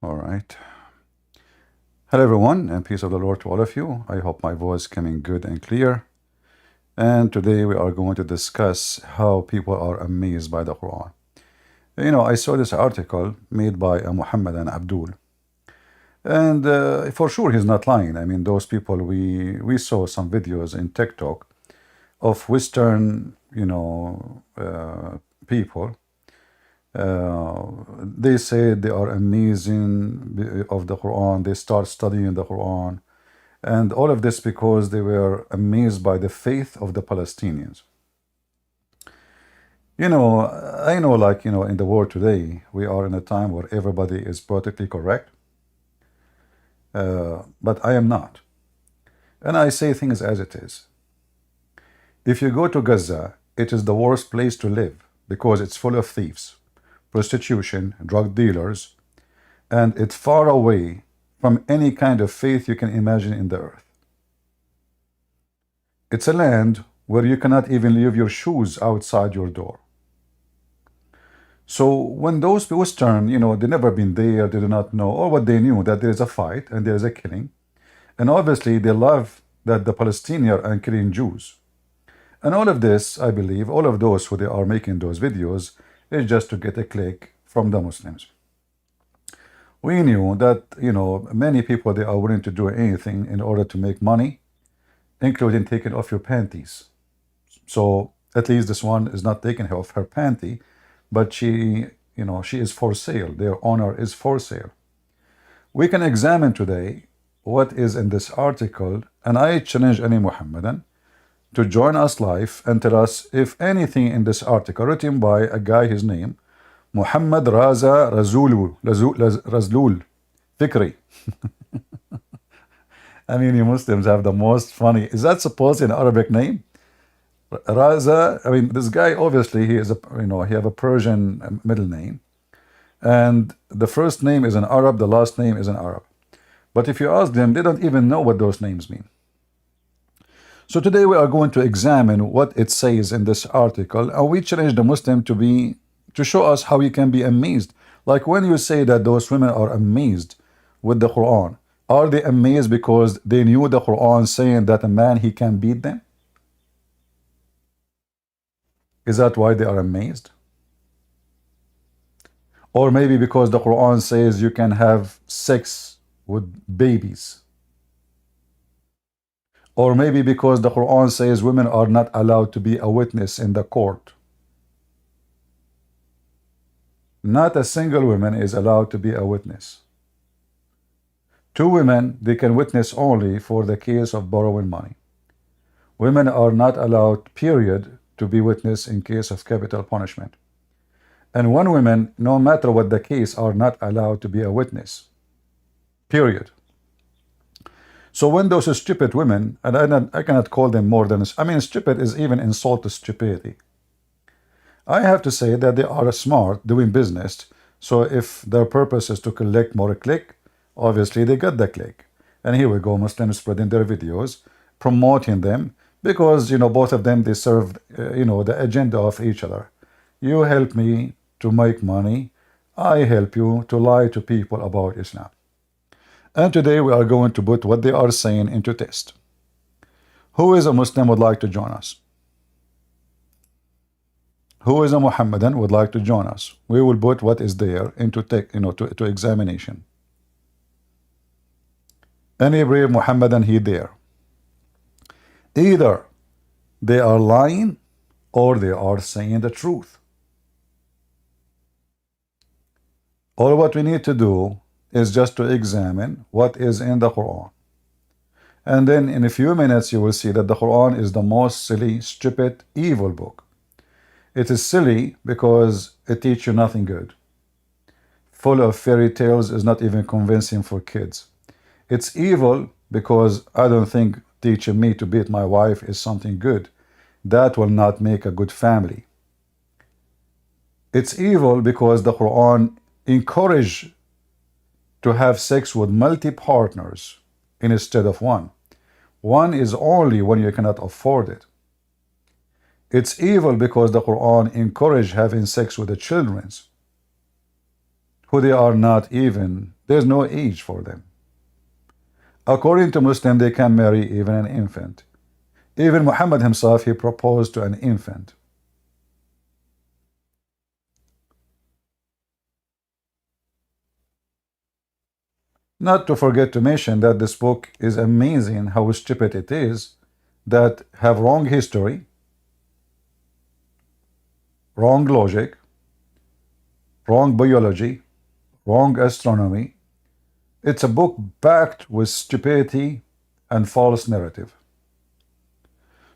All right. Hello, everyone, and peace of the Lord to all of you. I hope my voice coming good and clear. And today we are going to discuss how people are amazed by the Quran. I saw this article made by Muhammad and Abdul, and for sure he's not lying. I mean, those people we saw some videos in TikTok of Western, people. They say they are amazing of the Quran. They start studying the Quran, and all of this because they were amazed by the faith of the Palestinians. I know, like, in the world today, we are in a time where everybody is politically correct, but I am not. And I say things as it is. If you go to Gaza, it is the worst place to live because it's full of thieves, prostitution, drug dealers, and it's far away from any kind of faith you can imagine in the earth. It's a land where you cannot even leave your shoes outside your door. So when those Western, they never been there, they do not know, or what they knew, that there is a fight and there is a killing, and obviously they love that the Palestinians are killing Jews. And all of this, I believe, all of those who they are making those videos is just to get a click from the Muslims. We knew that, many people, they are willing to do anything in order to make money, including taking off your panties. So at least this one is not taking off her panty, but she is for sale. Their honor is for sale. We can examine today what is in this article, and I challenge any Muhammadan to join us live and tell us if anything in this article written by a guy, his name Muhammad Raza Razlul Fikri. I mean, you Muslims have the most funny. Is that supposed an Arabic name? Raza. I mean, this guy obviously he is he have a Persian middle name, and the first name is an Arab, the last name is an Arab. But if you ask them, they don't even know what those names mean. So today we are going to examine what it says in this article, and we challenge the Muslim to show us how he can be amazed. Like when you say that those women are amazed with the Quran, are they amazed because they knew the Quran saying that a man he can beat them? Is that why they are amazed? Or maybe because the Quran says you can have sex with babies? Or maybe because the Quran says women are not allowed to be a witness in the court? Not a single woman is allowed to be a witness. Two women, they can witness only for the case of borrowing money. Women are not allowed, period, to be witness in case of capital punishment. And one woman, no matter what the case, are not allowed to be a witness, period. So when those stupid women, and I cannot call them more than, I mean, stupid is even insult to stupidity. I have to say that they are smart doing business. So if their purpose is to collect more click, obviously they get the click. And here we go, Muslims spreading their videos, promoting them, because both of them, they serve the agenda of each other. You help me to make money, I help you to lie to people about Islam. And today we are going to put what they are saying into test. Who is a Muslim would like to join us? Who is a Muhammadan would like to join us? We will put what is there into to examination. Any brave Muhammadan he there? Either they are lying or they are saying the truth. All what we need to do is just to examine what is in the Quran. And then in a few minutes you will see that the Quran is the most silly, stupid, evil book. It is silly because it teaches you nothing good. Full of fairy tales, is not even convincing for kids. It's evil because I don't think teaching me to beat my wife is something good. That will not make a good family. It's evil because the Quran encourages to have sex with multi-partners instead of one. One is only when you cannot afford it. It's evil because the Quran encourages having sex with the children, who they are not even, There's no age for them. According to Muslim, they can marry even an infant. Even Muhammad himself, he proposed to an infant. Not to forget to mention that this book is amazing how stupid it is, that have wrong history, wrong logic, wrong biology, wrong astronomy. It's a book packed with stupidity and false narrative.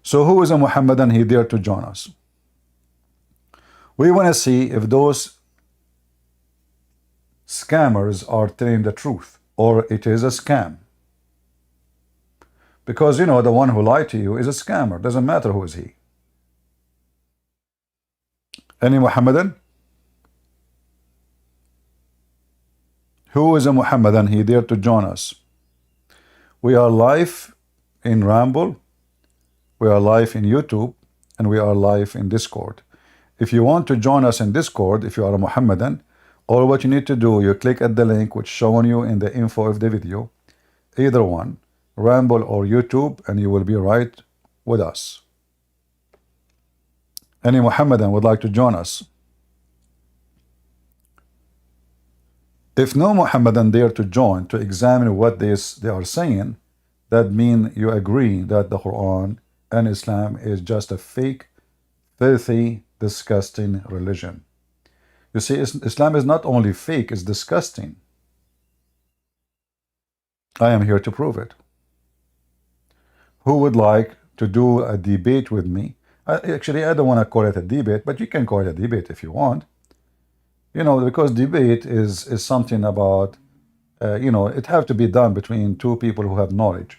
So who is a Muhammadan he dared to join us? We want to see if those scammers are telling the truth or it is a scam. Because, you know, the one who lied to you is a scammer. Doesn't matter who is he. Any Muhammadan? Who is a Muhammadan he dared to join us? We are live in Ramble, we are live in YouTube, and we are live in Discord. If you want to join us in Discord, if you are a Muhammadan, all what you need to do, you click at the link which shown you in the info of the video, either one, Ramble or YouTube, and you will be right with us. Any Muhammadan would like to join us? If no Muhammadan dare to join to examine what they are saying, that means you agree that the Quran and Islam is just a fake, filthy, disgusting religion. You see, Islam is not only fake, it's disgusting. I am here to prove it. Who would like to do a debate with me? Actually, I don't want to call it a debate, but you can call it a debate if you want. You know, because debate is something about, you know, it have to be done between two people who have knowledge.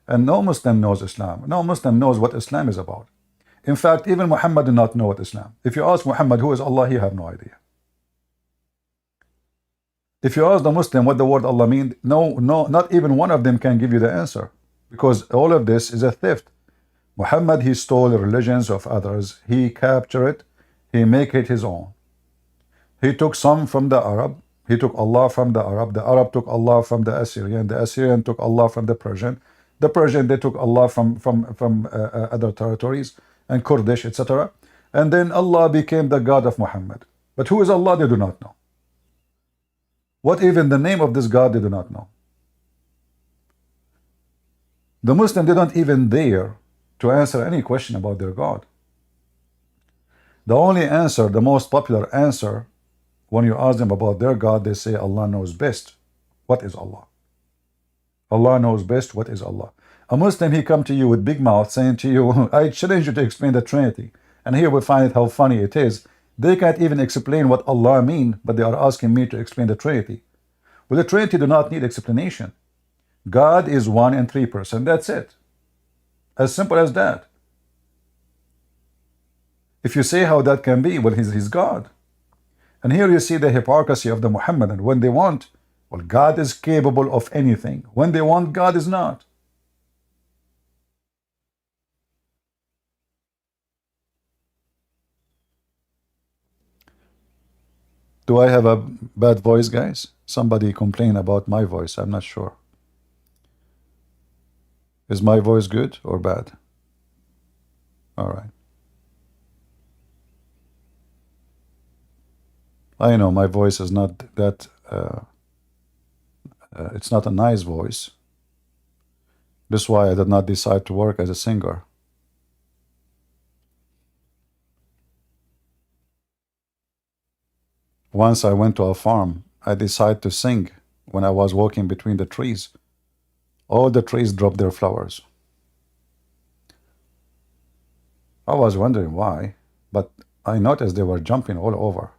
And no Muslim knows Islam. No Muslim knows what Islam is about. In fact, even Muhammad did not know what Islam. If you ask Muhammad who is Allah, he have no idea. If you ask the Muslim what the word Allah means, no, not even one of them can give you the answer. Because all of this is a theft. Muhammad, he stole the religions of others. He captured it. He make it his own. He took some from the Arab. He took Allah from the Arab. The Arab took Allah from the Assyrian. The Assyrian took Allah from the Persian. The Persian, they took Allah from other territories and Kurdish, etc. And then Allah became the God of Muhammad. But who is Allah? They do not know. What even the name of this God? They do not know. The Muslim, they don't even dare to answer any question about their God. The only answer, the most popular answer, when you ask them about their God, they say Allah knows best. What is Allah? Allah knows best. What is Allah? A Muslim, he come to you with big mouth saying to you, I challenge you to explain the Trinity. And here we find how funny it is. They can't even explain what Allah mean, but they are asking me to explain the Trinity. Well, the Trinity do not need explanation. God is one in 3 persons. That's it. As simple as that. If you say how that can be, well, he's God. And here you see the hypocrisy of the Muhammadan. When they want, well, God is capable of anything. When they want, God is not. Do I have a bad voice, guys? Somebody complained about my voice. I'm not sure. Is my voice good or bad? All right. I know my voice is not that, it's not a nice voice. That's why I did not decide to work as a singer. Once I went to a farm, I decided to sing when I was walking between the trees. All the trees dropped their flowers. I was wondering why, but I noticed they were jumping all over.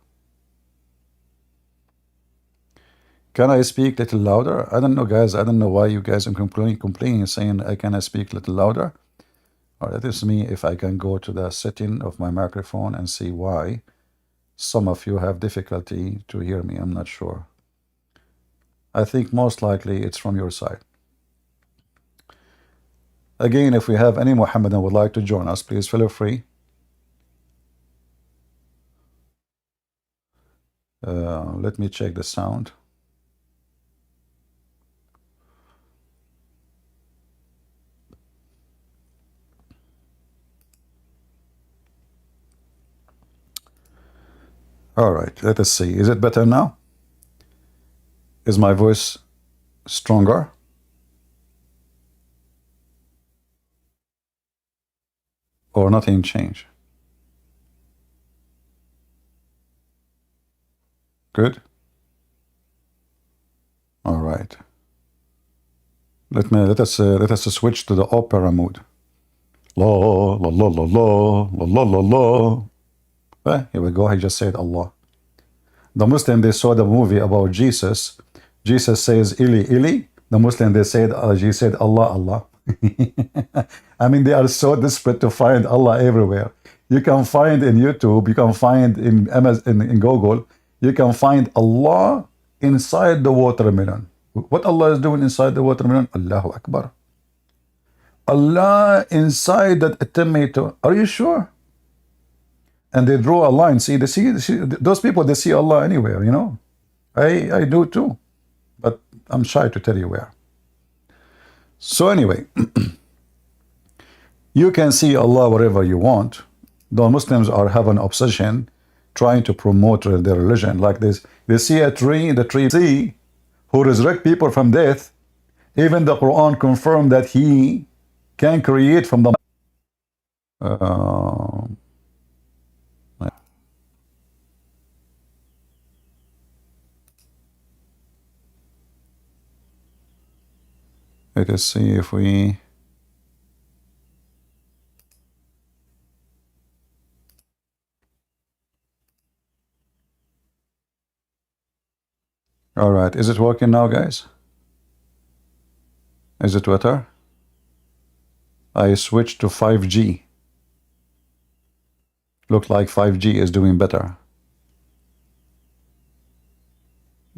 Can I speak a little louder? I don't know, guys. I don't know why you guys are complaining, saying I can speak a little louder. Or that is me if I can go to the setting of my microphone and see why some of you have difficulty to hear me. I'm not sure. I think most likely it's from your side. Again, if we have any Muhammadan would like to join us, please feel free. Let me check the sound. All right, let us see. Is it better now? Is my voice stronger? Or nothing changed? Good. All right. Let us switch to the opera mode. La la la la la la la la la. Here we go. I just said Allah. The Muslim, they saw the movie about Jesus. Jesus says Ili Ili. The Muslim, they said he said Allah Allah. I mean, they are so desperate to find Allah everywhere. You can find in YouTube, you can find in Amazon, in Google, you can find Allah inside the watermelon. What Allah is doing inside the watermelon? Allahu Akbar. Allah inside that tomato. Are you sure? And they draw a line. See, those people, they see Allah anywhere, you know. I do too. But I'm shy to tell you where. So anyway, you can see Allah wherever you want. The Muslims have an obsession trying to promote their religion like this. They see a tree, the tree see who resurrect people from death. Even the Quran confirmed that he can create from the let us see if we all right, is it working now, guys? Is it better? I switched to 5G. Look like 5G is doing better.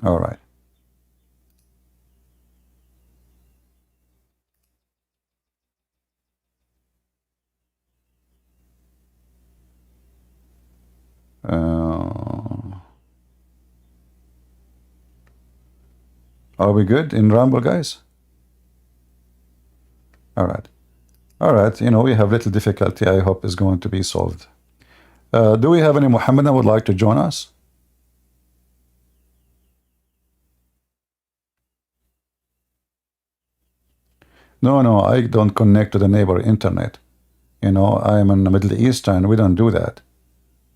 All right. Are we good in Rumble, guys? All right. All right. You know, we have little difficulty. I hope it's going to be solved. Do we have any Muhammadan would like to join us? No, I don't connect to the neighbor internet. You know, I'm in the Middle Eastern. We don't do that.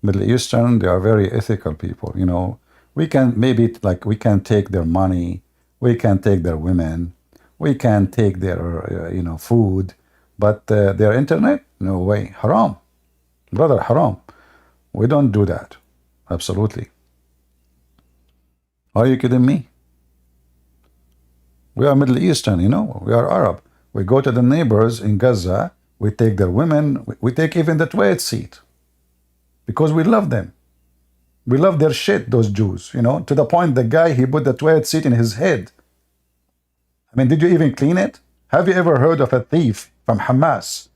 Middle Eastern, they are very ethical people. You know, we can maybe like we can take their money, we can take their women, we can take their you know, food, but their internet, no way, haram, brother, haram. We don't do that. Absolutely. Are you kidding me? We are Middle Eastern, you know, we are Arab. We go to the neighbors in Gaza, we take their women, we take even the toilet seat. Because we love them. We love their shit, those Jews, you know, to the point the guy, he put the toilet seat in his head. I mean, did you even clean it? Have you ever heard of a thief from Hamas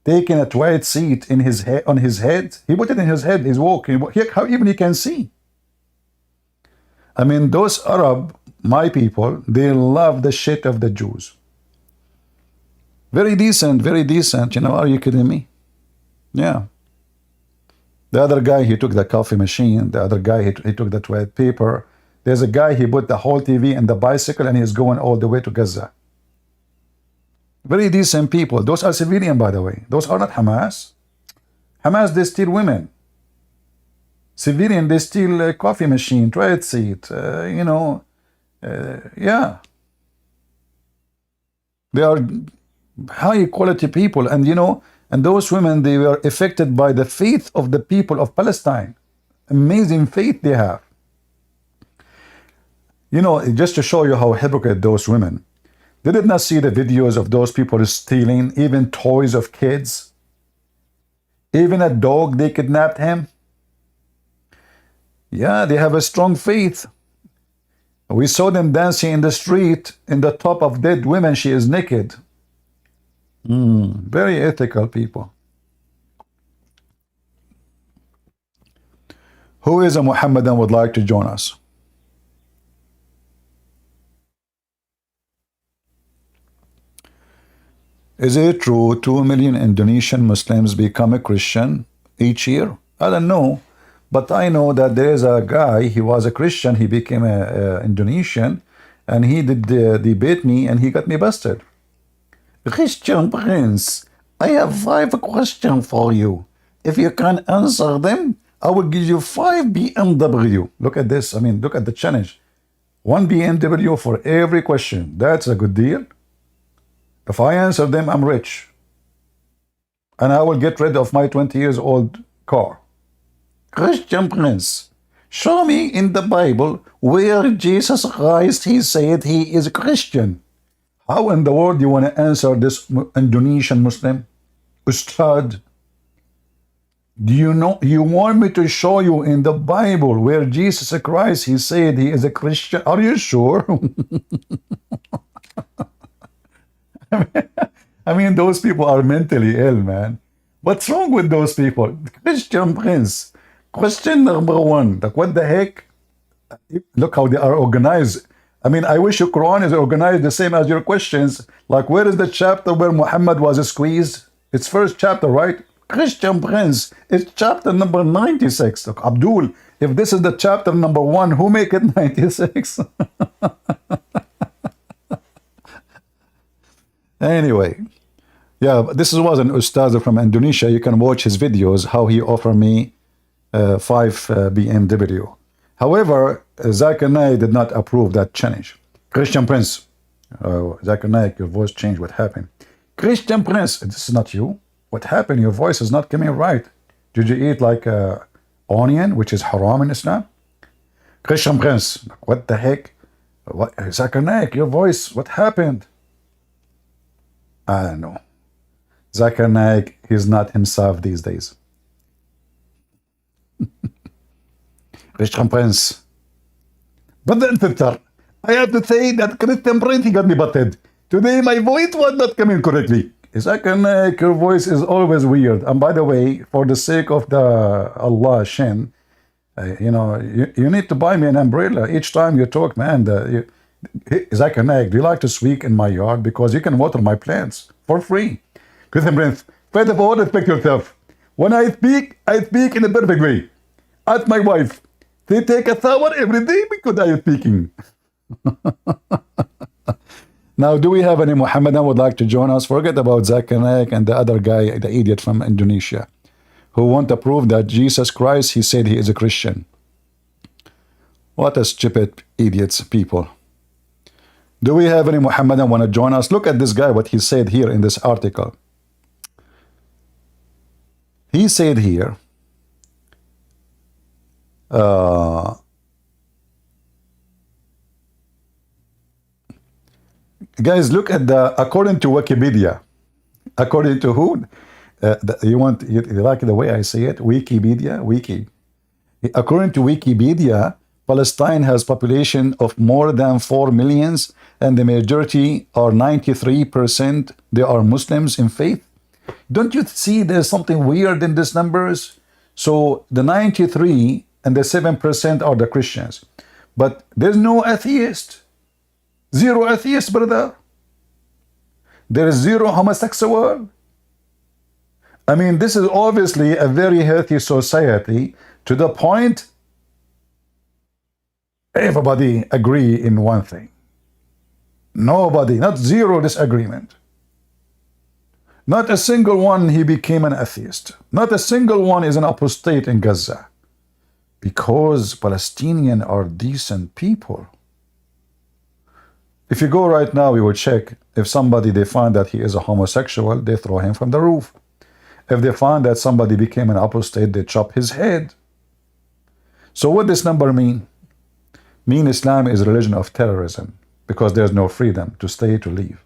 taking a toilet seat in his head, on his head? He put it in his head, he's walking, how even he can see. I mean, those Arab, my people, they love the shit of the Jews. Very decent, you know, are you kidding me? Yeah. The other guy, he took the coffee machine. The other guy, he took the toilet paper. There's a guy, he put the whole TV in the bicycle and he's going all the way to Gaza. Very decent people. Those are civilian, by the way. Those are not Hamas. Hamas, they steal women. Civilian, they steal a coffee machine, toilet seat, you know. Yeah. They are high quality people. And, you know, and those women, they were affected by the faith of the people of Palestine. Amazing faith they have. You know, just to show you how hypocrite those women. They did not see the videos of those people stealing, even toys of kids. Even a dog, they kidnapped him. Yeah, they have a strong faith. We saw them dancing in the street, in the top of dead women, she is naked. Very ethical people. Who is a Muhammadan would like to join us? Is it true 2 million Indonesian Muslims become a Christian each year? I don't know, But I know that there is a guy, he was a Christian, he became a Indonesian, and he did debate me and he got me busted. Christian Prince, I have 5 questions for you. If you can answer them, I will give you 5 BMW. Look at this. I mean, look at the challenge. 1 BMW for every question. That's a good deal. If I answer them, I'm rich. And I will get rid of my 20 years old car. Christian Prince, show me in the Bible where Jesus Christ, he said he is a Christian. How in the world do you want to answer this Indonesian Muslim? Ustad, do you know, you want me to show you in the Bible where Jesus Christ, he said he is a Christian? Are you sure? I mean, those people are mentally ill, man. What's wrong with those people? Christian Prince, question number 1, like what the heck? Look how they are organized. I mean, I wish your Quran is organized the same as your questions. Like, where is the chapter where Muhammad was squeezed? It's first chapter, right? Christian Prince, it's chapter number 96. Look, Abdul, if this is the chapter number 1, who make it 96? Anyway, yeah, this was an Ustaz from Indonesia. You can watch his videos, how he offered me 5 BMW. However, Zakir Naik did not approve that challenge. Christian Prince, Zakir Naik, your voice changed. What happened? Christian Prince, this is not you. What happened? Your voice is not coming right. Did you eat like onion, which is haram in Islam? Christian Prince, what the heck? What, Zakir Naik, your voice, what happened? I don't know. Zakir Naik, he's not himself these days. Christian Prince. But the interpreter, I have to say that Christian Prince, he got me butted. Today my voice was not coming correctly. Zakir Naik, your voice is always weird. And by the way, for the sake of the Allah Shin, you know, you need to buy me an umbrella each time you talk, man. Zakir Naik, do you like to speak in my yard? Because you can water my plants for free. Christian Prince, first of all, respect yourself. When I speak in a perfect way. Ask my wife. They take a shower every day because I am speaking. Now, do we have any Muhammadan would like to join us? Forget about Zakir Naik and the other guy, the idiot from Indonesia, who want to prove that Jesus Christ, he said he is a Christian. What a stupid idiots people. Do we have any Muhammadan want to join us? Look at this guy, what he said here in this article. He said here, guys, look at according to Wikipedia. According to who? You like the way I say it? Wikipedia? Wiki. According to Wikipedia, Palestine has population of more than 4 millions, and the majority are 93%. They are Muslims in faith. Don't you see there's something weird in these numbers? So the 93 and the 7% are the Christians. But there's no atheist. Zero atheist, brother. There is zero homosexual. I mean, this is obviously a very healthy society to the point everybody agree in one thing. Nobody, not zero disagreement. Not a single one he became an atheist. Not a single one is an apostate in Gaza. Because Palestinians are decent people. If you go right now, you will check if somebody, they find that he is a homosexual, they throw him from the roof. If they find that somebody became an apostate, they chop his head. So what does this number mean? Mean Islam is a religion of terrorism because there's no freedom to stay, to leave.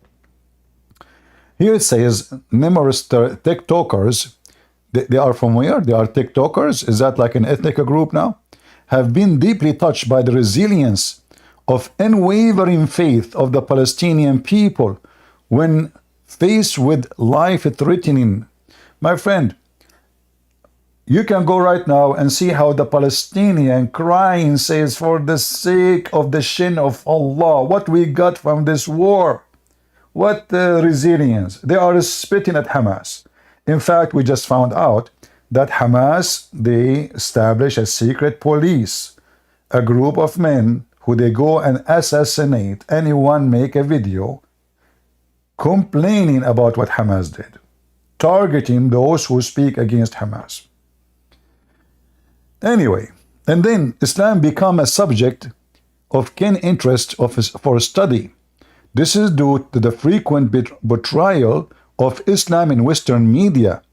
Here it says numerous TikTokers, they are from where? They are TikTokers. Is that like an ethnic group now? Have been deeply touched by the resilience of unwavering faith of the Palestinian people when faced with life-threatening. My friend, you can go right now and see how the Palestinian crying says, for the sake of the shin of Allah, what we got from this war. What resilience. They are spitting at Hamas. In fact, we just found out that Hamas, they establish a secret police, a group of men who they go and assassinate anyone make a video complaining about what Hamas did, targeting those who speak against Hamas. Anyway, and then Islam become a subject of keen interest for study. This is due to the frequent portrayal of Islam in Western media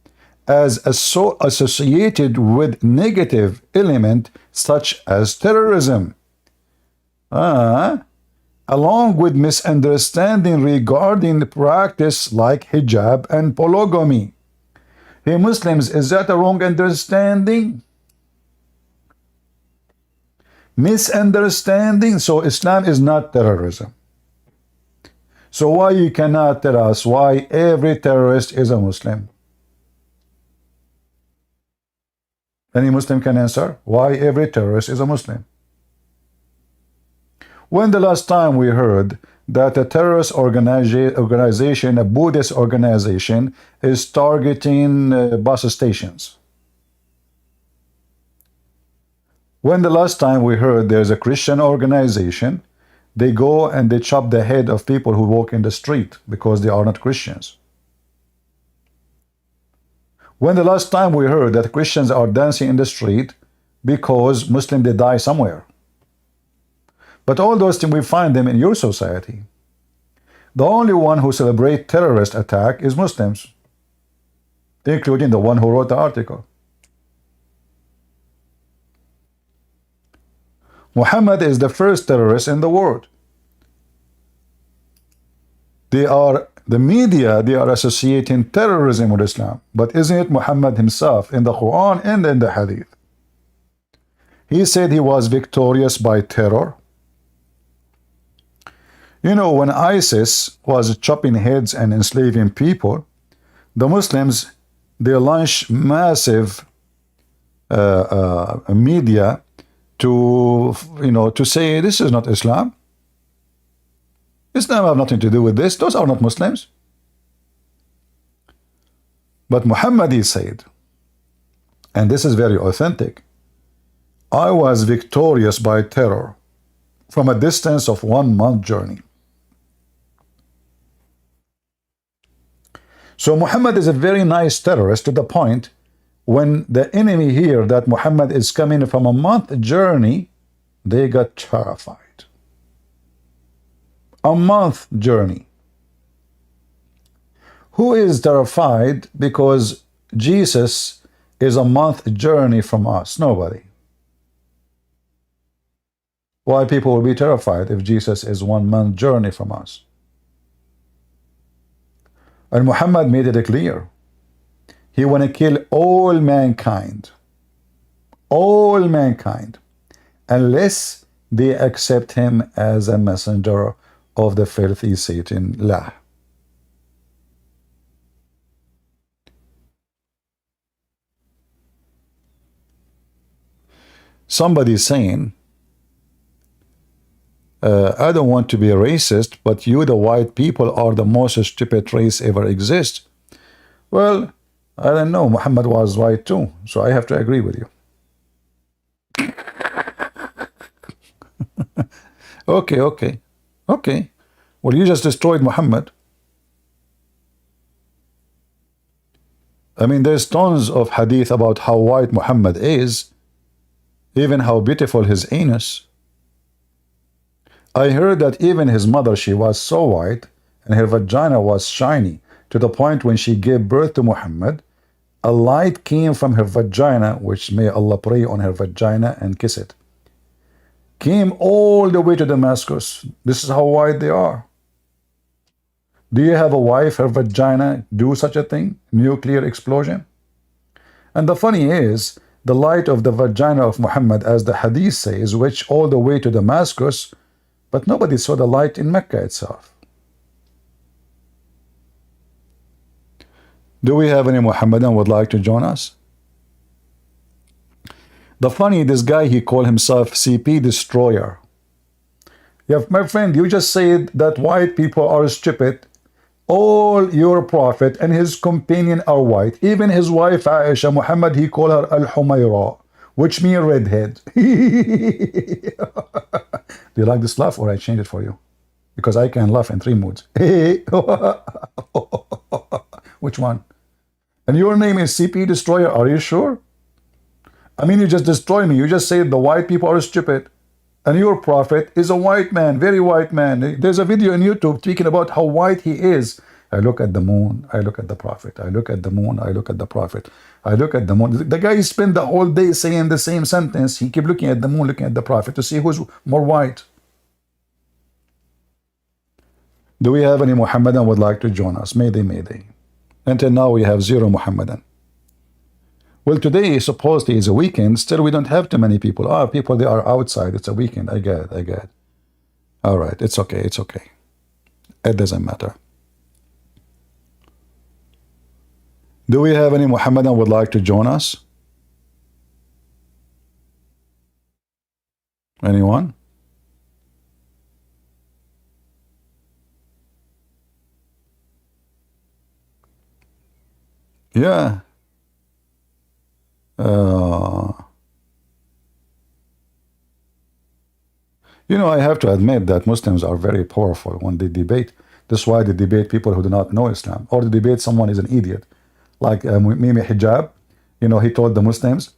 as associated with negative element such as terrorism, along with misunderstanding regarding the practice like hijab and polygamy. Hey Muslims, is that a wrong understanding? Misunderstanding. So Islam is not terrorism. So why you cannot tell us why every terrorist is a Muslim? Any Muslim can answer why every terrorist is a Muslim. When the last time we heard that a terrorist organization, a Buddhist organization, is targeting bus stations? When the last time we heard there's a Christian organization, they go and they chop the head of people who walk in the street because they are not Christians? When the last time we heard that Christians are dancing in the street because Muslims they die somewhere? But all those things we find them in your society. The only one who celebrates terrorist attack is Muslims, including the one who wrote the article. Muhammad is the first terrorist in the world. The media, they are associating terrorism with Islam. But isn't it Muhammad himself in the Quran and in the Hadith? He said he was victorious by terror. You know, when ISIS was chopping heads and enslaving people, the Muslims, they launched massive media to, to say this is not Islam. Islam have nothing to do with this. Those are not Muslims. But Muhammad, he said, and this is very authentic, I was victorious by terror from a distance of 1 month journey. So Muhammad is a very nice terrorist to the point when the enemy hear that Muhammad is coming from a month journey, they got terrified. A month journey. Who is terrified because Jesus is a month journey from us? Nobody. Why people will be terrified if Jesus is 1 month journey from us? And Muhammad made it clear. He want to kill all mankind, unless they accept him as a messenger of the filthy Satan, La. Somebody saying, I don't want to be a racist, but you, the white people, are the most stupid race ever exist. Well, I don't know. Muhammad was white too, so I have to agree with you. Okay. Well, you just destroyed Muhammad. I mean, there's tons of hadith about how white Muhammad is, even how beautiful his anus. I heard that even his mother, she was so white, and her vagina was shiny, to the point when she gave birth to Muhammad, a light came from her vagina, which may Allah pray on her vagina and kiss it, came all the way to Damascus. This is how white they are. Do you have a wife, her vagina do such a thing? Nuclear explosion? And the funny is, the light of the vagina of Muhammad, as the hadith says, went all the way to Damascus, but nobody saw the light in Mecca itself. Do we have any Muhammadan would like to join us? The funny, this guy, he called himself CP Destroyer. Yeah, my friend, you just said that white people are stupid. All your prophet and his companion are white. Even his wife Aisha, Muhammad, he called her Al-Humayra, which means redhead. Do you like this laugh, or I change it for you? Because I can laugh in 3 moods. Which one? And your name is CP Destroyer, are you sure? I mean, you just destroy me. You just say the white people are stupid. And your prophet is a white man, very white man. There's a video on YouTube speaking about how white he is. I look at the moon, I look at the prophet. I look at the moon, I look at the prophet. I look at the moon. The guy spent the whole day saying the same sentence. He kept looking at the moon, looking at the prophet to see who's more white. Do we have any Muhammadan would like to join us? Mayday, mayday. Until now we have 0 Muhammadan. Well, today supposedly is a weekend. Still, we don't have too many people. People, they are outside. It's a weekend. I get it. I get it. All right. It's okay. It's okay. It doesn't matter. Do we have any Muhammadan would like to join us? Anyone? Yeah. You know, I have to admit that Muslims are very powerful when they debate. That's why they debate people who do not know Islam, or they debate someone is an idiot. Like Mimi Hijab, you know, he told the Muslims,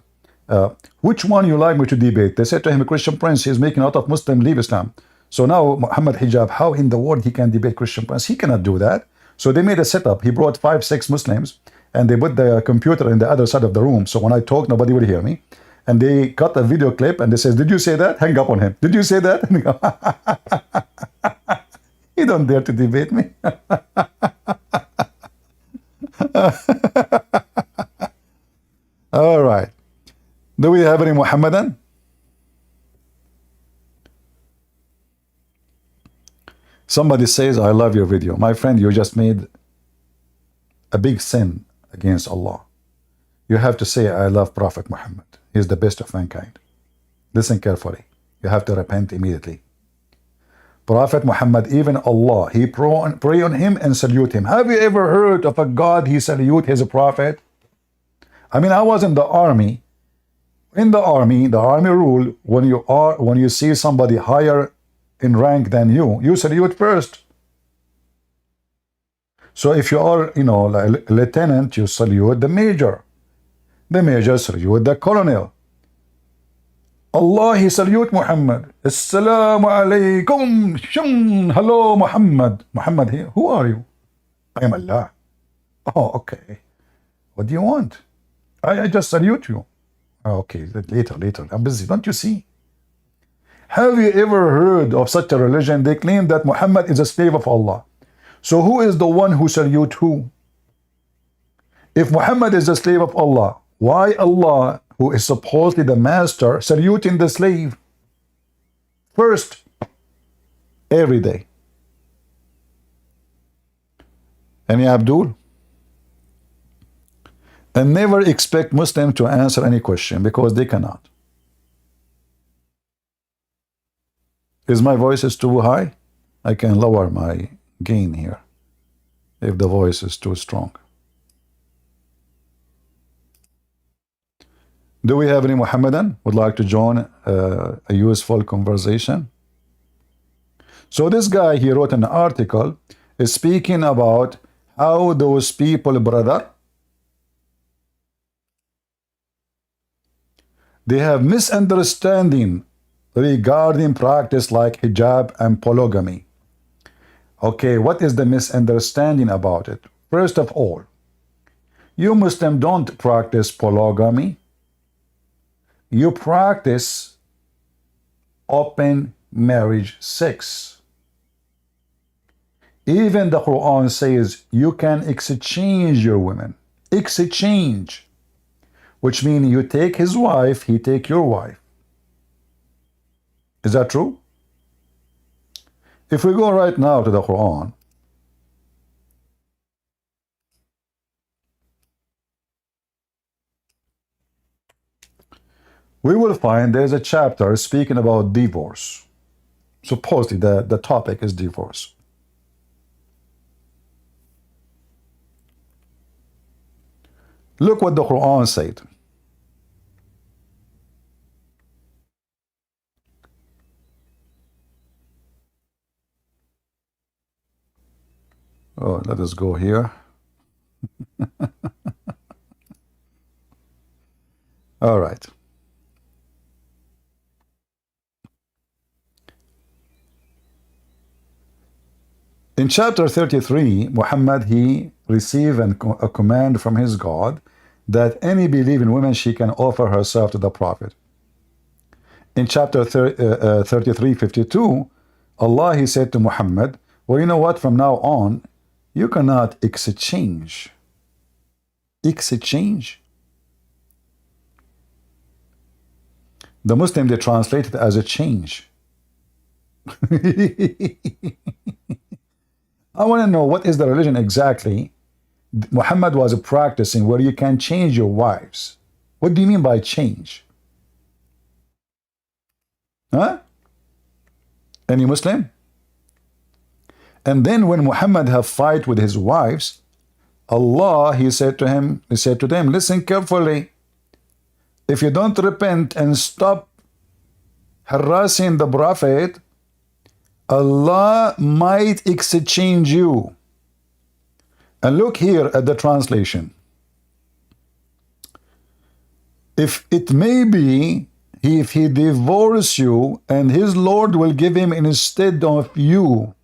which one you like me to debate? They said to him, a Christian prince, he's making a lot of Muslims leave Islam. So now Muhammad Hijab, how in the world he can debate Christian prince? He cannot do that. So they made a setup. He brought 5, 6 Muslims, and they put the computer in the other side of the room. So when I talk, nobody will hear me. And they cut a video clip, and they says, did you say that? Hang up on him. Did you say that? You don't dare to debate me. All right. Do we have any Muhammadan? Somebody says, I love your video. My friend, you just made a big sin against Allah. You have to say, I love Prophet Muhammad. He is the best of mankind. Listen carefully. You have to repent immediately. Prophet Muhammad, even Allah, he pray on him and salute him. Have you ever heard of a God he salute his prophet? I mean, I was in the army. In the army rule, when you see somebody higher in rank than you salute first. So if you are, you know, like lieutenant, you salute the major. The major salute the colonel. Allah, he salute Muhammad. Assalamu alaikum. Hello, Muhammad. Muhammad here. Who are you? I am Allah. Oh, okay. What do you want? I just salute you. Oh, okay, later. I'm busy. Don't you see? Have you ever heard of such a religion? They claim that Muhammad is a slave of Allah. So who is the one who salute who? If Muhammad is a slave of Allah, why Allah, who is supposedly the master, saluting the slave first every day? Any Abdul? And never expect Muslims to answer any question, because they cannot. Is my voice is too high? I can lower my gain here if the voice is too strong. Do we have any Muhammadan would like to join a useful conversation? So this guy, he wrote an article is speaking about how those people, brother, they have misunderstanding regarding practice like hijab and polygamy. Okay, what is the misunderstanding about it? First of all, you Muslims don't practice polygamy. You practice open marriage sex. Even the Quran says you can exchange your women. Exchange. Which means you take his wife, he take your wife. Is that true? If we go right now to the Quran, we will find there's a chapter speaking about divorce. Supposedly the topic is divorce. Look what the Quran said. Oh, let us go here. All right. In chapter 33, Muhammad, he received a command from his God that any believing woman, she can offer herself to the Prophet. In chapter 33:52, Allah, he said to Muhammad, well, you know what, from now on, you cannot exchange. Exchange. The Muslim, they translate it as a change. I want to know what is the religion exactly Muhammad was practicing where you can change your wives. What do you mean by change? Huh? Any Muslim? And then when Muhammad have fight with his wives, Allah, he said to them, listen carefully. If you don't repent and stop harassing the Prophet, Allah might exchange you. And look here at the translation. If it may be, if he divorce you, and his Lord will give him instead of you.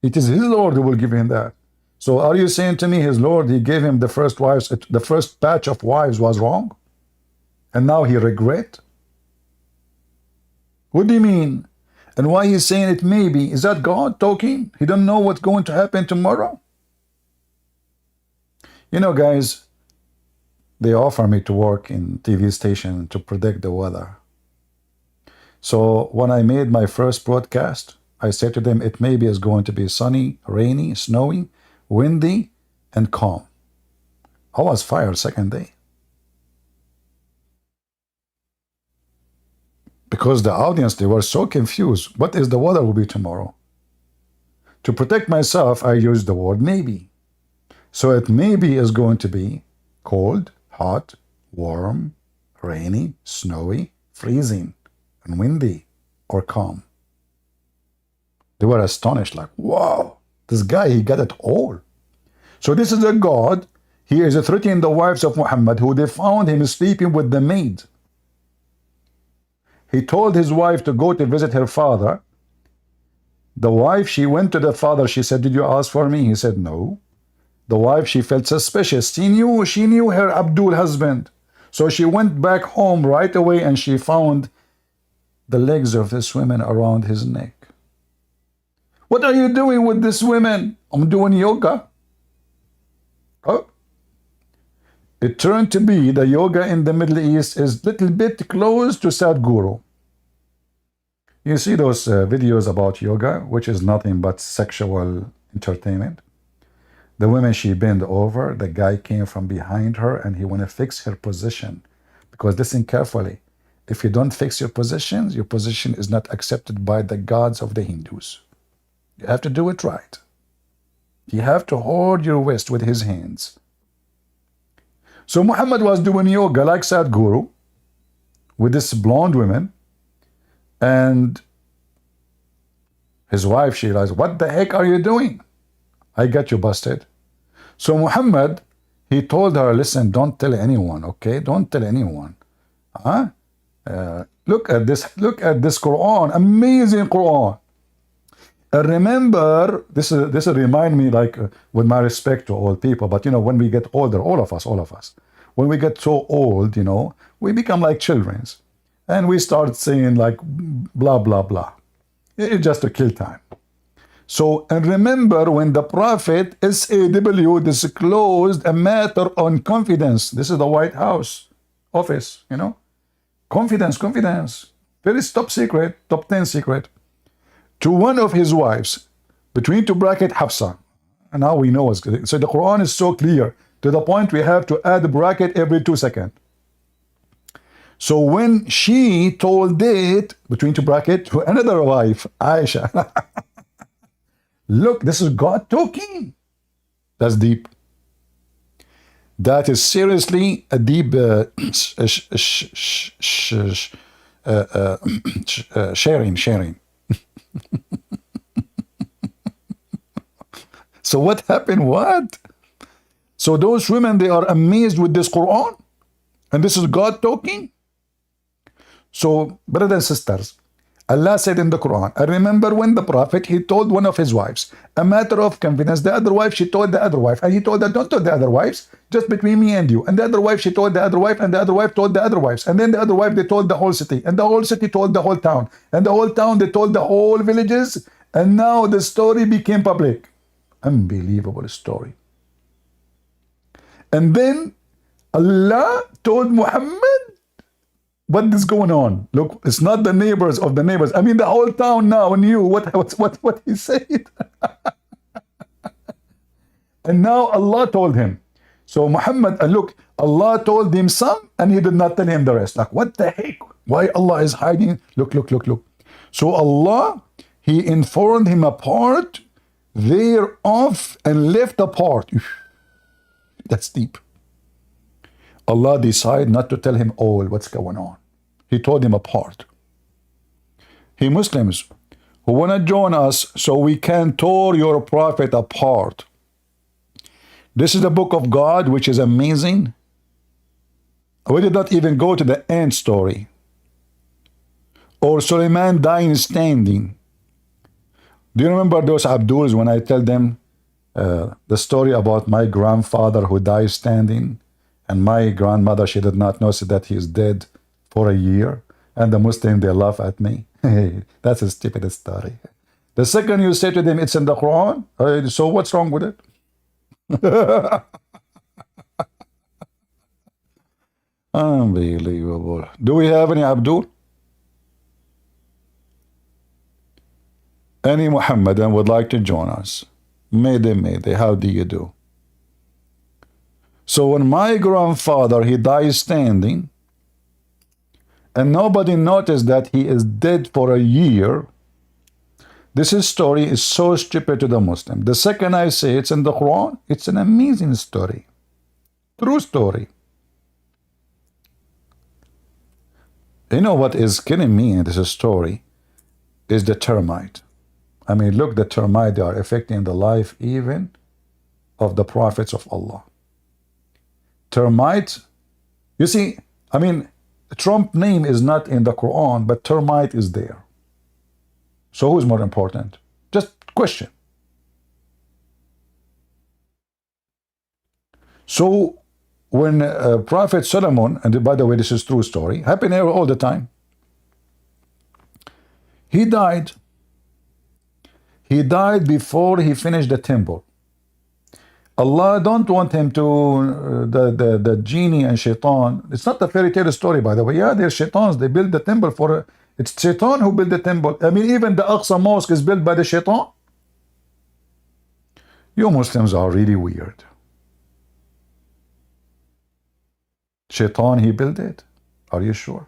It is his Lord who will give him that. So are you saying to me his Lord, he gave him the first wives, the first batch of wives was wrong? And now he regret? What do you mean? And why he's saying it maybe? Is that God talking? He don't know what's going to happen tomorrow? You know, guys, they offer me to work in TV station to predict the weather. So when I made my first broadcast, I said to them, it maybe is going to be sunny, rainy, snowy, windy, and calm. I was fired second day. Because the audience, they were so confused. What is the weather will be tomorrow? To protect myself, I used the word maybe. So it maybe is going to be cold, hot, warm, rainy, snowy, freezing, and windy, or calm. They were astonished, like, wow, this guy, he got it all. So this is a God, he is threatening the wives of Muhammad, who they found him sleeping with the maid. He told his wife to go to visit her father. The wife, she went to the father, she said, did you ask for me? He said, no. The wife, she felt suspicious. She knew her Abdul husband. So she went back home right away and she found the legs of this woman around his neck. What are you doing with this woman? I'm doing yoga. Oh. It turned to be the yoga in the Middle East is a little bit close to Sadhguru. You see those videos about yoga, which is nothing but sexual entertainment. The woman, she bent over, the guy came from behind her and he want to fix her position. Because listen carefully, if you don't fix your position is not accepted by the gods of the Hindus. You have to do it right. You have to hold your waist with his hands. So Muhammad was doing yoga like Sadhguru with this blonde woman, and his wife, she realized, what the heck are you doing? I got you busted. So Muhammad, he told her, listen, don't tell anyone, okay? Don't tell anyone. Huh? Look at this Quran, amazing Quran. Remember, this remind me, like, with my respect to all people, but you know, when we get older, all of us, when we get so old, you know, we become like children, and we start saying like blah blah blah. It's just to kill time. So, and remember when the Prophet SAW disclosed a matter on confidence. This is the White House office, you know, confidence, very top secret, top 10 secret. To one of his wives, between two bracket Hafsa. And now we know what's good. So the Quran is so clear to the point we have to add a bracket every 2 seconds. So when she told it, between two brackets, to another wife, Aisha, look, this is God talking. That's deep. That is seriously a deep sharing. So what happened? What? So those women, they are amazed with this Quran, and this is God talking. So, brothers and sisters, Allah said in the Quran, I remember when the Prophet, he told one of his wives, a matter of confidence. The other wife, she told the other wife, and he told her, don't tell the other wives, just between me and you. And the other wife, she told the other wife, and the other wife told the other wives. And then the other wife, they told the whole city, and the whole city told the whole town, and the whole town, they told the whole villages, and now the story became public. Unbelievable story. And then Allah told Muhammad, what is going on? Look, it's not the neighbors of the neighbors. I mean, the whole town now knew what he said. And now Allah told him. So Muhammad, look, Allah told him some, and he did not tell him the rest. Like, what the heck? Why Allah is hiding? Look. So Allah, he informed him a part thereof and left a part. That's deep. Allah decided not to tell him all what's going on. He told him a part. Hey Muslims who want to join us so we can tear your prophet apart. This is the book of God, which is amazing. We did not even go to the end story. Or Suleiman dying standing. Do you remember those Abduls when I tell them the story about my grandfather who died standing, and my grandmother, she did not know that he is dead for a year, and the Muslim, they laugh at me. That's a stupid story. The second you say to them, it's in the Quran, so what's wrong with it? Unbelievable. Do we have any Abdul? Any Muhammadan would like to join us? Mayday, how do you do? So when my grandfather, he died standing, and nobody noticed that he is dead for a year, this story is so stupid to the Muslim. The second I say it's in the Quran, it's an amazing story. True story. You know what is killing me in this story is the termite. I mean, look, the termite, they are affecting the life even of the prophets of Allah. Termite, you see, I mean, Trump's name is not in the Quran, but termite is there. So who's more important? Just question. So when Prophet Solomon, and by the way, this is true story, happened here all the time. He died. He died before he finished the temple. Allah don't want him to, the genie and shaitan. It's not a fairy tale story, by the way. Yeah, they're shaitans. They build the temple for, it's shaitan who built the temple. I mean, even the Aqsa Mosque is built by the shaitan. You Muslims are really weird. Shaitan, he built it. Are you sure?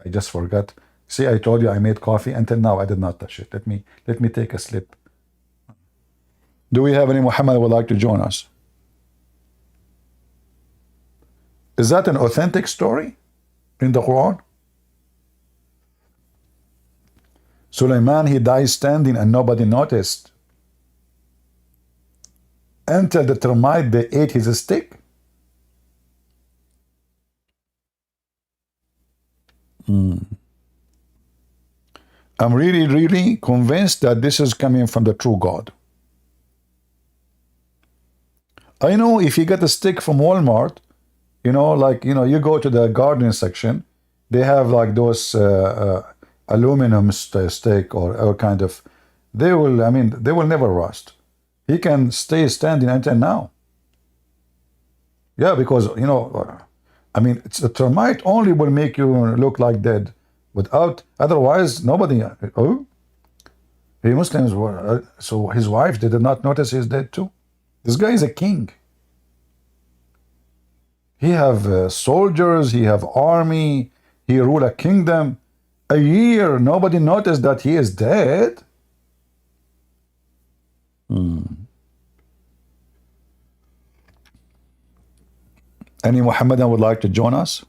I just forgot. See, I told you I made coffee. Until now, I did not touch it. Let me take a slip. Do we have any Muhammad who would like to join us? Is that an authentic story in the Quran? Suleiman, he died standing and nobody noticed until the termite, they ate his stick. I'm really convinced that this is coming from the true God. I know if you get a stick from Walmart, you know, like, you know, you go to the gardening section, they have like those aluminum stick or kind of, they will, I mean, they will never rust. He can stay standing until now. Yeah, because, you know, I mean, it's a termite only will make you look like dead. Without, otherwise, nobody, oh, the Muslims were, so his wife, they did not notice he's dead too. This guy is a king. He have soldiers, he have army, He ruled a kingdom a year. Nobody noticed that he is dead. Any Muhammadan would like to join us?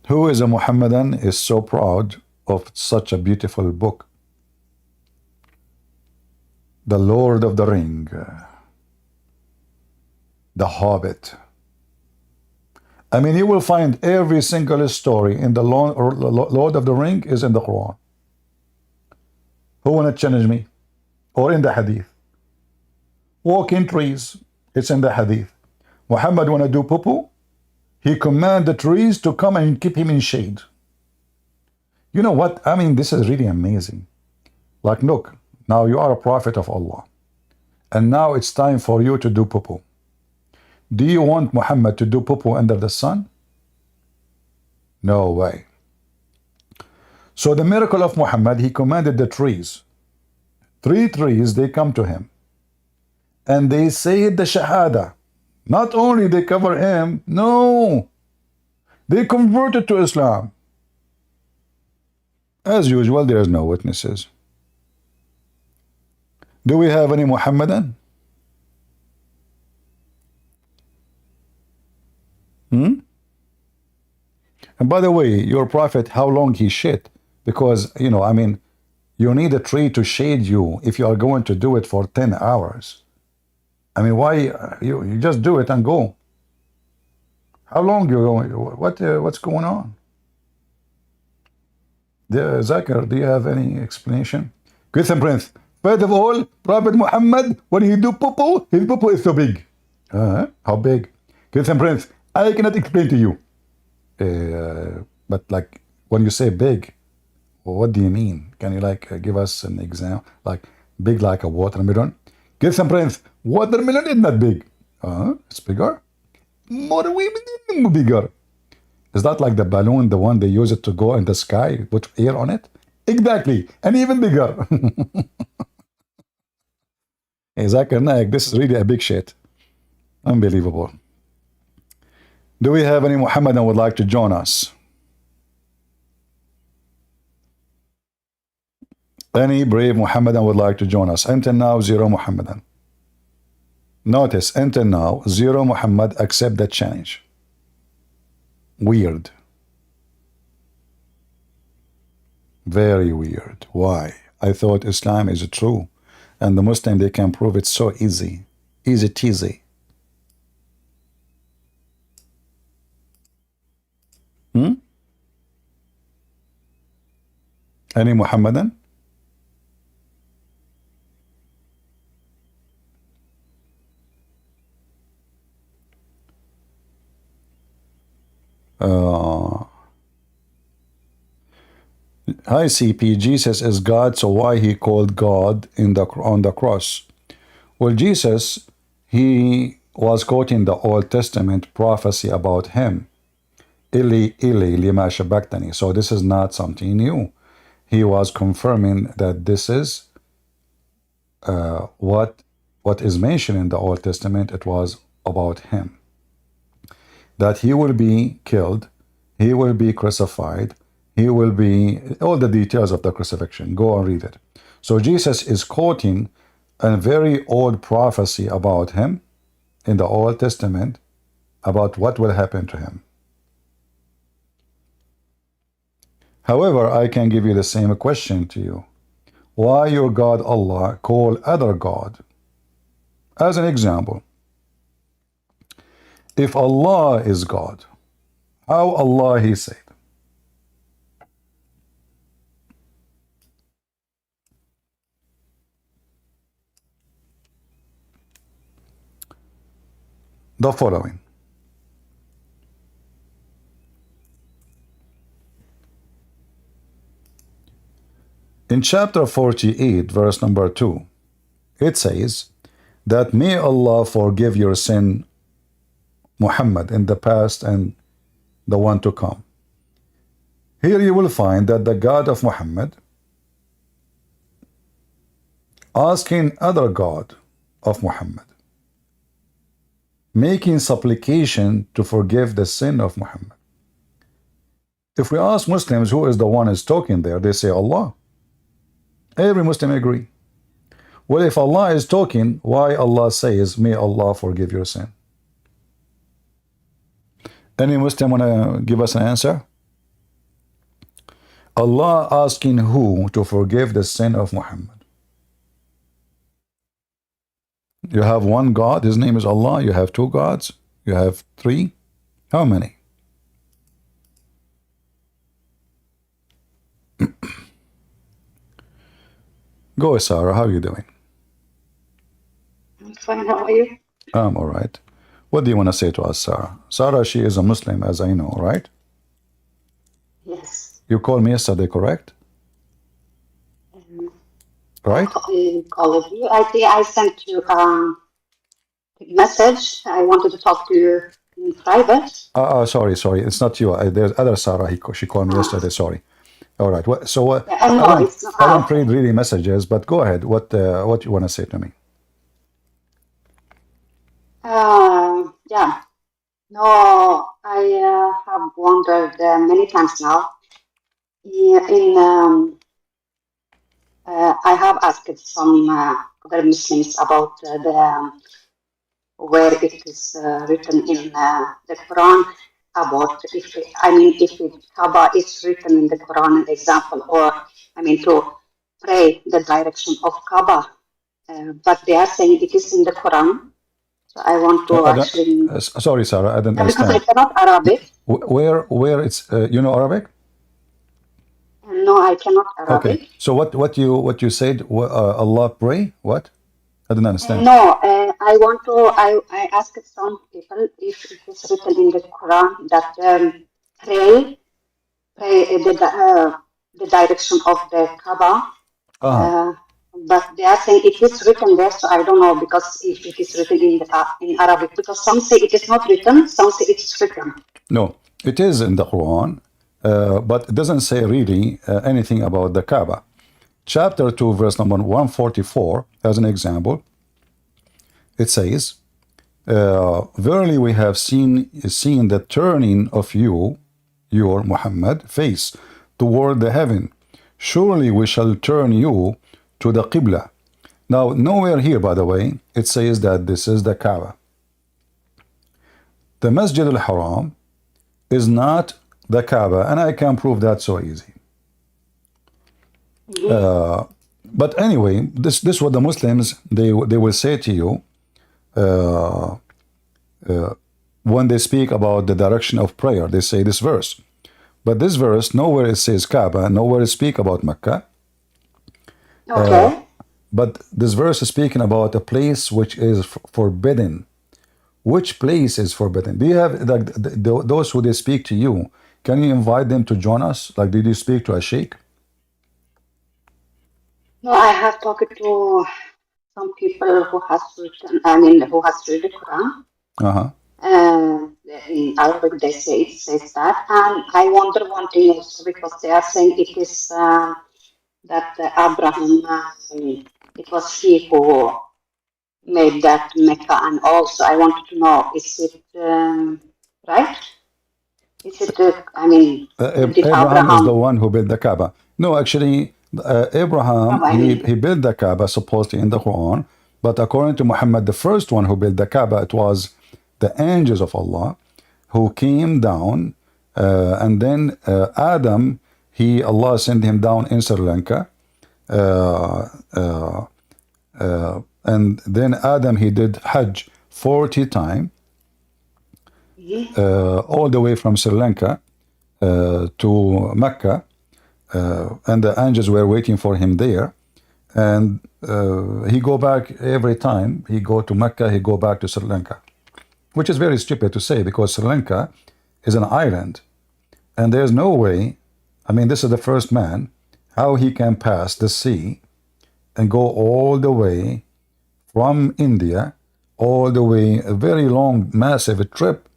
Who is a Muhammadan is so proud of such a beautiful book? The Lord of the Ring, The Hobbit. I mean, you will find every single story in the Lord of the Ring is in the Quran. Who want to challenge me? Or in the Hadith. Walking trees, it's in the Hadith. Muhammad want to do poo-poo? He command the trees to come and keep him in shade. You know what? I mean, this is really amazing. Like, look, now you are a prophet of Allah. And now it's time for you to do poo-poo. Do you want Muhammad to do poo-poo under the sun? No way. So the miracle of Muhammad, he commanded the trees. 3 trees, they come to him. And they say the Shahada. Not only they cover him, no. They converted to Islam. As usual, there is no witnesses. Do we have any Muhammadan? And by the way, your prophet, how long he shit? Because, you know, I mean, you need a tree to shade you if you are going to do it for 10 hours. I mean, why? You just do it and go. How long you going? What's going on? Zakir, do you have any explanation? Question, Prince. First of all, Prophet Muhammad, when he do poo-poo, his poo-poo is so big. How big? Question, Prince. I cannot explain to you. But like, when you say big, what do you mean? Can you like give us an example? Like big like a watermelon? Give some Prince. Watermelon is not big. It's bigger. More bigger. Is that like the balloon, the one they use it to go in the sky, put air on it? Exactly. And even bigger. Hey, Zakir Naik, this is really a big shit. Unbelievable. Do we have any Muhammadan would like to join us? Any brave Muhammadan would like to join us? Until now, 0 Muhammadan. Notice, until now, 0 Muhammad accept that challenge. Weird. Very weird. Why? I thought Islam is true. And the Muslim, they can prove it so easy. Easy teasy. Any Muhammadan? Hi CP, Jesus is God, so why he called God on the cross? Well, Jesus, he was quoting the Old Testament prophecy about him. Ili, Ili, lima shabaktani. So this is not something new. He was confirming that this is what is mentioned in the Old Testament. It was about him. That he will be killed, he will be crucified, he will be, all the details of the crucifixion. Go and read it. So Jesus is quoting a very old prophecy about him in the Old Testament about what will happen to him. However, I can give you the same question to you. Why your God Allah call other God? As an example, if Allah is God, how Allah he said? The following. In chapter 48, verse number 2, it says that may Allah forgive your sin, Muhammad, in the past and the one to come. Here you will find that the God of Muhammad asking other God of Muhammad making supplication to forgive the sin of Muhammad. If we ask Muslims who is the one who is talking there, they say Allah. Every Muslim agree. Well, if Allah is talking, why Allah says, may Allah forgive your sin? Any Muslim want to give us an answer? Allah asking who to forgive the sin of Muhammad? You have one God, his name is Allah. You have two gods. You have three. How many? Go, Sarah. How are you doing? I'm fine. How are you? I'm all right. What do you want to say to us, Sarah? Sarah, she is a Muslim, as I know, right? Yes. You called me yesterday, correct? Right? I called you. I think I sent you a message. I wanted to talk to you in private. Sorry. It's not you. There's other Sarah. She called me yesterday. Sorry. All right. So No, it's not. I don't read really messages, but go ahead. What you want to say to me? Yeah. No, I have wondered many times now. I have asked some other Muslims about where it is written in the Quran about if Kaaba is written in the Quran, an example, or to pray the direction of Kaaba, but they are saying it is in the Quran. So I want to actually. Sorry, Sarah, I didn't understand. Because I cannot Arabic. Where it's you know Arabic? No, I cannot Arabic. Okay. So what you said? Allah pray? What? I didn't understand. No, I want to. I asked some people if it is written in the Quran that pray the direction of the Kaaba. But they are saying it is written there, so I don't know because if it is written in Arabic, because some say it is not written, some say it is written. No, it is in the Quran, but it doesn't say really anything about the Kaaba. Chapter 2, verse number 144, as an example, it says, verily we have seen the turning of your Muhammad face toward the heaven. Surely we shall turn you to the Qibla. Now, nowhere here, by the way, it says that this is the Kaaba. The Masjid al-Haram is not the Kaaba, and I can prove that so easy. But anyway, this is what the Muslims, they will say to you when they speak about the direction of prayer. They say this verse. But this verse, nowhere it says Kaaba, nowhere it speaks about Mecca. Okay. But this verse is speaking about a place which is forbidden. Which place is forbidden? Do you have those who they speak to you? Can you invite them to join us? Like, did you speak to a sheikh? No, I have talked to some people who has written. Who has read the Quran. In Arabic, they say it says that, and I wonder one thing also because they are saying it is that Abraham. It was he who made that Mecca, and also I wanted to know, is it right? Is it, did Abraham is the one who built the Kaaba. No, actually, Abraham, he built the Kaaba supposedly in the Quran, but according to Muhammad, the first one who built the Kaaba, it was the angels of Allah who came down, and then Adam, Allah sent him down in Sri Lanka, and then Adam, he did Hajj 40 times, all the way from Sri Lanka to Mecca, and the angels were waiting for him there. And he go back every time he go to Mecca, he go back to Sri Lanka, which is very stupid to say because Sri Lanka is an island, and there's no way. This is the first man, how he can pass the sea and go all the way from India, all the way, a very long, massive trip.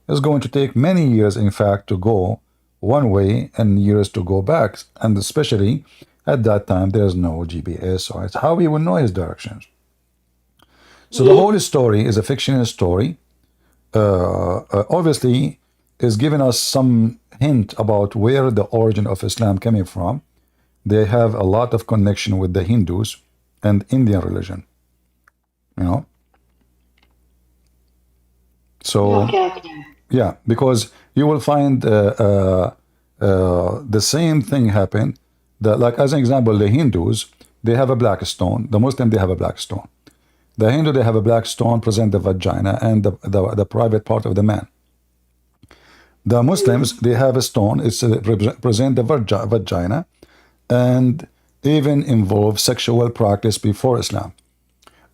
It's going to take many years, in fact, to go one way and years to go back. And especially at that time, there's no GPS, or it's how he will know his directions. So the whole story is a fictional story. obviously is giving us some hint about where the origin of Islam coming from. They have a lot of connection with the Hindus and Indian religion, you know. So Okay. yeah, because you will find the same thing happen. That, like as an example, the Hindus, they have a black stone. The Muslim, they have a black stone. The Hindu, they have a black stone, present the vagina and the private part of the man. The Muslims, they have a stone, it's represent the vagina, and even involve sexual practice before Islam.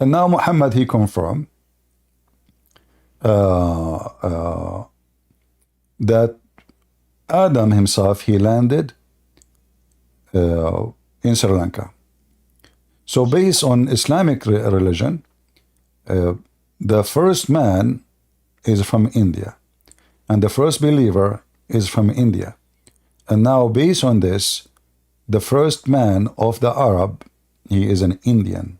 And now Muhammad, he confirmed that Adam himself, he landed in Sri Lanka. So based on Islamic religion, the first man is from India, and the first believer is from India. And now based on this, the first man of the Arab, he is an Indian,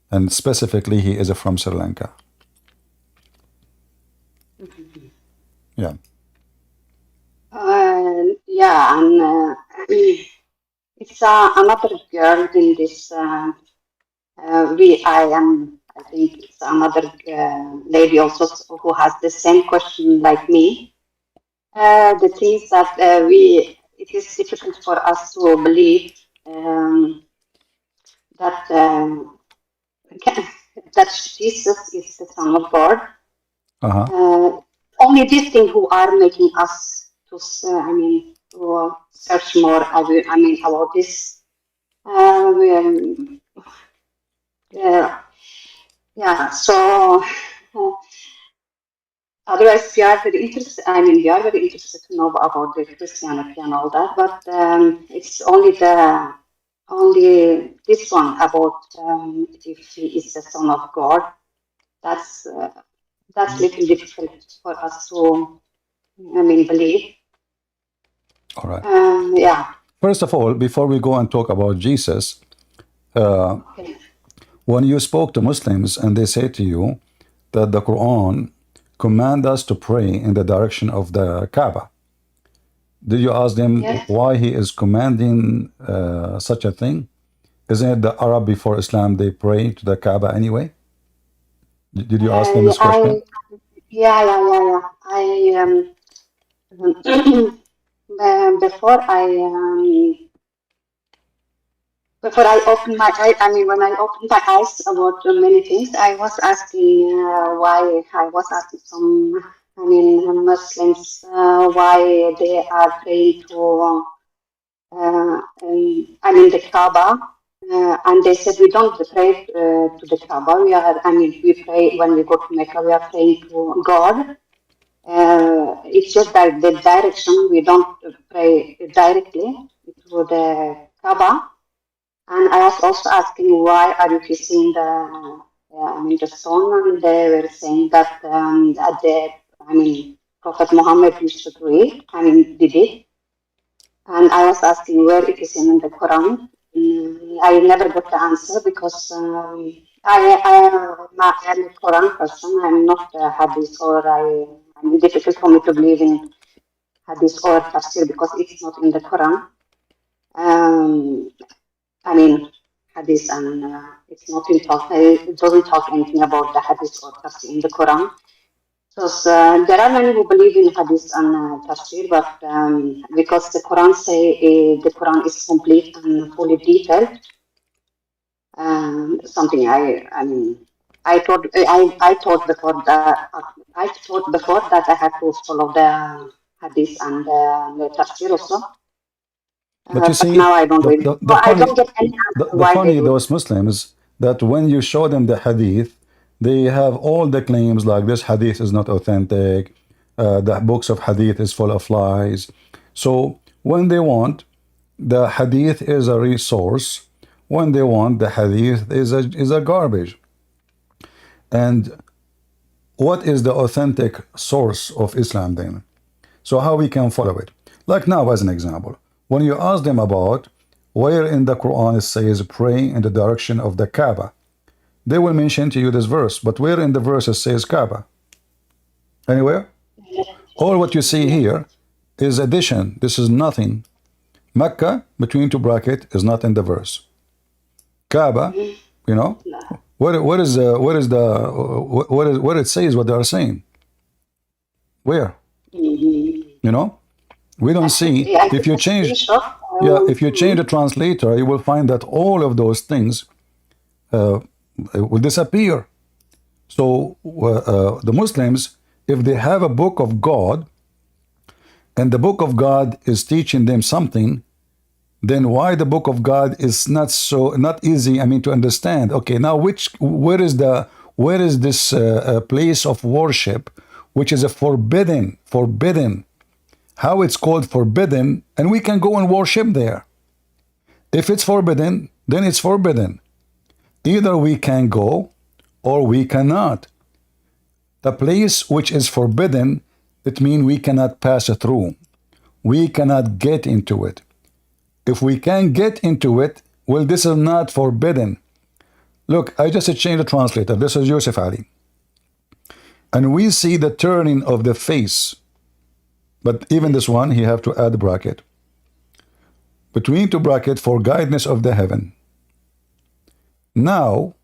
and specifically he is from Sri Lanka. Yeah. Yeah, and it's another girl in this. I think it's another lady also who has the same question like me. The things that it is difficult for us to believe that that Jesus is the Son of God. Only these things who are making us to search more. About this. Yeah. So. Otherwise, we are very interested. We are very interested to know about the Christianity and all that. But it's only this one about if he is the Son of God. That's little difficult for us to, believe. All right. Yeah. First of all, before we go and talk about Jesus, Okay. when you spoke to Muslims and they say to you that the Quran command us to pray in the direction of the Kaaba, did you ask them Yes. why he is commanding such a thing? Isn't it the Arab before Islam, they pray to the Kaaba anyway? Did you ask them this question? Yeah. Before I opened my eye, when I opened my eyes about many things, I was asking why. I was asking some, Muslims why they are praying to, the Kaaba, and they said we don't pray to the Kaaba. We pray when we go to Mecca. We are praying to God. It's just that the direction we don't pray directly to the Kaaba. And I was also asking why are you kissing the stone, and they were saying that Prophet Muhammad used to do it. Did it. And I was asking where it is in the Quran. I never got the answer because I'm a Quran person. I'm not Hadith, or difficult for me to believe in Hadith or Tafsir because it's not in the Quran. Hadith, and it's not it doesn't talk anything about the Hadith or Tafsir in the Quran. So there are many who believe in Hadith and Tafsir, but because the Quran say the Quran is complete and fully detailed, something I thought before that I had to follow the Hadith and the Tafsir also. But you see, now I don't really. I don't get any answer the why they funny, do. those Muslims, that when you show them the hadith, they have all the claims like this hadith is not authentic, the books of hadith is full of lies. So when they want, the hadith is a resource. When they want, the hadith is a garbage. And what is the authentic source of Islam then? So how we can follow it? Like now, as an example, when you ask them about where in the Quran it says pray in the direction of the Kaaba, they will mention to you this verse, but where in the verse it says Kaaba? Anywhere? All what you see here is addition. This is nothing. Mecca, between two brackets, is not in the verse. Kaaba, you know, what it says, what they are saying. Where? You know, we don't see. If you change, if you change the translator, you will find that all of those things will disappear. So the Muslims, if they have a book of God, and the book of God is teaching them something, then why the book of God is not easy, I mean, to understand? Okay, now where is this place of worship which is a forbidden? How it's called forbidden, and we can go and worship there. If it's forbidden, then it's forbidden. Either we can go or we cannot. The place which is forbidden, it means we cannot pass it through. We cannot get into it. If we can get into it, well, this is not forbidden. Look, I just changed the translator. This is Yusuf Ali. And we see the turning of the face. But even this one, he have to add bracket. Between two brackets, for guidance of the heaven. Now,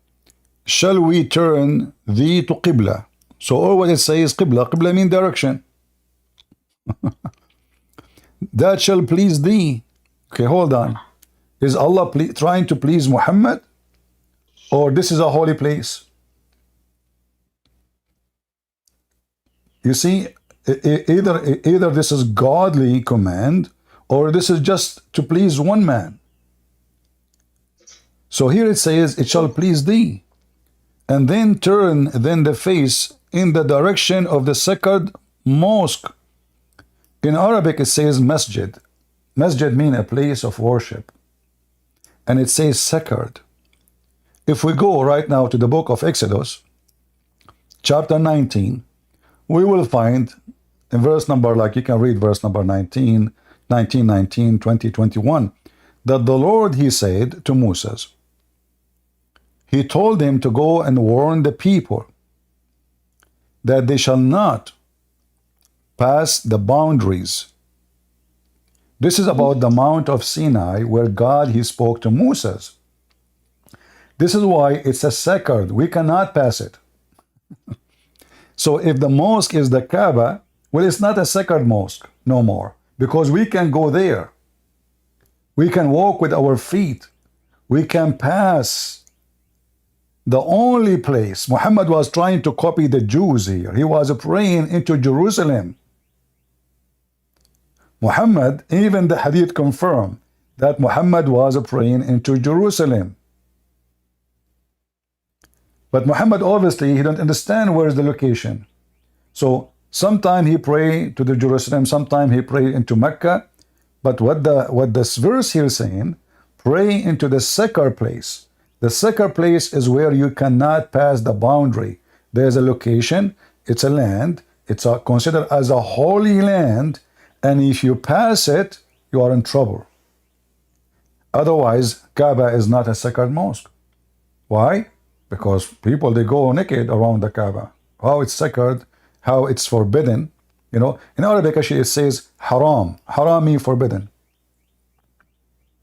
shall we turn thee to Qibla? So all what it says is Qibla. Qibla means direction. That shall please thee. Okay, hold on. Is Allah trying to please Muhammad? Or this is a holy place? You see, either this is godly command, or this is just to please one man. So here it says, it shall please thee. And then turn then the face in the direction of the sacred mosque. In Arabic it says masjid. Masjid means a place of worship. And it says sacred. If we go right now to the book of Exodus, chapter 19, we will find in verse number, like you can read verse number 19, 20, 21, that the Lord, he said to Moses, he told him to go and warn the people that they shall not pass the boundaries. This is about the Mount of Sinai, where God, he spoke to Moses. This is why it's a sacred. We cannot pass it. So if the mosque is the Kaaba, well, it's not a sacred mosque no more, because we can go there. We can walk with our feet. We can pass. The only place, Muhammad was trying to copy the Jews here. He was praying into Jerusalem. Muhammad, even the hadith confirm that Muhammad was praying into Jerusalem. But Muhammad, obviously, he don't understand where is the location. So sometime he pray to the Jerusalem, sometime he pray into Mecca. But what this verse here is saying, pray into the sacred place. The sacred place is where you cannot pass the boundary. There's a location, it's a land, it's considered as a holy land, and if you pass it, you are in trouble. Otherwise, Kaaba is not a sacred mosque. Why? Because people, they go naked around the Kaaba. How it's sacred, how it's forbidden. You know, in Arabic, actually, it says haram. Haram means forbidden.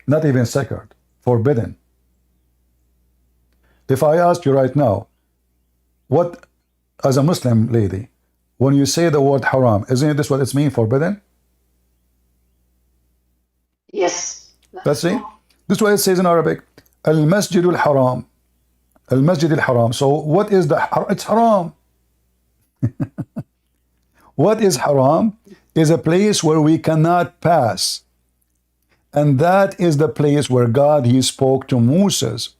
Not even sacred, forbidden. If I ask you right now, what, as a Muslim lady, when you say the word haram, isn't this what it means, forbidden? Yes. Let's see. This is what it says in Arabic. Al-Masjid al-Haram. Al-Masjid al-Haram. So what is it's haram. What is haram? Is a place where we cannot pass. And that is the place where God, he spoke to Moses.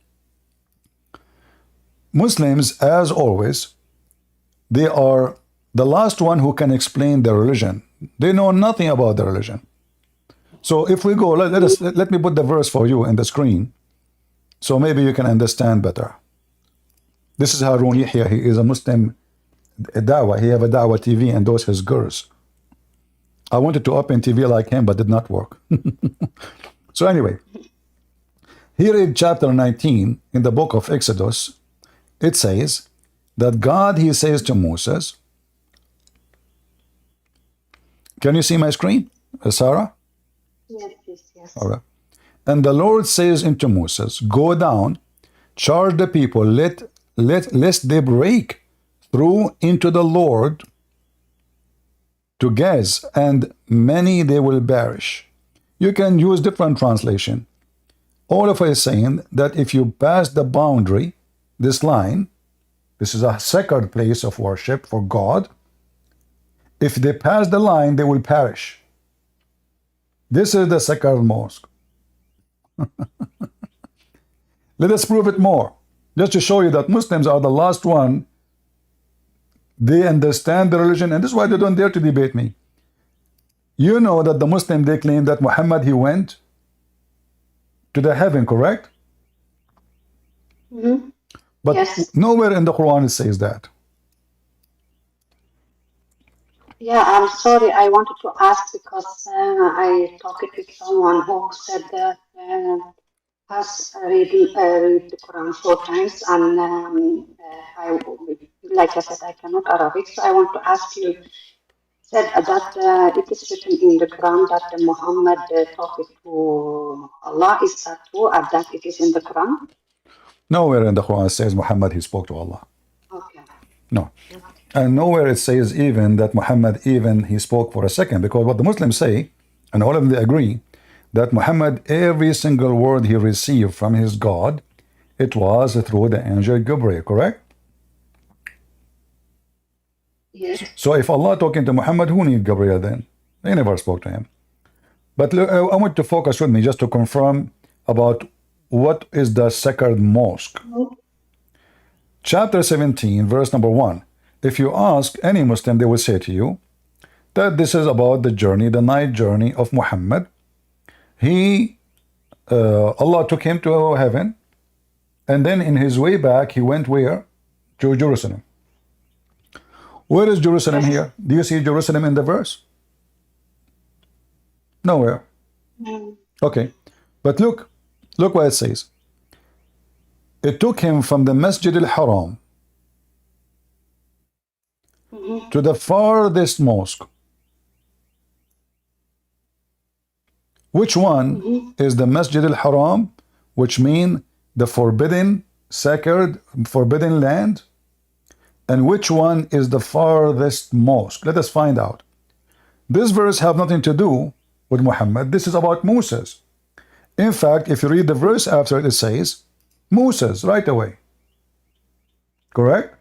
Muslims, as always, they are the last one who can explain their religion. They know nothing about the religion. So if we go, let me put the verse for you in the screen, so maybe you can understand better. This is Harun Yahya. He is a Muslim dawah. He have a dawah TV and those his girls. I wanted to open TV like him, but did not work. So anyway, here in chapter 19 in the book of Exodus, it says that God, he says to Moses, Can you see my screen, Sarah? Yes, yes. All right. And the Lord says unto Moses, go down, charge the people, lest they break through into the Lord to Gaz, and many they will perish. You can use different translation. All of it is saying that if you pass the boundary, this line, this is a sacred place of worship for God. If they pass the line, they will perish. This is the sacred mosque. Let us prove it more. Just to show you that Muslims are the last one. They understand the religion, and this is why they don't dare to debate me. You know that the Muslim, they claim that Muhammad, he went to the heaven, correct? Mm-hmm. But yes. Nowhere in the Quran it says that. Yeah, I'm sorry. I wanted to ask because I talked with someone who said that has read the Quran 4 times, and like I said, I cannot Arabic, so I want to ask you. Said that it is written in the Quran that Muhammad talked to Allah. Is that true? And that it is in the Quran? Nowhere in the Quran it says Muhammad, he spoke to Allah. Okay. No. And nowhere it says even that Muhammad, even he spoke for a second, because what the Muslims say, and all of them they agree, that Muhammad, every single word he received from his God, it was through the angel Gabriel, correct? Yes. So if Allah talking to Muhammad, who need Gabriel then? They never spoke to him. But I want to focus with me just to confirm about what is the sacred mosque. Chapter 17, verse number 1. If you ask any Muslim, they will say to you that this is about the journey, the night journey of Muhammad. Allah took him to heaven, and then in his way back, he went where? To Jerusalem. Where is Jerusalem here? Do you see Jerusalem in the verse? Nowhere. Okay. But look what it says. It took him from the Masjid al-Haram to the farthest mosque. Which one is the Masjid al-Haram, which means the forbidden, sacred, forbidden land? And which one is the farthest mosque? Let us find out. This verse have nothing to do with Muhammad. This is about Moses. In fact, if you read the verse after it, it says Moses right away. Correct?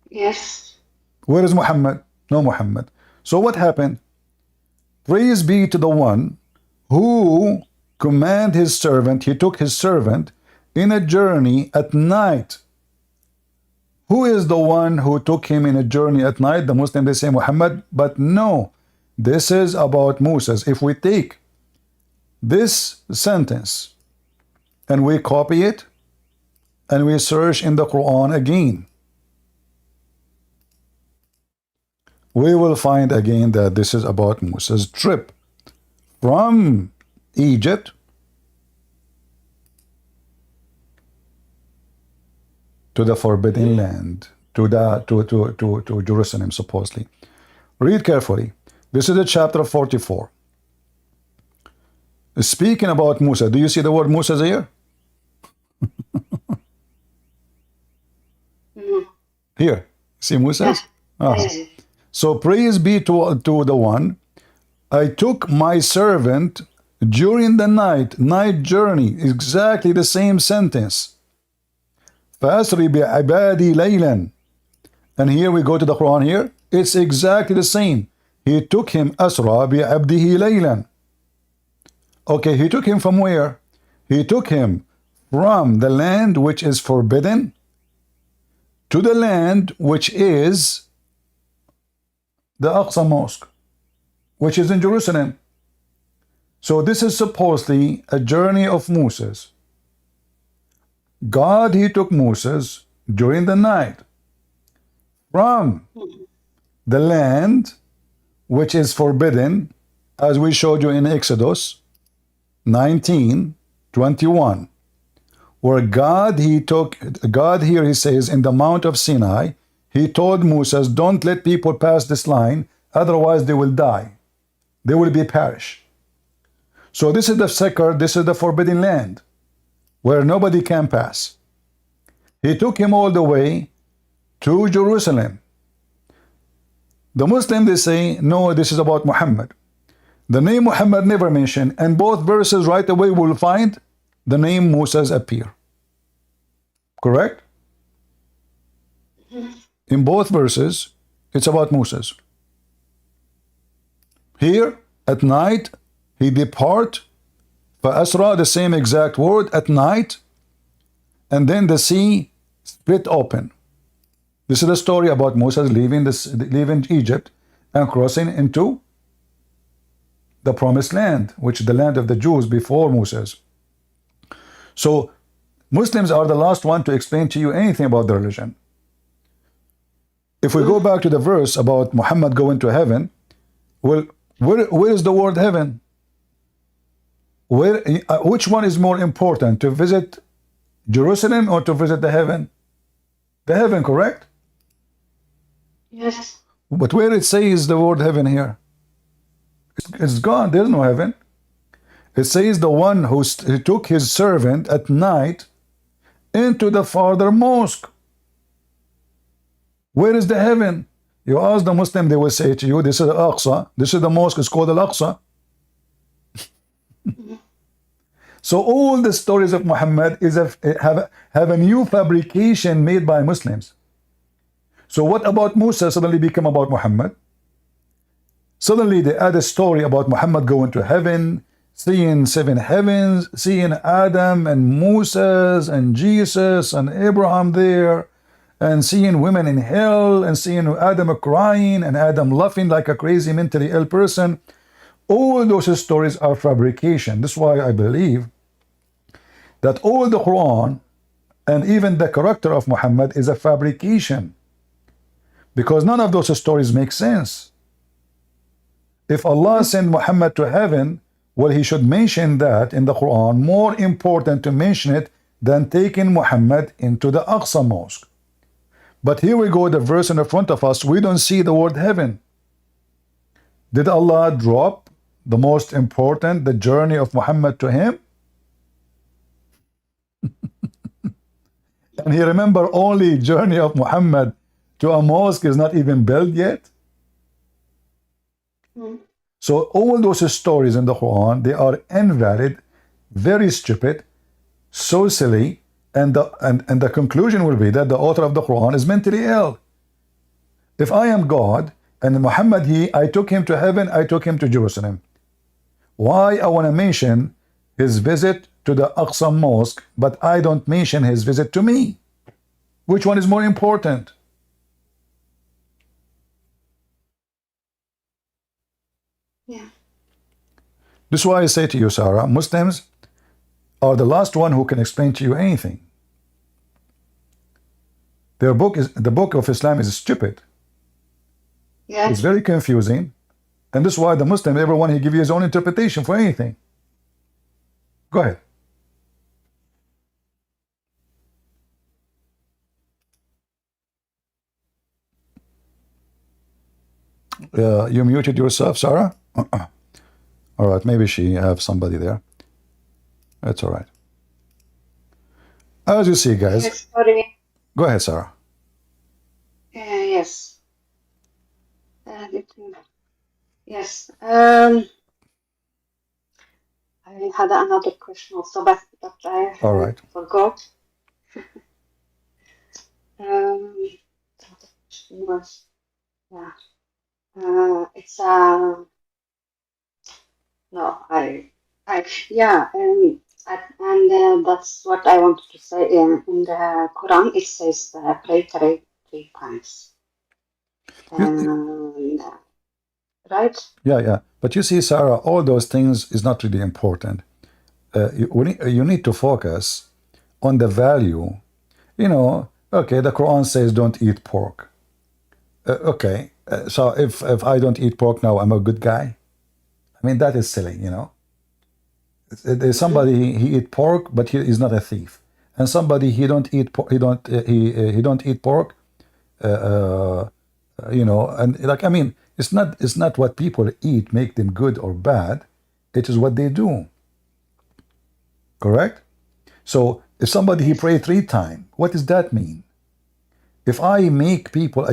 Yes. Where is Muhammad? No Muhammad. So what happened? Praise be to the one who commanded his servant. He took his servant in a journey at night. Who is the one who took him in a journey at night? The Muslim, they say Muhammad, but no, this is about Moses. If we take this sentence and we copy it and we search in the Quran again, we will find again that this is about Moses' trip from Egypt to the forbidden land, to Jerusalem, supposedly. Read carefully. This is the chapter 44. Speaking about Musa, do you see the word Musa here? Here, see Musa? So praise be to the one. I took my servant during the night journey, exactly the same sentence. فَأَسْرِ بِعِبَادِي لَيْلًا. And here we go to the Quran here. It's exactly the same. He took him أَسْرَ بِعَبْدِهِ لَيْلًا. Okay, he took him from where? He took him from the land which is forbidden to the land which is the Aqsa Mosque, which is in Jerusalem. So this is supposedly a journey of Moses. God, he took Moses during the night from the land which is forbidden, as we showed you in Exodus 19:21, where God here he says in the Mount of Sinai, he told Moses, don't let people pass this line Otherwise, they will die. They will be perish. So this is the second, this is the forbidden land where nobody can pass. He took him all the way to Jerusalem. The Muslims, they say, no, this is about Muhammad. The name Muhammad never mentioned, and both verses right away will find the name Moses appear. Correct? In both verses, it's about Moses. Here, at night, he depart, فَأَسْرَى, the same exact word, at night, and then the sea split open. This is the story about Moses leaving Egypt and crossing into the promised land, which is the land of the Jews before Moses. So Muslims are the last one to explain to you anything about the religion. If we go back to the verse about Muhammad going to heaven, well, where is the word heaven? Which one is more important, to visit Jerusalem or to visit the heaven? The heaven, correct? Yes. But where it says the word heaven here? It's gone. There's no heaven. It says the one who took his servant at night into the farther mosque. Where is the heaven? You ask the Muslim, they will say to you, this is Al-Aqsa. This is the mosque, it's called Al-Aqsa. So all the stories of Muhammad have a new fabrication made by Muslims. So what about Musa suddenly become about Muhammad? Suddenly they add a story about Muhammad going to heaven, seeing 7 heavens, seeing Adam and Moses and Jesus and Abraham there, and seeing women in hell, and seeing Adam crying and Adam laughing like a crazy mentally ill person. All those stories are fabrication. That's why I believe that all the Quran and even the character of Muhammad is a fabrication, because none of those stories make sense. If Allah sent Muhammad to heaven, well, he should mention that in the Quran. More important to mention it than taking Muhammad into the Aqsa Mosque. But here we go, the verse in the front of us, we don't see the word heaven. Did Allah drop the most important, the journey of Muhammad to him? And he remember only journey of Muhammad to a mosque is not even built yet. So all those stories in the Quran, they are invalid, very stupid, so silly, and the conclusion will be that the author of the Quran is mentally ill. If I am God and Muhammad, I took him to heaven, I took him to Jerusalem. Why I want to mention his visit to the Aqsa Mosque, but I don't mention his visit to me? Which one is more important? Yeah. This is why I say to you, Sarah, Muslims are the last one who can explain to you anything. The book of Islam is stupid. Yeah. It's very confusing. And this is why the Muslim, everyone, he give you his own interpretation for anything. Go ahead. You muted yourself, Sarah? All right, maybe she have somebody there. That's all right. As you see, guys. Yes, sorry. Go ahead, Sarah. Yes. Yes. I had another question also, but I All right. forgot. The other question was, yeah. It's no, yeah, and that's what I wanted to say. In the Quran, it says pray 3 times. Right? Yeah. But you see, Sarah, all those things is not really important. You need to focus on the value. You know, okay, the Quran says don't eat pork. Okay, so if I don't eat pork now, I'm a good guy. I mean, that is silly, you know. There's somebody he eat pork, but he is not a thief, and somebody he don't eat pork. He don't eat pork. You know, and like, I mean, It's not what people eat make them good or bad. It is what they do. Correct? So if somebody he pray 3 times, what does that mean? If I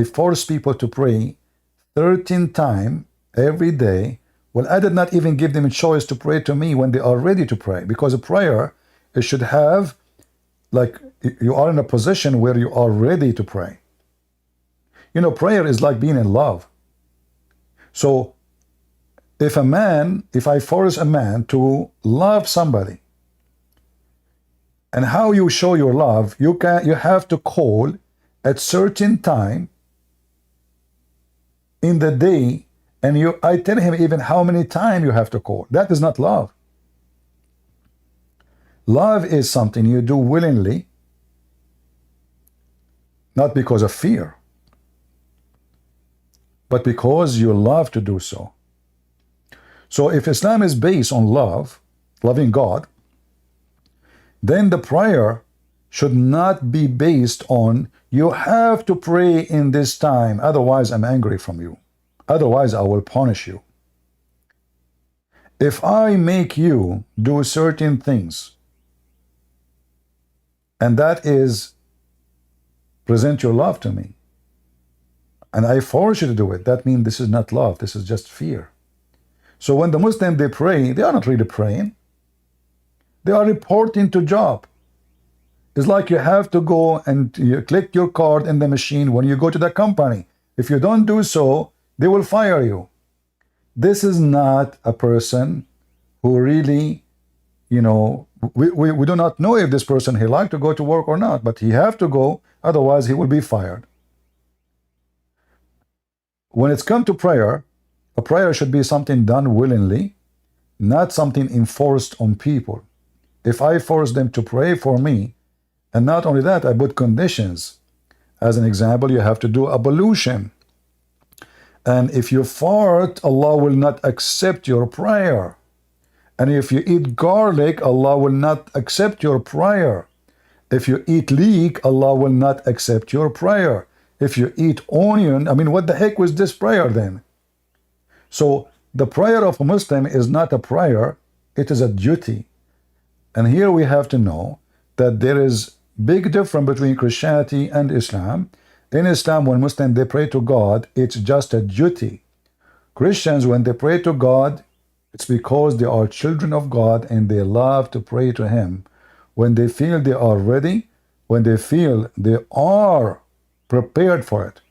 force people to pray 13 times every day, well, I did not even give them a choice to pray to me when they are ready to pray, because a prayer, it should have, like, you are in a position where you are ready to pray. You know, prayer is like being in love. So if I force a man to love somebody, and how you show your love, you have to call at certain time in the day, and I tell him even how many times you have to call. That is not love. Love is something you do willingly, not because of fear, but because you love to do so. So if Islam is based on love, loving God, then the prayer should not be based on you have to pray in this time, otherwise I'm angry from you. Otherwise I will punish you. If I make you do certain things, and that is present your love to me, and I force you to do it, that means this is not love, this is just fear. So when the Muslims, they pray, they are not really praying. They are reporting to job. It's like you have to go and you click your card in the machine when you go to the company. If you don't do so, they will fire you. This is not a person who really, you know, we do not know if this person, he like to go to work or not, but he have to go, otherwise he will be fired. When it's come to prayer, a prayer should be something done willingly, not something enforced on people. If I force them to pray for me, and not only that, I put conditions. As an example, you have to do ablution. And if you fart, Allah will not accept your prayer. And if you eat garlic, Allah will not accept your prayer. If you eat leek, Allah will not accept your prayer. If you eat onion, I mean, what the heck was this prayer then? So the prayer of a Muslim is not a prayer, it is a duty. And here we have to know that there is big difference between Christianity and Islam. In Islam, when Muslims, they pray to God, it's just a duty. Christians, when they pray to God, it's because they are children of God and they love to pray to Him. When they feel they are ready, when they feel they are prepared for it.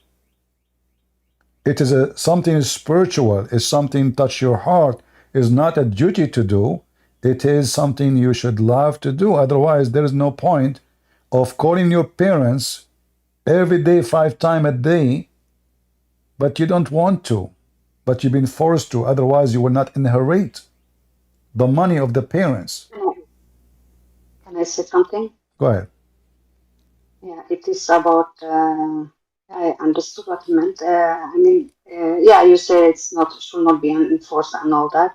It is something spiritual, it's something touch your heart, it's not a duty to do, it is something you should love to do. Otherwise, there is no point of calling your parents every day, 5 times a day, but you don't want to, but you've been forced to, otherwise you will not inherit the money of the parents. Can I say something? Go ahead. Yeah, it is about, I understood what you meant. I mean, yeah, you say it's not, should not be enforced and all that.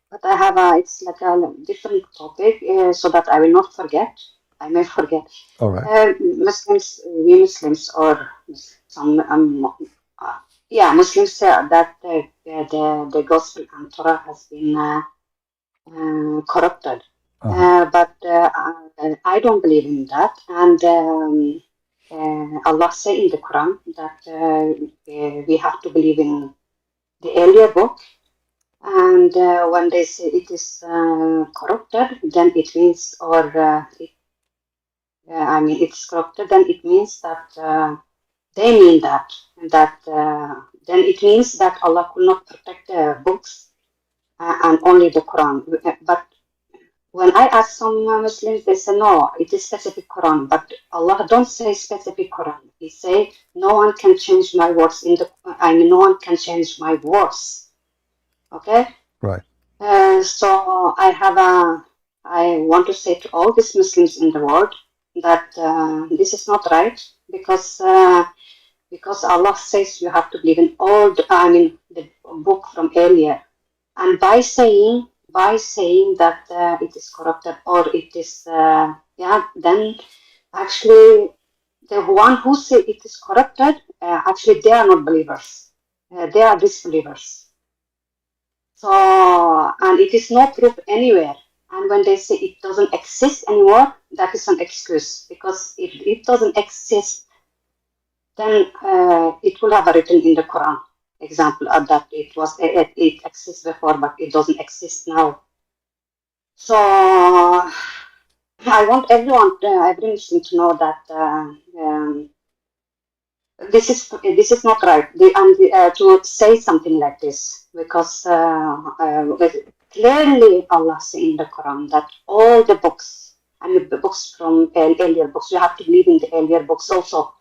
But I have it's like a different topic, so that I will not forget. I may forget. All right. We Muslims, or some, yeah, Muslims say that the gospel and Torah has been corrupted. But I don't believe in that. And Allah say in the Quran that we have to believe in the earlier book. And when they say it is corrupted, then it means, I mean, it's corrupted, then it means that they mean that then it means that Allah could not protect the books and only the Quran. But when I ask some Muslims, they say no, it is specific Quran. But Allah don't say specific Quran. He say no one can change my words no one can change my words. Okay. Right. So I want to say to all these Muslims in the world that this is not right, because Allah says you have to believe in the book from earlier, and by saying that it is corrupted or it is then actually the one who say it is corrupted, actually they are not believers. they are disbelievers. So, and it is not proof anywhere. And when they say it doesn't exist anymore, that is an excuse, because if it doesn't exist, then it will have a written in the Quran example that it exists before, but it doesn't exist now. So I want every Muslim to know that this is not right. To say something like this, because clearly Allah says in the Quran that all the books, and the books from earlier books, you have to believe in the earlier books also.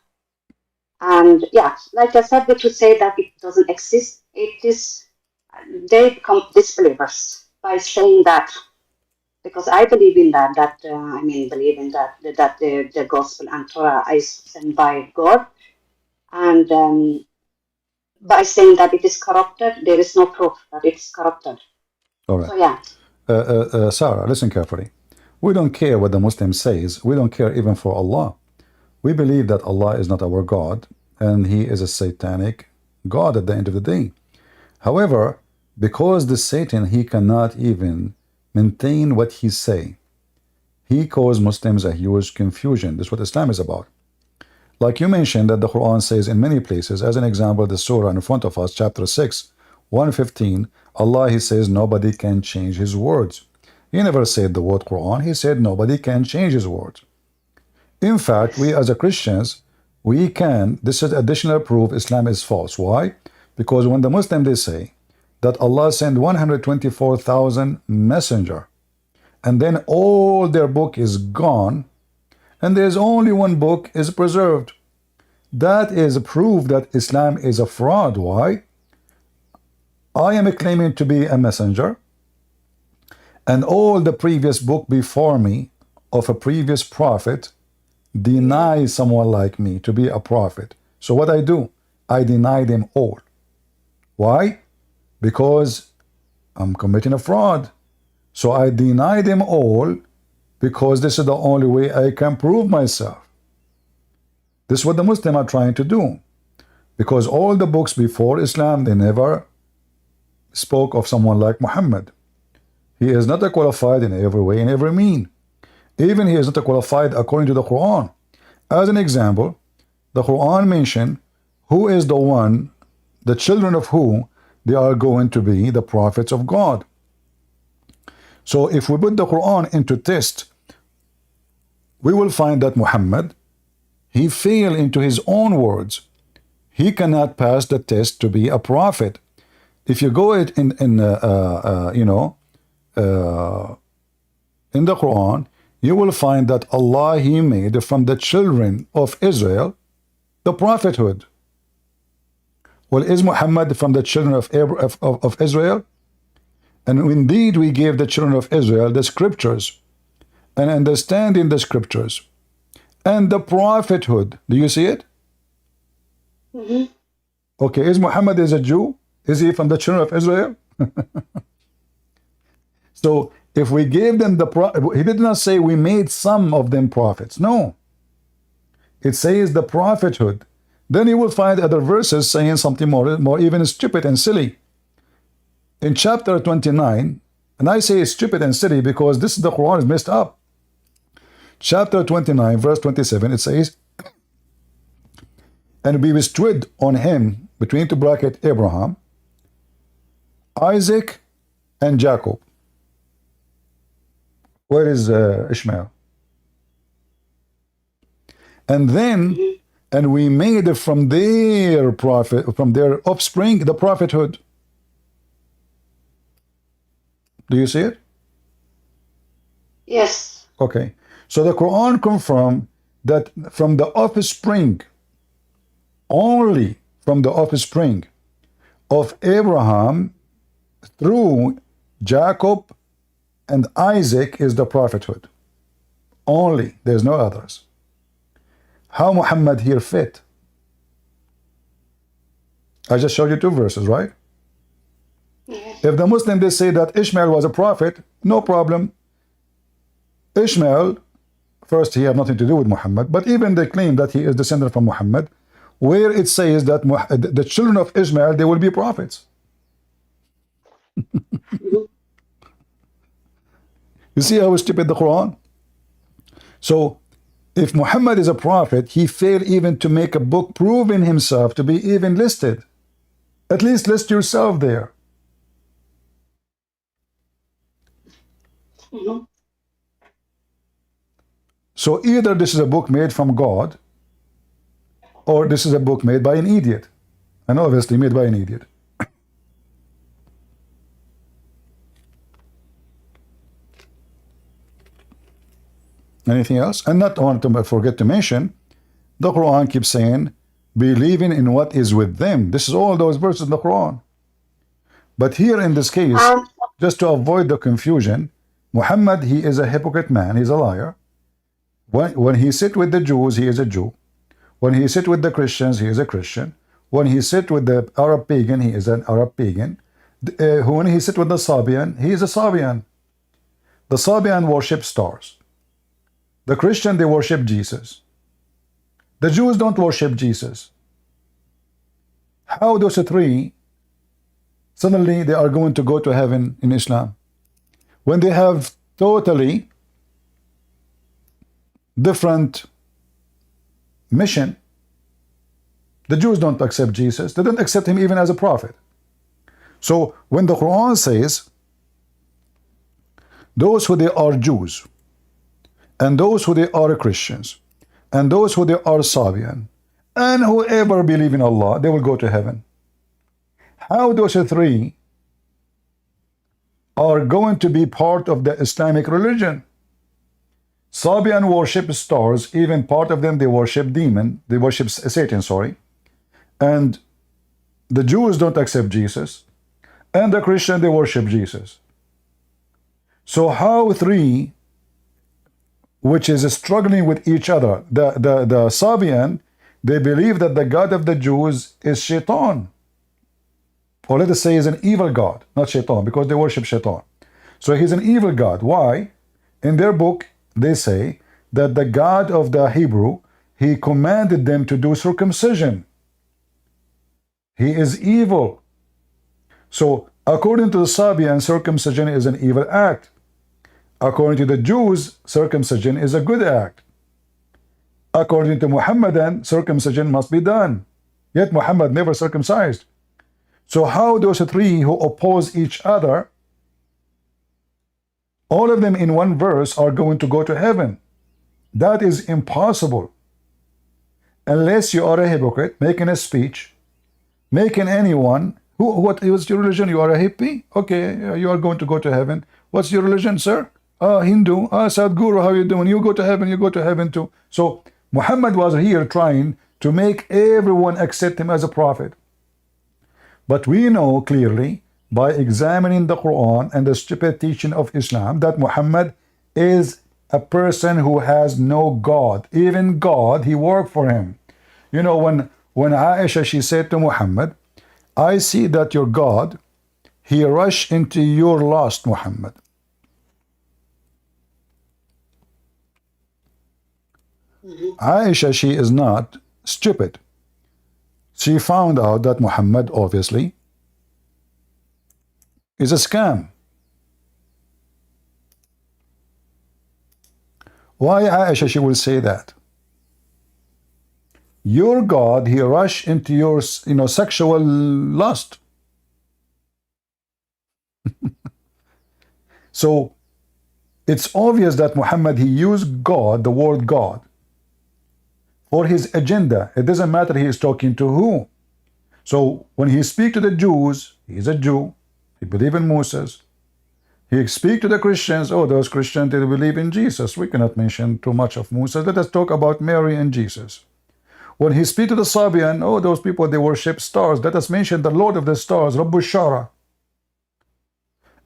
And yeah, like I said, to say that it doesn't exist, they become disbelievers by saying that. Because I believe in that. Believe in that the gospel and Torah is sent by God, and by saying that it is corrupted, there is no proof that it's corrupted. All right. So yeah. Sarah, listen carefully. We don't care what the Muslim says. We don't care even for Allah. We believe that Allah is not our God, and He is a satanic God at the end of the day. However, because the Satan, he cannot even maintain what he say, he caused Muslims a huge confusion. This is what Islam is about. Like you mentioned that the Quran says in many places, as an example, the surah in front of us, chapter 6, 115, Allah, He says nobody can change His words. He never said the word Quran. He said nobody can change His words. In fact, we as a Christians, we can, this is additional proof Islam is false. Why? Because when the Muslims, they say that Allah sent 124,000 messenger, and then all their book is gone, and there's only one book is preserved. That is a proof that Islam is a fraud. Why? I am claiming to be a messenger, and all the previous book before me of a previous prophet deny someone like me to be a prophet. So what I do? I deny them all. Why? Because I'm committing a fraud. So I deny them all because this is the only way I can prove myself. This is what the Muslims are trying to do. Because all the books before Islam, they never spoke of someone like Muhammad. He is not qualified in every way, in every mean. Even he is not qualified according to the Quran. As an example, the Quran mentioned who is the one, the children of who they are going to be the prophets of God. So if we put the Quran into test, we will find that Muhammad, he failed into his own words. He cannot pass the test to be a prophet. If you go it in the Quran, you will find that Allah, He made from the children of Israel the prophethood. Well, is Muhammad from the children of Israel? And indeed, we gave the children of Israel the scriptures and understanding the scriptures and the prophethood. Do you see it? Mm-hmm. Okay, is Muhammad is a Jew? Is he from the children of Israel? So if we gave them he did not say we made some of them prophets. No. It says the prophethood. Then you will find other verses saying something more even stupid and silly. In chapter 29, and I say it's stupid and silly because this is the Quran is messed up. Chapter 29, verse 27, it says, and we bestowed on him, between two brackets, Abraham, Isaac, and Jacob. Where is Ishmael? And then, and we made from their prophet, from their offspring, the prophethood. Do you see it? Yes. Okay. So the Quran confirms that from the offspring, only from the offspring of Abraham through Jacob and Isaac is the prophethood. Only. There's no others. How Muhammad here fit? I just showed you two verses, right? Yes. If the Muslim they say that Ishmael was a prophet, no problem. Ishmael, first he had nothing to do with Muhammad, but even they claim that he is descended from Muhammad. where it says that the children of Ishmael, they will be prophets. You see how stupid the Quran? So if Muhammad is a prophet, he failed even to make a book proving himself to be even listed. At least list yourself there. So either this is a book made from God, or this is a book made by an idiot. And obviously made by an idiot. Anything else? And not want to forget to mention, the Quran keeps saying, believing in what is with them. This is all those verses in the Quran. But here in this case, just to avoid the confusion, Muhammad, he is a hypocrite man. He's a liar. When he sit with the Jews, he is a Jew. When he sit with the Christians, he is a Christian. When he sit with the Arab pagan, he is an Arab pagan. When he sit with the Sabian, he is a Sabian. The Sabian worship stars. The Christian, they worship Jesus. The Jews don't worship Jesus. How those three suddenly they are going to go to heaven in Islam when they have totally different mission? The Jews don't accept Jesus. They don't accept him even as a prophet. So when the Quran says those who they are Jews, and those who they are Christians, and those who they are Sabian, and whoever believe in Allah, they will go to heaven. How those three are going to be part of the Islamic religion? Sabian worship stars, even part of them, they worship they worship Satan, sorry. And the Jews don't accept Jesus, and the Christian, they worship Jesus. So how three, which is struggling with each other, the Sabian, they believe that the God of the Jews is Shaitan, or let us say is an evil God, not Shaitan, because they worship Shaitan. So he's an evil God. Why? In their book, they say that the God of the Hebrew, he commanded them to do circumcision. He is evil. So according to the Sabian, circumcision is an evil act. According to the Jews, circumcision is a good act. According to Muhammadan, circumcision must be done. Yet Muhammad never circumcised. So how those three who oppose each other, all of them in one verse, are going to go to heaven? That is impossible. Unless you are a hypocrite, making a speech, making anyone, what is your religion? You are a hippie? Okay, you are going to go to heaven. What's your religion, sir? Hindu. Sadhguru, how you doing? You go to heaven too. So Muhammad was here trying to make everyone accept him as a prophet. But we know clearly by examining the Quran and the stupid teaching of Islam that Muhammad is a person who has no God. Even God, he worked for him. You know, when Aisha, she said to Muhammad, I see that your God, he rushed into your lust, Muhammad. Aisha, she is not stupid. She found out that Muhammad, obviously, is a scam. Why Aisha, she will say that? Your God, he rushed into your, sexual lust. So it's obvious that Muhammad, he used God, the word God, for his agenda. It doesn't matter he is talking to who. So when he speaks to the Jews, he's a Jew. He believes in Moses. He speaks to the Christians. Oh, those Christians, they believe in Jesus. We cannot mention too much of Moses. Let us talk about Mary and Jesus. When he speaks to the Sabian, oh, those people, they worship stars. Let us mention the Lord of the stars, Rabbu Shara.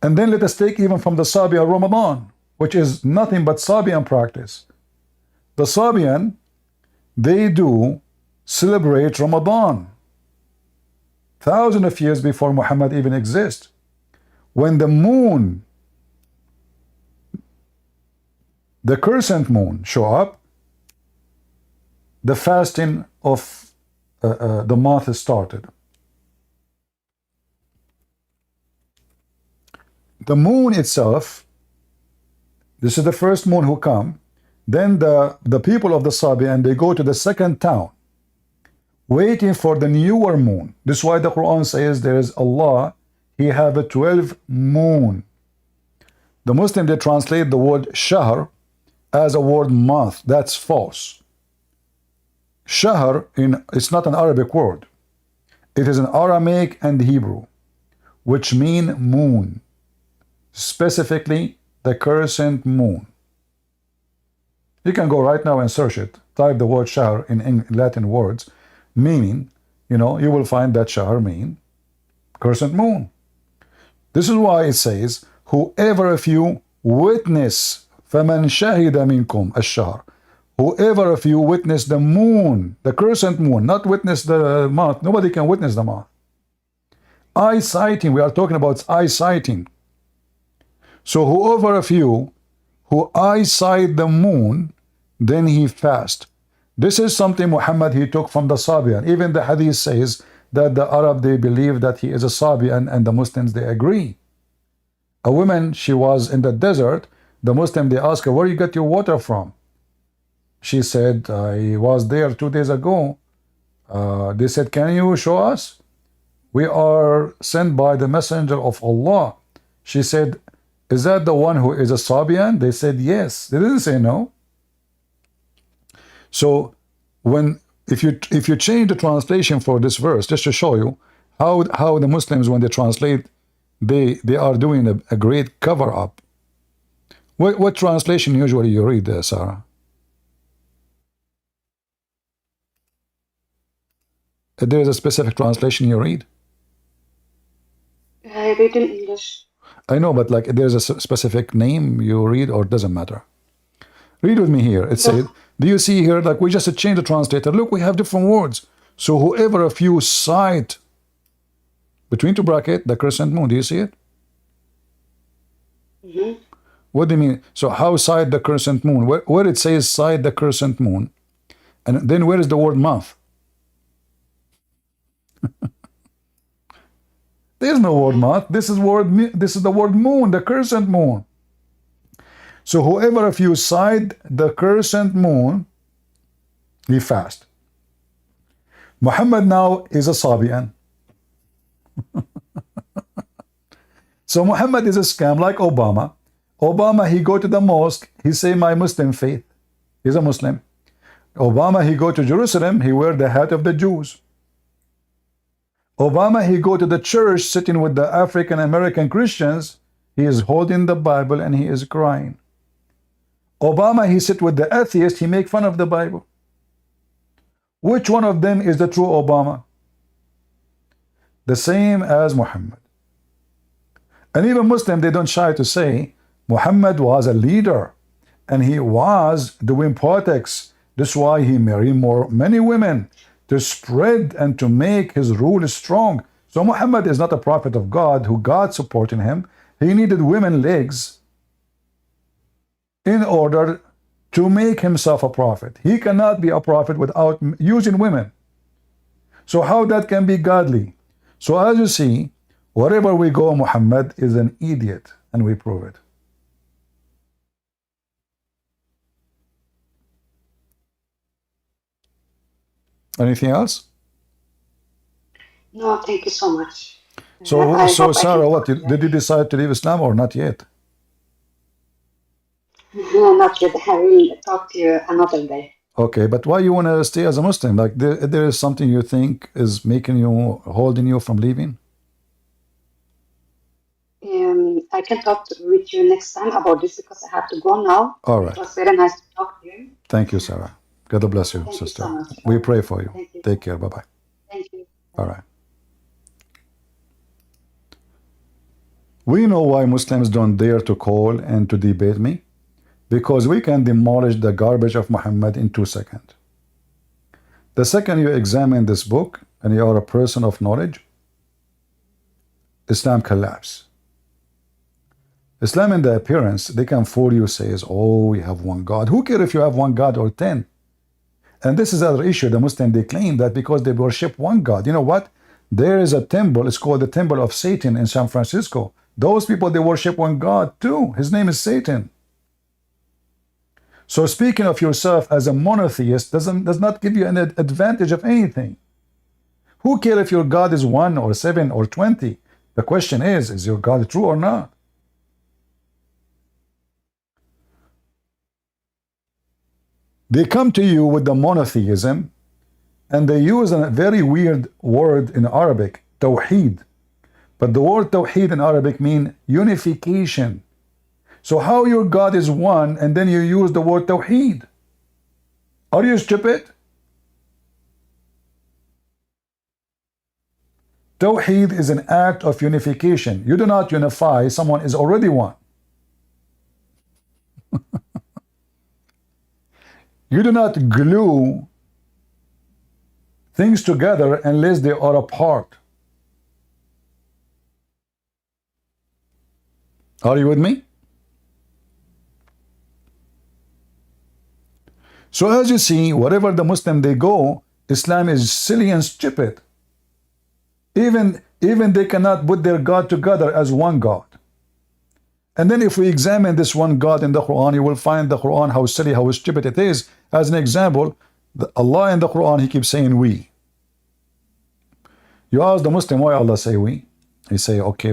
And then let us take even from the Sabian Ramadan, which is nothing but Sabian practice. The Sabian, they do celebrate Ramadan thousands of years before Muhammad even exists. When the moon, the crescent moon, show up, the fasting of the month started. The moon itself, this is the first moon who come. Then the people of the Sabian, they go to the second town, waiting for the newer moon. This is why the Quran says there is Allah, He have a 12 moon. The Muslim, they translate the word shahr as a word month. That's false. Shahr, it's not an Arabic word. It is an Aramaic and Hebrew, which mean moon. Specifically, the crescent moon. You can go right now and search it. Type the word shahr in Latin words, meaning, you will find that shahr mean crescent moon. This is why it says, whoever of you witness, فَمَنْ شَهِدَ مِنْكُمْ الشَّهْرِ, whoever of you witness the moon, the crescent moon, not witness the month. Nobody can witness the month. Eye sighting, we are talking about eye sighting. So whoever of you who eyesight the moon, then he fast. This is something Muhammad, he took from the Sabian. Even the hadith says that the Arab, they believe that he is a Sabian, and the Muslims, they agree. A woman, she was in the desert. The Muslim, they asked her, where you get your water from? She said, I was there 2 days ago. They said, can you show us? We are sent by the messenger of Allah. She said, is that the one who is a Sabian? They said yes. They didn't say no. So if you change the translation for this verse, just to show you how the Muslims, when they translate, they are doing a great cover up. What translation usually you read there, Sarah? There is a specific translation you read? I read in English. I know, but like there's a specific name you read, or it doesn't matter. Read with me here. It said, do you see here, like we just changed the translator. Look, we have different words. So whoever of you sight, between two brackets, the crescent moon, do you see it? Mm-hmm. What do you mean? So how sight the crescent moon? Where it says sight the crescent moon, and then where is the word month? There's no word month. This is the word moon, the crescent moon. So whoever of you sight the crescent moon, he fast. Muhammad now is a Sabian. So Muhammad is a scam like Obama. Obama, he go to the mosque, he say my Muslim faith. He's a Muslim. Obama, he go to Jerusalem, he wear the hat of the Jews. Obama, he go to the church sitting with the African American Christians, he is holding the Bible and he is crying. Obama, he sit with the atheist, he make fun of the Bible. Which one of them is the true Obama? The same as Muhammad. And even Muslim, they don't shy to say Muhammad was a leader and he was doing politics. This is why he married many women, to spread and to make his rule strong. So Muhammad is not a prophet of God who God supporting him. He needed women legs in order to make himself a prophet. He cannot be a prophet without using women. So how that can be godly? So as you see, wherever we go, Muhammad is an idiot, and we prove it. Anything else? No, thank you so much. So Sarah, what did you decide to leave Islam or not yet? Not yet. I will talk to you another day. Okay, but why you want to stay as a Muslim? Like there is something you think is making you, holding you from leaving? I can talk with you next time about this because I have to go now. All right. It was very nice to talk to you. Thank you, Sarah. God bless you, Thank sister. you so much. We pray for you. Thank you. Take care. Bye-bye. Thank you. All right. We know why Muslims don't dare to call and to debate me. Because we can demolish the garbage of Muhammad in 2 seconds. The second you examine this book and you are a person of knowledge, Islam collapse. Islam in the appearance, they can fool you, says, oh, we have one God. Who cares if you have one God or 10? And this is the other issue. The Muslim, they claim that because they worship one God. You know what? There is a temple. It's called the Temple of Satan in San Francisco. Those people, they worship one God too. His name is Satan. So speaking of yourself as a monotheist does not give you an advantage of anything. Who cares if your God is 1 or 7 or 20? The question is your God true or not? They come to you with the monotheism, and they use a very weird word in Arabic, tawheed. But the word tawheed in Arabic means unification. So how your God is one, and then you use the word tawheed? Are you stupid? Tawheed is an act of unification. You do not unify, someone is already one. You do not glue things together unless they are apart. Are you with me? So as you see, wherever the Muslim they go, Islam is silly and stupid. Even they cannot put their God together as one God. And then if we examine this one God in the Quran, you will find the Quran, how silly, how stupid it is. As an example, Allah in the Quran, He keeps saying we. You ask the Muslim, why Allah say we? He say, okay,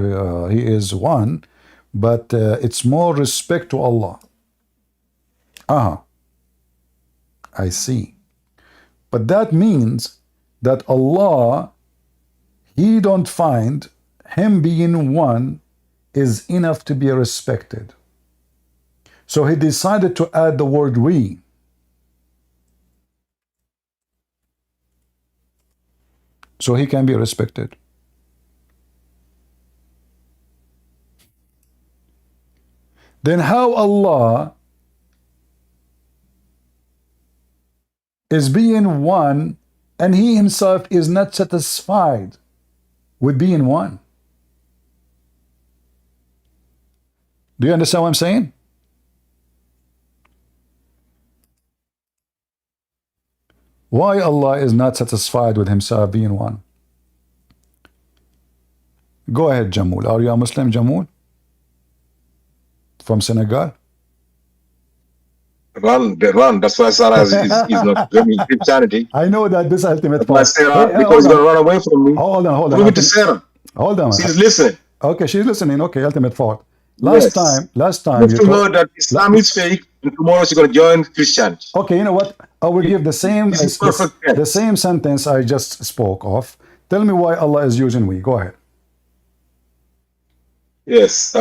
He is one, but it's more respect to Allah. I see. But that means that Allah, He don't find Him being one is enough to be respected. So He decided to add the word we. So He can be respected. Then how Allah is being one and He Himself is not satisfied with being one? Do you understand what I'm saying? Why Allah is not satisfied with Himself being one? Go ahead, Jamul. Are you a Muslim, Jamul? From Senegal? Run. That's why Sarah is not doing Christianity. I know that this ultimate part. Sarah, because he's going to run away from me. Hold on. Prove it to Sarah. Hold on. She's listening. Okay, she's listening. Okay, ultimate fault. Last time you heard that Islam is fake, and tomorrow she's going to join Christianity. Okay, you know what? I will give the same sentence I just spoke of. Tell me why Allah is using we. Go ahead. Yes.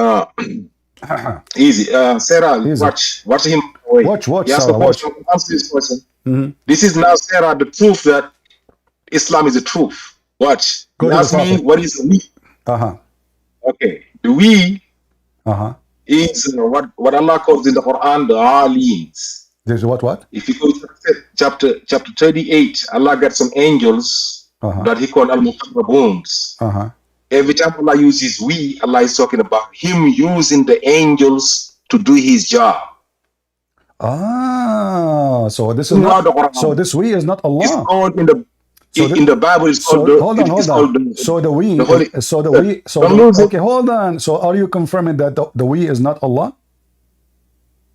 Easy. Sarah, easy. Watch him. Watch, Sarah, watch. Answer this question. This is now, Sarah, the proof that Islam is the truth. Watch. You ask me, what is the we? Okay. The we is what Allah calls in the Quran the Alins. There's what? If you go to chapter 38, Allah got some angels that He called Al-Muqarrabuns. Every time Allah uses we, Allah is talking about Him using the angels to do His job. So this is not. So this we is not Allah. It's called in the Bible. It's called hold on. So the we. Okay, hold on. So are you confirming that the we is not Allah?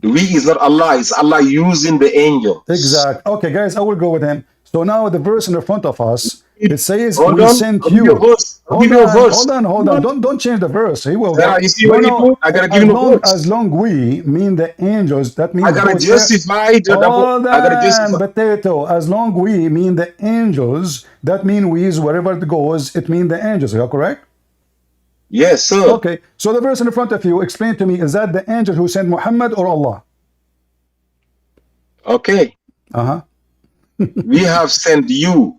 The we is not Allah. It's Allah using the angels. Exact. Okay, guys, I will go with him. So now the verse in the front of us, it says, we sent you. Hold on. Don't change the verse. He will. You see what I gotta give him a verse. As long we mean the angels, that means I gotta justify. Potato. As long we mean the angels, that means we is wherever it goes, it means the angels. Are you correct? Yes, sir. Okay. So the verse in front of you, explain to me, is that the angel who sent Muhammad or Allah? Okay. We have sent you.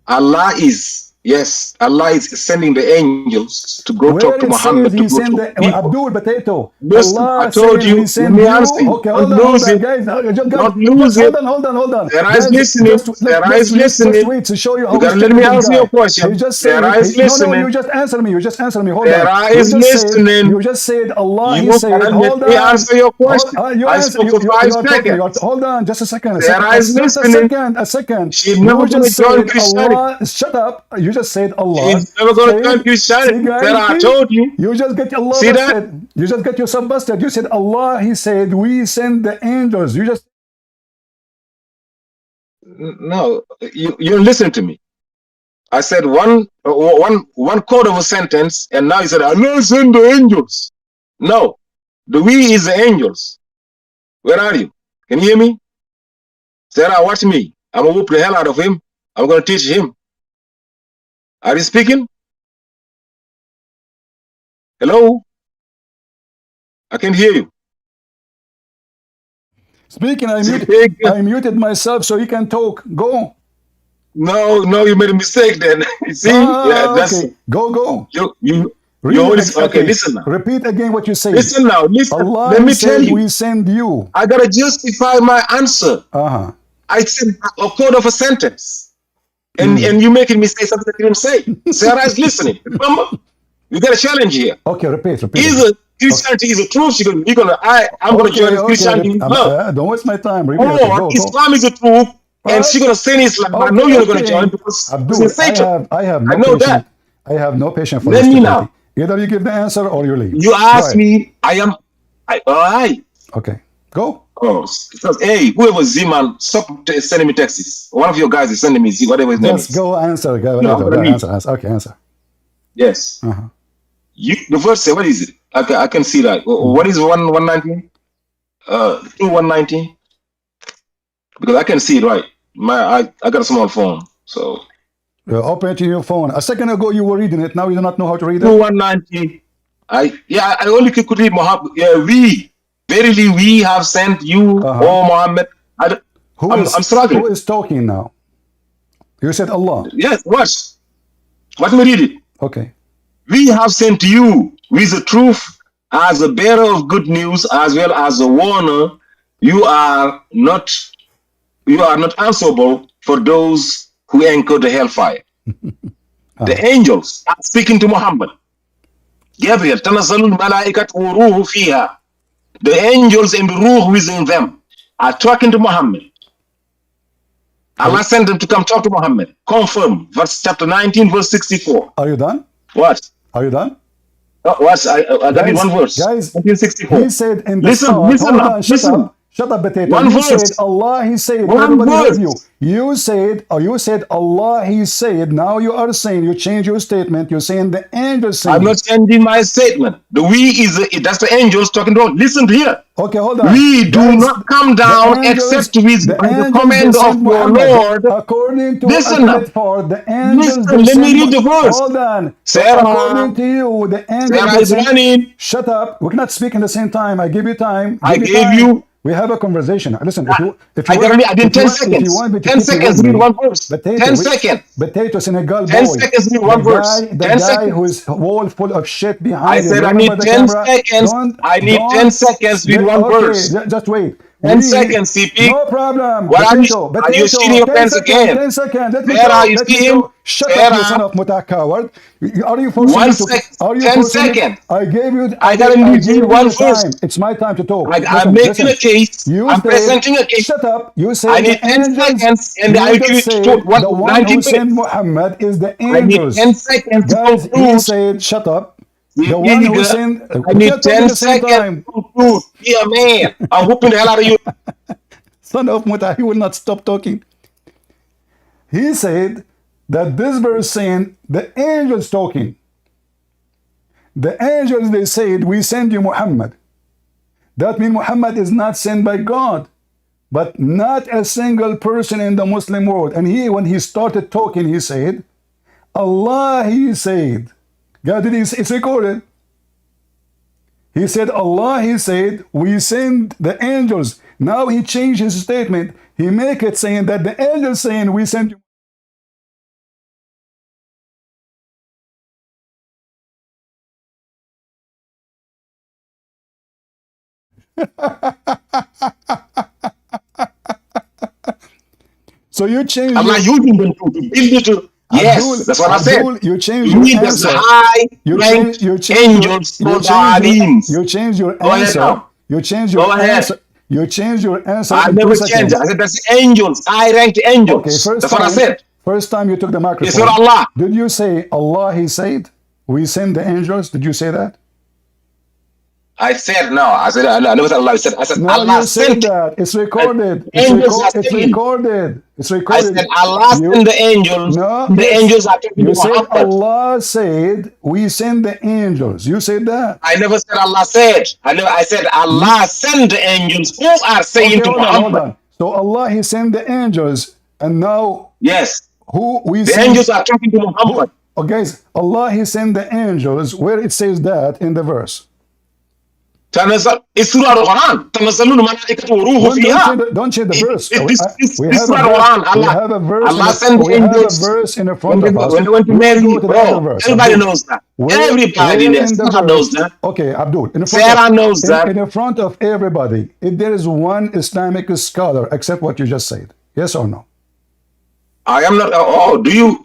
Allah is Yes, Allah is sending the angels to go talk to Muhammad. He sent the Abdul Potato. Listen, Allah I told you. we send Let me you. answer you. Okay, hold on, guys. Don't lose it. Hold on. Sarah is Guys, listening. Sarah is listening. Just wait to show you how You gotta let me answer your question. He just said, Sarah is listening. No, you just answer me. Hold Sarah on. is listening. You just said Allah. You gotta let me answer your question. I spoke for 5 seconds. Hold on, just a second. Sarah is listening. A second. She's never gonna join Christianity. Allah. Shut up. You just said Allah. She's never gonna join Christianity. Sarah, I told you. You just get Allah. See that? You just get yourself busted. You said Allah. He said we send the angels. You just. No, you listen to me. I said one quarter of a sentence, and now you said Allah send the angels. No, the we is the angels. Where are you? Can you hear me? Sarah, watch me. I'm gonna whoop the hell out of him. I'm gonna teach him. Are you speaking? Hello? I can hear you. Speaking, I muted myself so you can talk. Go. No, you made a mistake then. You see? Yeah, that's okay. Go. You okay, listen now. Repeat again what you say. Listen now, listen. Allah Let me tell you. We send you. I gotta justify my answer. I said a quarter of a sentence. And you making me say something that you didn't say. Sarah is listening. Remember? You got a challenge here. Okay, repeat. Christianity is a truth. I'm gonna join Christianity. Don't waste my time. Or Islam is a truth, and she's gonna say Islam. I know you're gonna join because Abdul, I have no know patience. that. I have no patience for Let this. me now. Either you give the answer or you leave. You ask me. All right. Okay, go. Oh, because hey, whoever Zeman, stop sending me texts. One of your guys is sending me whatever his name is. Go answer. Go answer. Okay, answer. Yes. The verse say, what is it? I can see that. What is 119? 119? Because I can see it right. I got a small phone, so. Open it to your phone. A second ago you were reading it. Now you do not know how to read it. 119. I only could read Muhammad. Verily we have sent you, O Muhammad. I'm struggling. Who is talking now? You said Allah. Yes, watch. Let me read it. Okay. We have sent you with the truth as a bearer of good news as well as a warner. You are not answerable for those who anchor the hellfire. The angels are speaking to Muhammad. Gabriel, tanazzalul malaikat wa ruhu fiha. The angels and the ruh within them are talking to Muhammad. Allah sent them to come talk to Muhammad. Confirm. Chapter 19, verse 64. Are you done? What? Are you done? What? I got one verse. Guys, 1964. He said in the listen. Shut up, potato. One verse. Said Allah, he said. One verse. You said Allah, he said. Now you are saying, you change your statement. You're saying the angels saying. I'm not changing my statement. The we is that's the angels talking to us. Listen here. Okay, hold on. We do not come down except with the command of your Lord. According to listen now. The angels listen, let me read the verse. Hold on. Sarah, according to you, the angels. Sarah is running. Shut up. We cannot speak in the same time. I give you time. I gave you. We have a conversation. Listen, if I did 10 seconds. 10 seconds, read one verse. 10 seconds. Potato Senegal 10 seconds, read one verse. 10 guy who is wall full of shit behind I said I need 10 seconds. I need 10 seconds, read one verse. Just wait. 10 seconds, CP. No problem. What are you shitting your pants again? 10 seconds. Let me Sarah, you see him? Shut up, you son of Muta coward. Are you forcing me to... 10 seconds. I gave you... I gotta need you one verse. It's my time to talk. I'm making a case. I'm presenting a case. Shut up. You said I need 10 seconds and I give you 90 minutes. Muhammad is the I need angels. 10 seconds to Guys, conclude. he said, shut up. The one who sent, I need 10 seconds to prove. Be a man. I'm whooping the hell out of you. Son of Muta, he will not stop talking. He said that this verse saying the angels talking. The angels, they said, we send you Muhammad. That means Muhammad is not sent by God. But not a single person in the Muslim world. And when he started talking, he said, Allah, he said. God, it's recorded. He said, Allah, he said, we send the angels. Now he changed his statement. He make it saying that the angels saying we send you. So you change. I'm not using them to build it to. Yes, that's what I said. You change your answer. You change angels called Alim. You change your Go ahead answer. now. You change your answer. You change your answer. I never changed it. I said that's angels. I ranked angels. Okay, that's what I said. First time you took the microphone. It's not Allah. Did you say Allah? He said, "We send the angels." Did you say that? I said no. I said I never said Allah. I said no, Allah you sent. Said that. It's recorded. It's recorded. It's recorded. I said Allah sent the angels. No, the angels are talking you to said Muhammad. Allah said we send the angels. You said that. I never said Allah said. I said Allah sent the angels who are saying to Muhammad. Hold on. So Allah He sent the angels, and now yes, who we the angels are talking to Muhammad. Okay, Allah He sent the angels. Where it says that in the verse? It's through the Quran. Don't change the verse. We have a verse. Allah sent angels. We have a verse in front of us. When they went to Mary, everybody knows that. Everybody knows that. Okay, Abdul. Sarah knows that. In front of everybody, if there is one Islamic scholar, accept what you just said. Yes or no? I am not. Do you?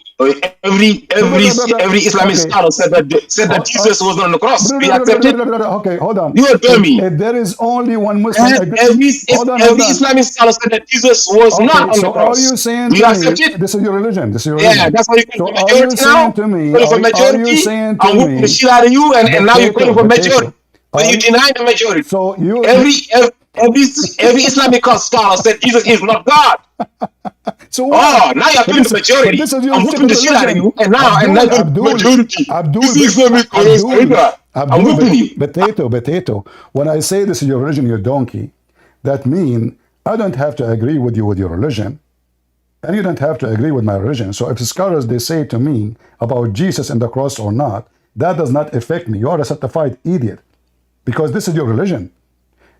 Every Islamic scholar said that Jesus was on the cross. We accept it. Okay, hold on. You tell me. If there is only one Muslim. Every Islamic scholar said that Jesus was not on the cross. Are you saying we accept it? This is your religion. Yeah, that's why you call for majority now. Are you saying to me? I'm whooping the shit out of you, and now you're calling for majority. But you deny the majority. So you every Islamic scholar said Jesus is not God. So what? Now you're doing the majority. I'm whooping the shit out of you, and now the majority. This is Islamic scholars. I'm whooping you. Potato. When I say this is your religion, you donkey, that means I don't have to agree with you with your religion, and you don't have to agree with my religion. So if scholars they say to me about Jesus and the cross or not, that does not affect me. You are a certified idiot, because this is your religion.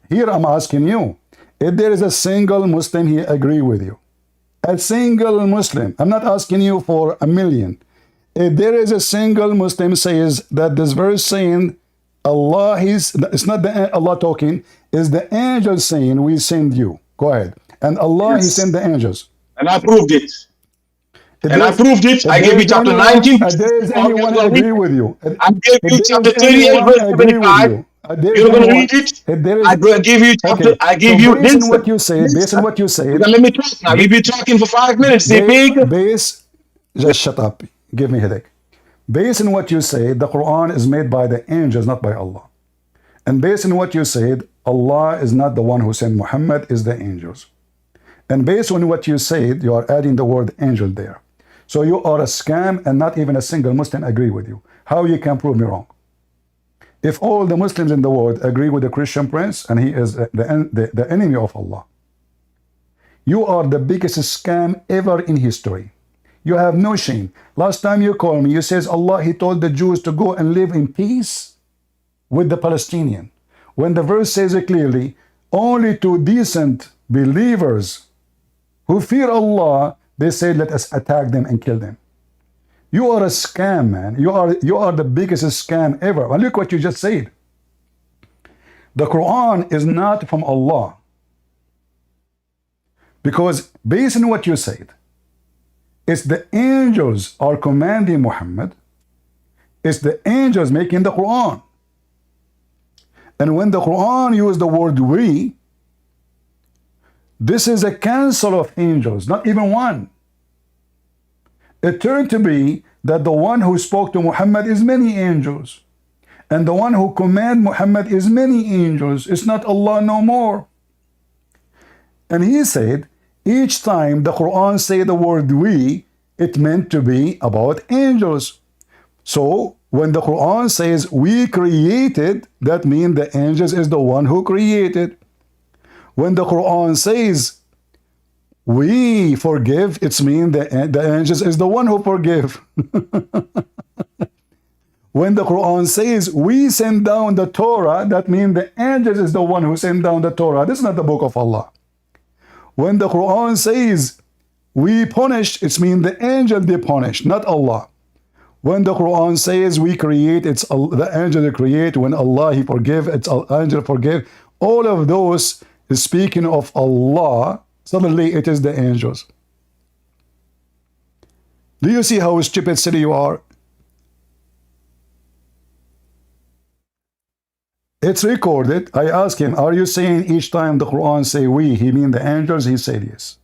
Here I'm asking you, if there is a single Muslim he agree with you, a single Muslim, I'm not asking you for a million. If there is a single Muslim says that this verse saying Allah, it's not the Allah talking, is the angel saying we send you. Go ahead. And Allah, yes. He sent the angels. And I proved it. I gave you chapter 19. There is anyone agree with you. I gave you chapter 38, verse 75. You're going to read it? I give you chapter. Okay. I give you based on what you say. Based on what you say. Let me talk now. We've been talking for 5 minutes. Just shut up. Give me a headache. Based on what you say, the Quran is made by the angels, not by Allah. And based on what you said, Allah is not the one who sent Muhammad, is the angels. And based on what you said, you are adding the word angel there. So you are a scam, and not even a single Muslim agree with you. How you can prove me wrong? If all the Muslims in the world agree with the Christian prince, and he is the enemy of Allah, you are the biggest scam ever in history. You have no shame. Last time you called me, you says Allah, he told the Jews to go and live in peace with the Palestinian. When the verse says it clearly, only to decent believers who fear Allah, they say, let us attack them and kill them. You are a scam, man. You are the biggest scam ever. And look what you just said. The Quran is not from Allah. Because based on what you said, it's the angels are commanding Muhammad. It's the angels making the Quran. And when the Quran used the word we, this is a council of angels, not even one. It turned to be that the one who spoke to Muhammad is many angels. And the one who command Muhammad is many angels. It's not Allah no more. And he said, each time the Quran say the word we, it meant to be about angels. So when the Quran says we created, that means the angels is the one who created. When the Quran says we forgive, it means the angels is the one who forgive. When the Quran says we send down the Torah, that means the angels is the one who sent down the Torah. This is not the book of Allah. When the Quran says we punish, it means the angel they punish, not Allah. When the Quran says we create, it's the angel they create. When Allah he forgive, it's angel forgive. All of those is speaking of Allah. Suddenly it is the angels. Do you see how stupid silly you are? It's recorded. I asked him, are you saying each time the Quran say we, he mean the angels? He said yes.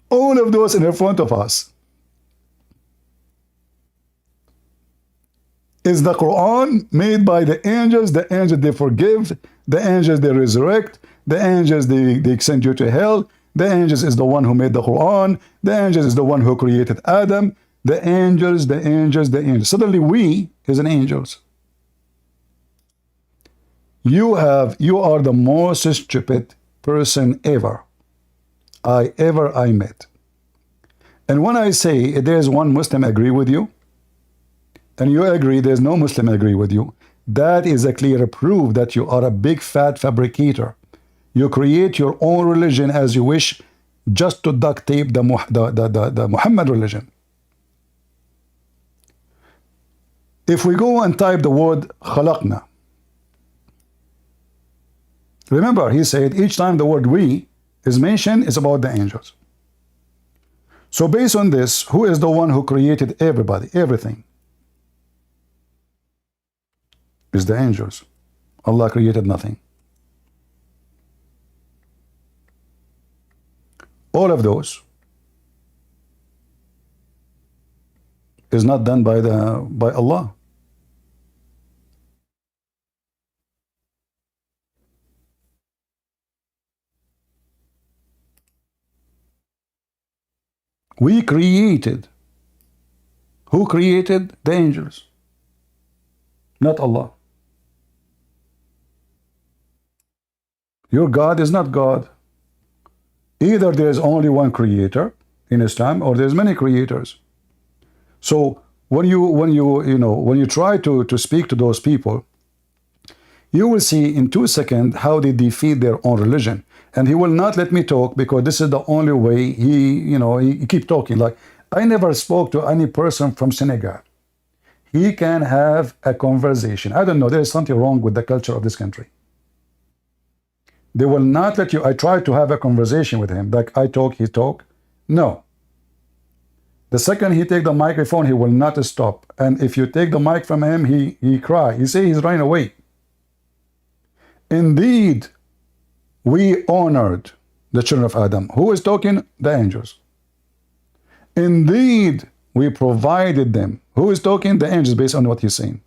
All of those in front of us. Is the Quran made by the angels? The angels, they forgive. The angels, they resurrect. The angels, they send you to hell. The angels is the one who made the Quran. The angels is the one who created Adam. The angels, the angels, the angels. Suddenly we is an angels. You are the most stupid person ever I met. And when I say there's one Muslim agree with you, and you agree there's no Muslim agree with you, that is a clear proof that you are a big fat fabricator. You create your own religion as you wish, just to duct tape the Muhammad religion. If we go and type the word khalaqna, remember he said each time the word we is mentioned is about the angels. So based on this, who is the one who created everybody, everything? Is the angels. Allah created nothing. All of those is not done by Allah. We created. Who created? The angels, not Allah. Your God is not God. Either there is only one creator in Islam, or there's many creators. So when you try to speak to those people, you will see in 2 seconds how they defeat their own religion. And he will not let me talk because this is the only way he keep talking. Like, I never spoke to any person from Senegal. He can have a conversation. I don't know, there is something wrong with the culture of this country. They will not let you. I tried to have a conversation with him, like I talk, he talk. No. The second he take the microphone, he will not stop. And if you take the mic from him, he cry. He say he's running away. Indeed, we honored the children of Adam. Who is talking? The angels. Indeed, we provided them. Who is talking? The angels, based on what he's saying.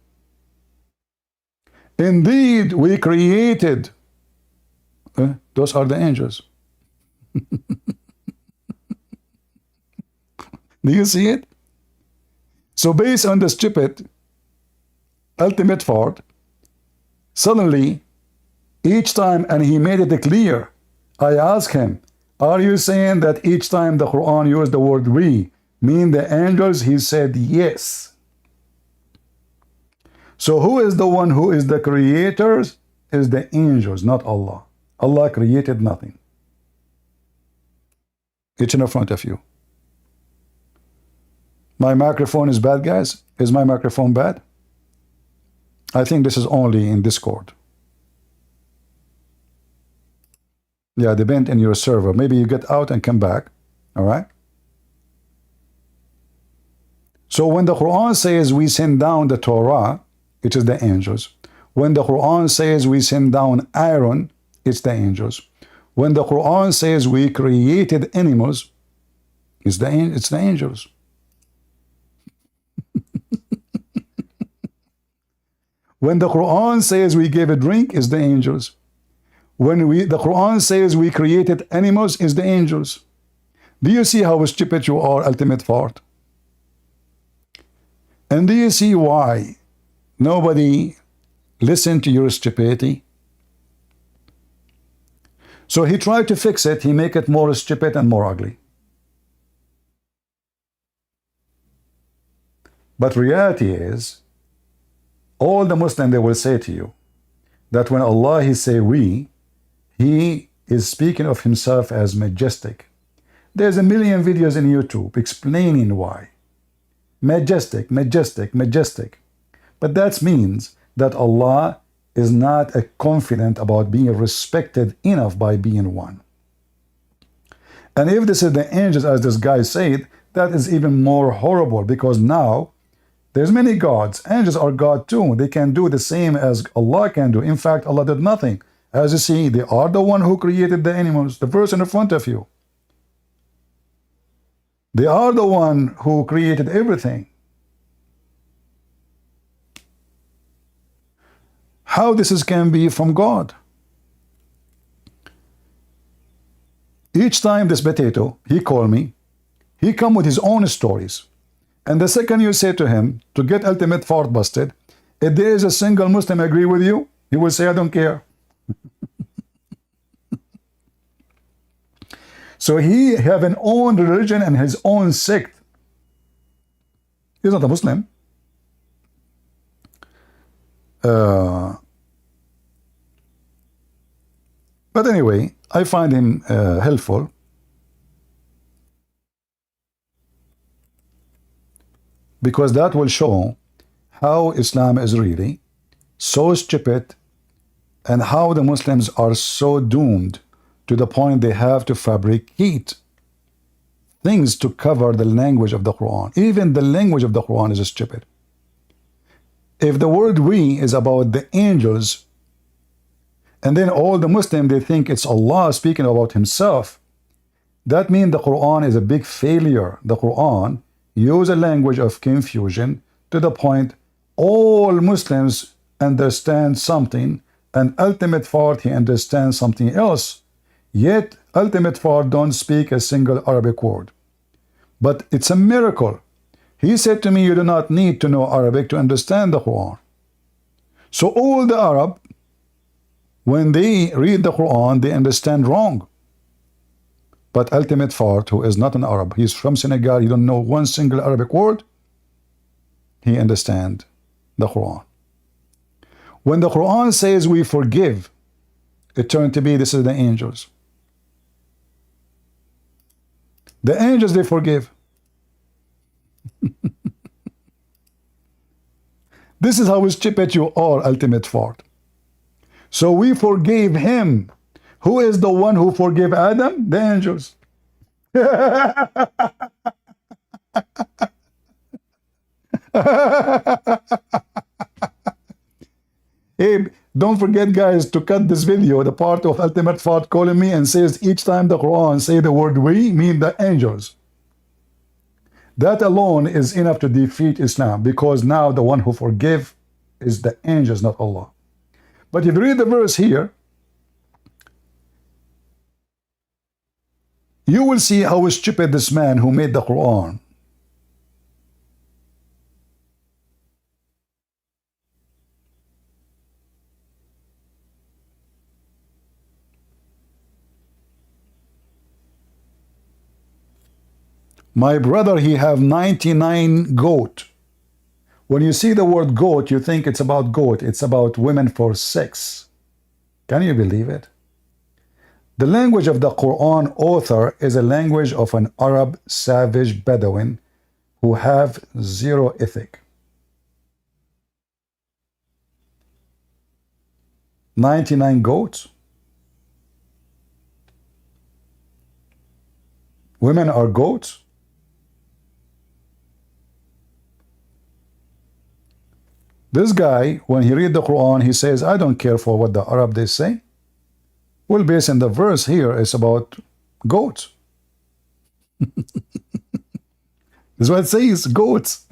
Indeed, we created. Those are the angels. Do you see it? So based on the stupid ultimate fault, suddenly, each time, and he made it clear, I asked him, are you saying that each time the Quran used the word we, mean the angels? He said yes. So who is the one who is the creators? Is the angels, not Allah. Allah created nothing. It's in front of you. My microphone is bad, guys. Is my microphone bad? I think this is only in Discord. Yeah, depend on your server. Maybe you get out and come back. All right? So when the Quran says we send down the Torah, it is the angels. When the Quran says we send down iron, it's the angels. When the Quran says we created animals, it's the angels. When the Quran says we gave a drink, it's the angels. When the Quran says we created animals, it's the angels. Do you see how stupid you are, ultimate fart? And do you see why nobody listened to your stupidity? So he tried to fix it. He make it more stupid and more ugly. But reality is, all the Muslims, they will say to you that when Allah, he say we, he is speaking of himself as majestic. There's a million videos in YouTube explaining why. Majestic, majestic, majestic. But that means that Allah is not confident about being respected enough by being one. And if this is the angels, as this guy said, that is even more horrible, because now there's many gods. Angels are God too. They can do the same as Allah can do. In fact, Allah did nothing. As you see, they are the one who created the animals, the person in front of you. They are the one who created everything. How this can be from God? Each time this potato, he called me, he come with his own stories. And the second you say to him, to get ultimate fart busted, if there is a single Muslim agree with you, he will say, I don't care. So he have an own religion and his own sect. He's not a Muslim. But anyway, I find him helpful. Because that will show how Islam is really so stupid and how the Muslims are so doomed to the point they have to fabricate things to cover the language of the Quran. Even the language of the Quran is stupid. If the word we is about the angels, and then all the Muslims, they think it's Allah speaking about himself, that means the Quran is a big failure. The Quran use a language of confusion to the point all Muslims understand something and ultimate fart he understands something else. Yet ultimate fart don't speak a single Arabic word. But it's a miracle. He said to me, you do not need to know Arabic to understand the Quran. So all the Arab, when they read the Quran, they understand wrong. But ultimate fart, who is not an Arab, he's from Senegal, he don't know one single Arabic word, he understand the Quran. When the Quran says we forgive, it turned to be this is the angels. The angels, they forgive. This is how stupid you are, ultimate fart. So we forgave him. Who is the one who forgave Adam? The angels. Hey, don't forget, guys, to cut this video, the part of ultimate fart calling me and says each time the Quran say the word we, mean the angels. That alone is enough to defeat Islam, because now the one who forgive is the angels, not Allah. But if you read the verse here, you will see how stupid this man who made the Quran. My brother, he have 99 goat. When you see the word goat, you think it's about goat. It's about women for sex. Can you believe it? The language of the Quran author is a language of an Arab savage Bedouin who have zero ethic. 99 goats. Women are goats. This guy, when he read the Quran, he says, I don't care for what the Arab they say. Well, based on the verse here, it's about goats. That's what it says, goats.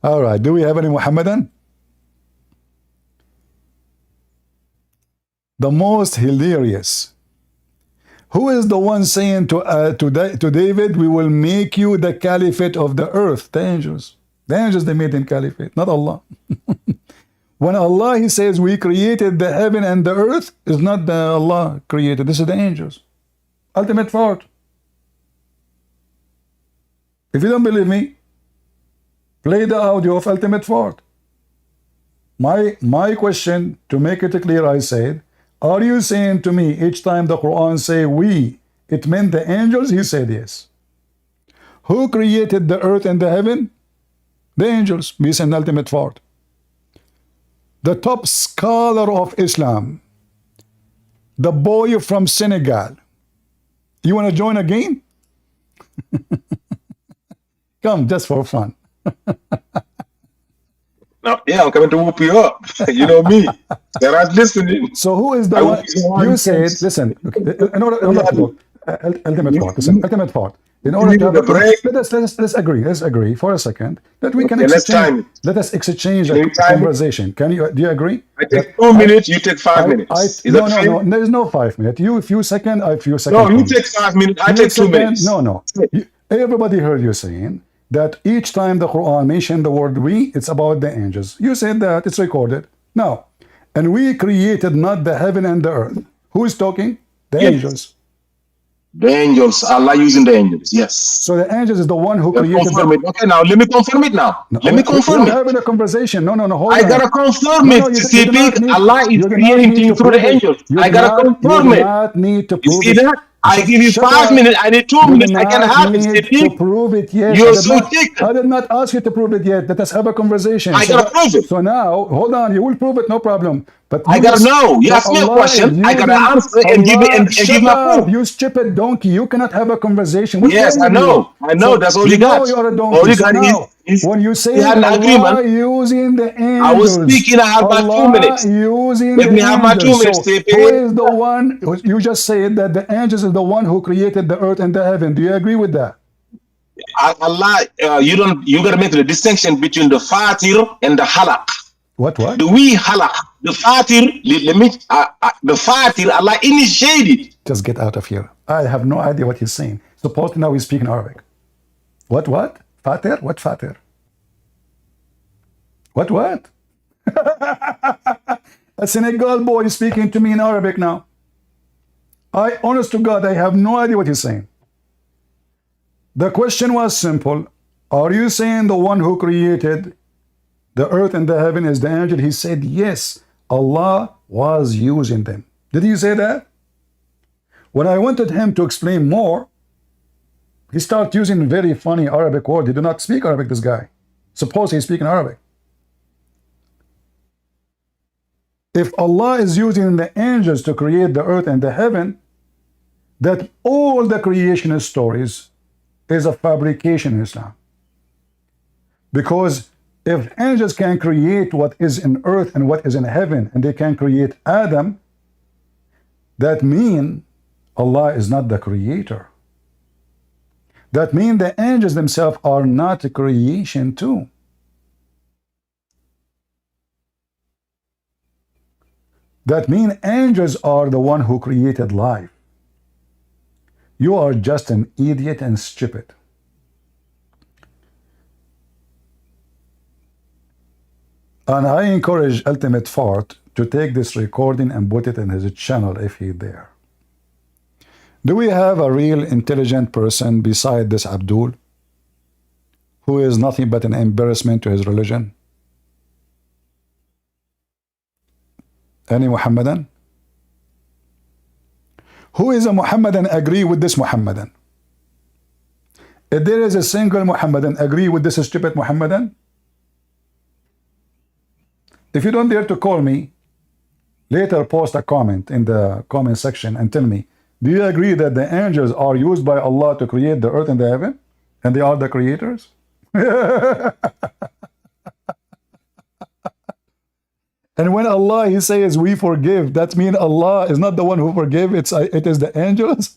All right, do we have any Muhammadan? The most hilarious. Who is the one saying to David, we will make you the caliphate of the earth? The angels. The angels, they made him caliphate, not Allah. When Allah, he says, we created the heaven and the earth, is not the Allah created. This is the angels. Ultimate fart. If you don't believe me, play the audio of ultimate fart. My question, to make it clear, I said, are you saying to me each time the Quran say we, it meant the angels? He said yes. Who created the earth and the heaven? The angels. Peace and ultimate fault. The top scholar of Islam, the boy from Senegal. You want to join a game? Come, just for fun. No, yeah, I'm coming to whoop you up. You know me. They're not listening. So who is the one? You said, listen, in order to talk, ultimate thought, listen, ultimate thought. In order to have a break, let's agree for a second that we can exchange. Let us exchange a conversation. Do you agree? I take 2 minutes, you take 5 minutes. No, there is no 5 minutes. You a few seconds, I a few seconds. No, you take 5 minutes, I take 2 minutes. No. Everybody heard you saying that each time the Quran mentioned the word we, it's about the angels. You said that, it's recorded. Now, and we created not the heaven and the earth. Who is talking? The angels. The angels, Allah using the angels, yes. So the angels is the one who created it. Okay, now let me confirm it now. Let me confirm it. We're having a conversation. No, hold on. I gotta confirm it. CP, Allah is creating things through the angels. I gotta confirm it. You do not need to prove it. You see that? I give you 5 minutes. I need 2 minutes. I can have it. To prove it yet. You're so chicken. I did not ask you to prove it yet. Let us have a conversation. I gotta prove it. So now, hold on. You will prove it, no problem. But I gotta know. You ask me a question. I gotta answer and give it and give my proof. You stupid donkey. You cannot have a conversation. Yes, I know. I know. That's all you got. You are a donkey. All you got is when you say Allah using the angels. I was speaking. I have my 2 minutes. Let me have my 2 minutes. Who is the one? You just said that the angels is the one who created the earth and the heaven. Do you agree with that? Allah, you gotta make the distinction between the fatir and the halak. What? The we halak. The fatir, the fatir, Allah initiated. Just get out of here. I have no idea what he's saying. Suppose now we speak in Arabic. What? Fatir? What fatir? What? A Senegal boy is speaking to me in Arabic now. Honest to God, I have no idea what he's saying. The question was simple. Are you saying the one who created the earth and the heaven is the angel? He said, yes, Allah was using them. Did he say that? When I wanted him to explain more, he started using very funny Arabic word. He did not speak Arabic, this guy. Suppose he's speaking Arabic. If Allah is using the angels to create the earth and the heaven, that all the creation stories is a fabrication in Islam. Because if angels can create what is in earth and what is in heaven, and they can create Adam, that means Allah is not the creator. That means the angels themselves are not a creation too. That means angels are the one who created life. You are just an idiot and stupid. And I encourage Ultimate Fart to take this recording and put it in his channel if he's there. Do we have a real intelligent person beside this Abdul, who is nothing but an embarrassment to his religion? Any Muhammadan? Who is a Muhammadan agree with this Muhammadan? If there is a single Muhammadan agree with this stupid Muhammadan, if you don't dare to call me, later post a comment in the comment section and tell me, do you agree that the angels are used by Allah to create the earth and the heaven? And they are the creators? And when Allah, he says we forgive, that means Allah is not the one who forgive, it is the angels.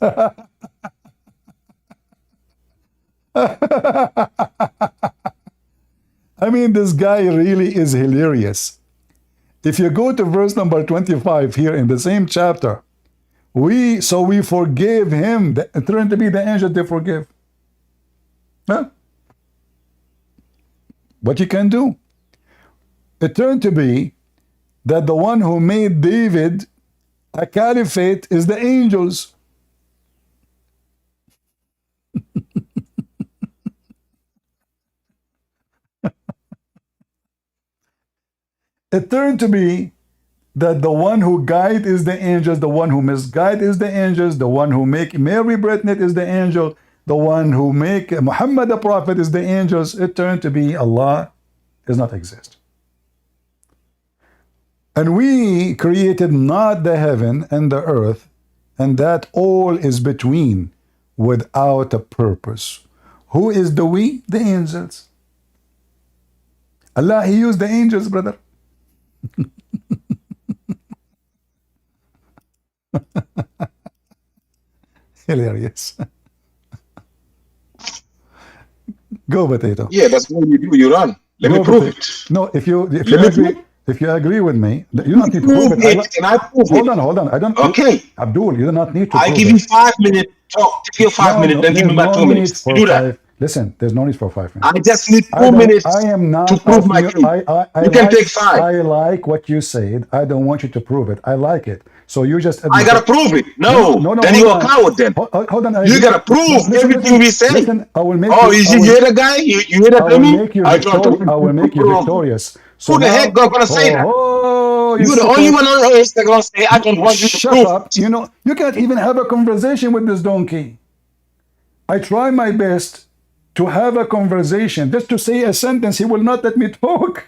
I mean, this guy really is hilarious. If you go to verse number 25 here in the same chapter, we forgive him. It turned to be the angels they forgive. Huh? What you can do? It turned to be that the one who made David a caliphate is the angels. it turned to be that the one who guide is the angels, the one who misguide is the angels, the one who make Mary pregnant is the angel, the one who make Muhammad the prophet is the angels. It turned to be Allah does not exist. And we created not the heaven and the earth, and that all is between, without a purpose. Who is the we? The angels. Allah, He used the angels, brother. Hilarious. Go, Potato. Yeah, that's what you do. You run. Let me prove it. No, if you agree with me, you don't need to prove it. Can I prove it? Hold on. I don't. Okay. Abdul, you do not need to. I give you 5 minutes. Talk. Take your 5 minutes. Then give me back 2 minutes. Do that. Listen, there's no need for 5 minutes. I just need 2 minutes I am not to prove my truth. You can take 5. I like what you said. I don't want you to prove it. I like it. So you just. I gotta prove it. No. Then you're a coward. Then. Hold on. You gotta prove everything we say. Listen, I will make. You hear the guy? You hear that? I will make you victorious. So who the heck gonna say that? You're the only one on earth that's gonna say I don't want you to prove. Shut up. You know, you can't even have a conversation with this donkey. I try my best to have a conversation, just to say a sentence. He will not let me talk.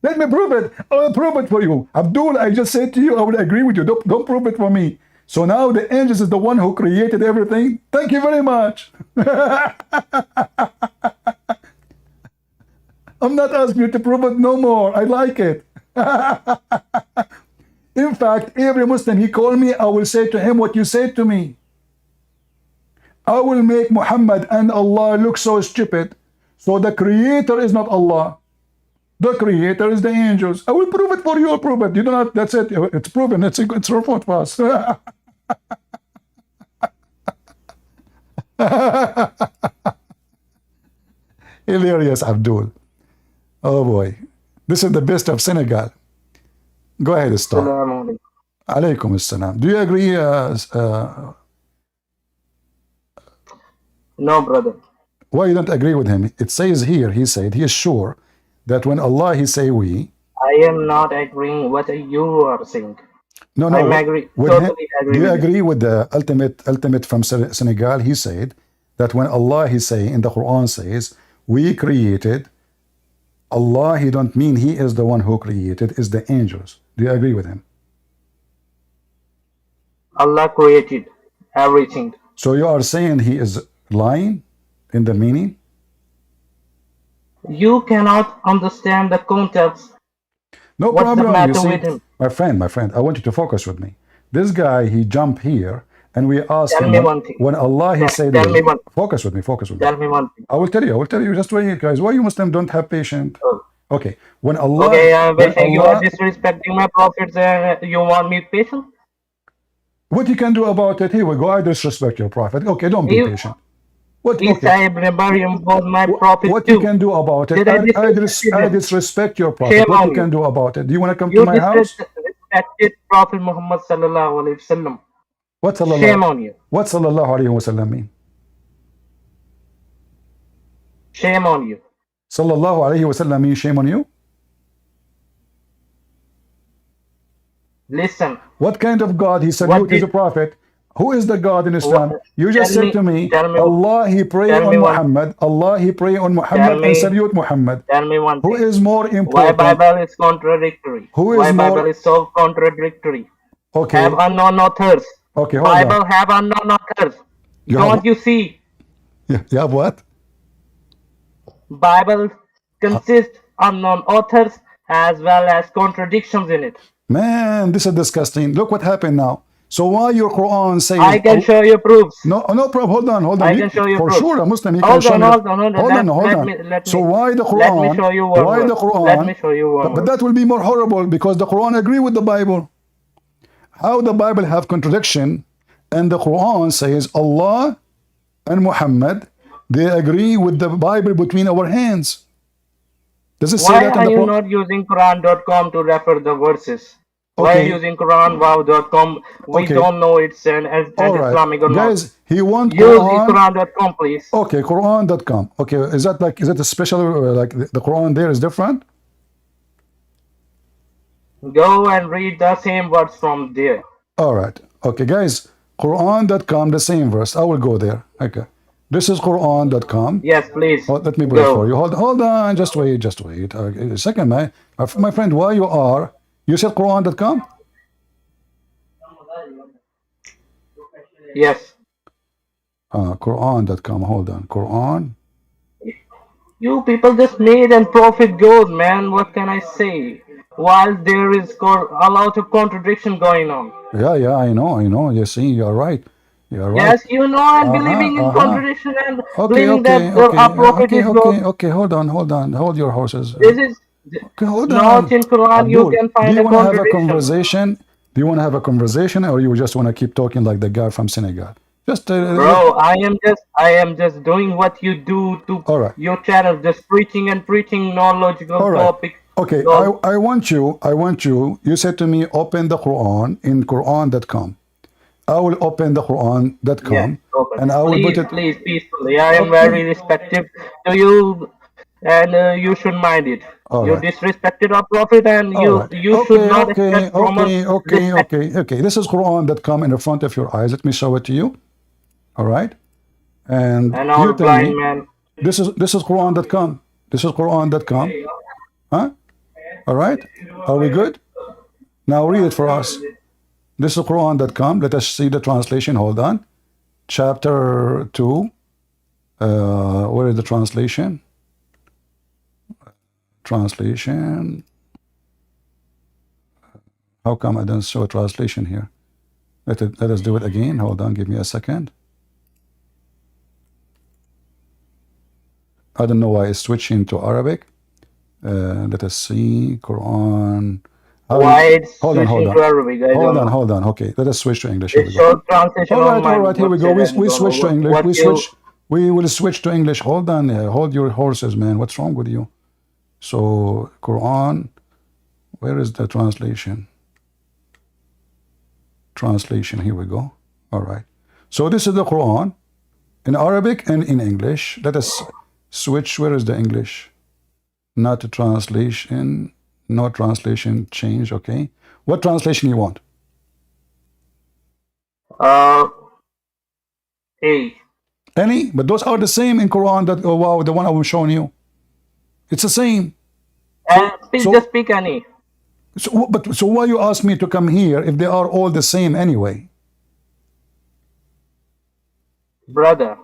Let me prove it. I will prove it for you. Abdul, I just said to you, I will agree with you. Don't prove it for me. So now the angels is the one who created everything. Thank you very much. I'm not asking you to prove it no more. I like it. In fact, every Muslim he called me, I will say to him what you said to me. I will make Muhammad and Allah look so stupid. So the creator is not Allah. The creator is the angels. I will prove it for you. I'll prove it. You do not. That's it. It's proven. It's report pass. Hilarious, Abdul. Oh boy, this is the best of Senegal. Go ahead, start. Alaykum assalam. Do you agree? No, brother. Why you don't agree with him? It says here, he said, he is sure that when Allah, he say we. I am not agreeing what you are saying. No. I'm agree. Totally agree. Do you agree with the ultimate from Senegal? He said that when Allah, he say in the Quran says, we created, Allah, he don't mean he is the one who created, is the angels. Do you agree with him? Allah created everything. So you are saying he is lying in the meaning? You cannot understand the context. No What's problem. the matter You see, with him? my friend, I want you to focus with me. This guy, he jumped here, and we asked Tell him me one thing. when Allah, he said, focus with me. Tell me one thing. I will tell you. Just wait, guys. Why you Muslims don't have patience? Oh. Okay. When Allah, okay, you are disrespecting my prophets and you want me patient? What you can do about it? Here we go. I disrespect your prophet. Okay, don't be patient. Isa ibn Maryam was my prophet what too. you can do about it? I disrespect your prophet. What you can do about it? Do you want to come to my house? You disrespected Prophet Muhammad sallallahu alaihi wasallam. What sallallahu? Shame on you. What sallallahu alaihi wasallam mean? Shame on you. Sallallahu alaihi wasallam mean shame on you? Listen. What kind of God he salute is a prophet? Who is the God in Islam? You just said to me, Allah, he pray on Muhammad. Allah, he pray on Muhammad and salute Muhammad. Tell me one thing. Who is more important? Why Bible is contradictory? Why Bible is so contradictory? Okay. Have unknown authors. Okay, hold Bible on. have unknown authors. Don't you see? You have what? Bible consists unknown authors as well as contradictions in it. Man, this is disgusting. Look what happened now. So why your Quran says... I can show you proofs. No problem. Hold on. I can show you for proofs. sure, a Muslim, he hold can on, show hold me. on. Hold on. So why the Quran? Let me show you one why word. the Quran? Let me show you one But that will be more horrible because the Quran agree with the Bible. How the Bible have contradiction and the Quran says Allah and Muhammad, they agree with the Bible between our hands. Does it say that in the Quran? Why are you not using Quran.com to refer the verses? We're using QuranWow.com. We don't know it's an Islamic or not. Guys, he wants Use Quran. Quran.com, please. Okay, Quran.com. Okay, is it a special, like the Quran there is different? Go and read the same words from there. All right. Okay, guys, Quran.com, the same verse. I will go there. Okay. This is Quran.com. Yes, please. Let me put it for you. Hold on. Just wait. A second, my friend, while you said Quran.com? Yes. Quran.com. Hold on. Quran. You people just made and profit good, man. What can I say? While there is a lot of contradiction going on. Yeah, I know. You see, you're right. Yes, you know, and believing in contradiction and believing that our prophet is God. Okay, hold on. Hold your horses. This is not in Quran. You can find a contradiction. Do you want to have a conversation, or you just want to keep talking like the guy from Senegal? Bro, I am just doing what you do to your channel, just preaching non-logical topics. Okay, I want you. You said to me, open the Quran in Quran.com. I will open the Quran.com, and I will put it. Please, peacefully. I am very respectful to you, and you should mind it. You disrespected our prophet, and you should not expect from us. Okay. This is Quran.com in the front of your eyes. Let me show it to you. All right, and you tell me. Man. This is Quran.com. This is Quran.com. Huh? All right. Are we good? Now read it for us. This is Quran.com. Let us see the translation. Hold on. Chapter 2. Where is the translation? Translation. How come I don't show a translation here? Let us do it again. Hold on. Give me a second. I don't know why it's switching to Arabic. Let us see. Quran. Why it's switching to Arabic? Hold on. Okay, let us switch to English. It's short translation. All right. Here we go. We switch to English. We will switch to English. Hold on. Hold your horses, man. What's wrong with you? So Quran. Where is the translation? Here we go. All right. So this is the Quran in Arabic and in English. Let us switch. Where is the English? Not a translation. No translation change. Okay. What translation you want? Any? But those are the same in Quran. Wow, the one I'm showing you. It's the same. Please just pick any. So why you ask me to come here if they are all the same anyway? Brother.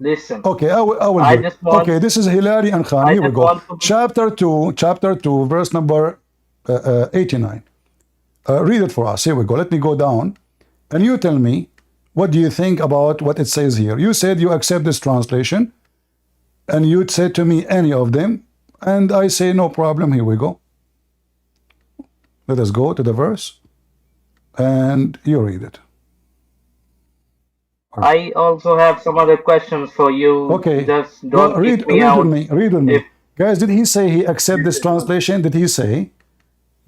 Listen. Okay, I will. Okay, this is Hilary and Khan. Here we go. Chapter 2, verse number 89. Read it for us. Here we go. Let me go down. And you tell me, what do you think about what it says here? You said you accept this translation. And you said to me any of them. And I say no problem. Here we go. Let us go to the verse. And you read it. I also have some other questions for you. Okay. Just don't read with me. Guys, did he say he accept this translation? Did he say,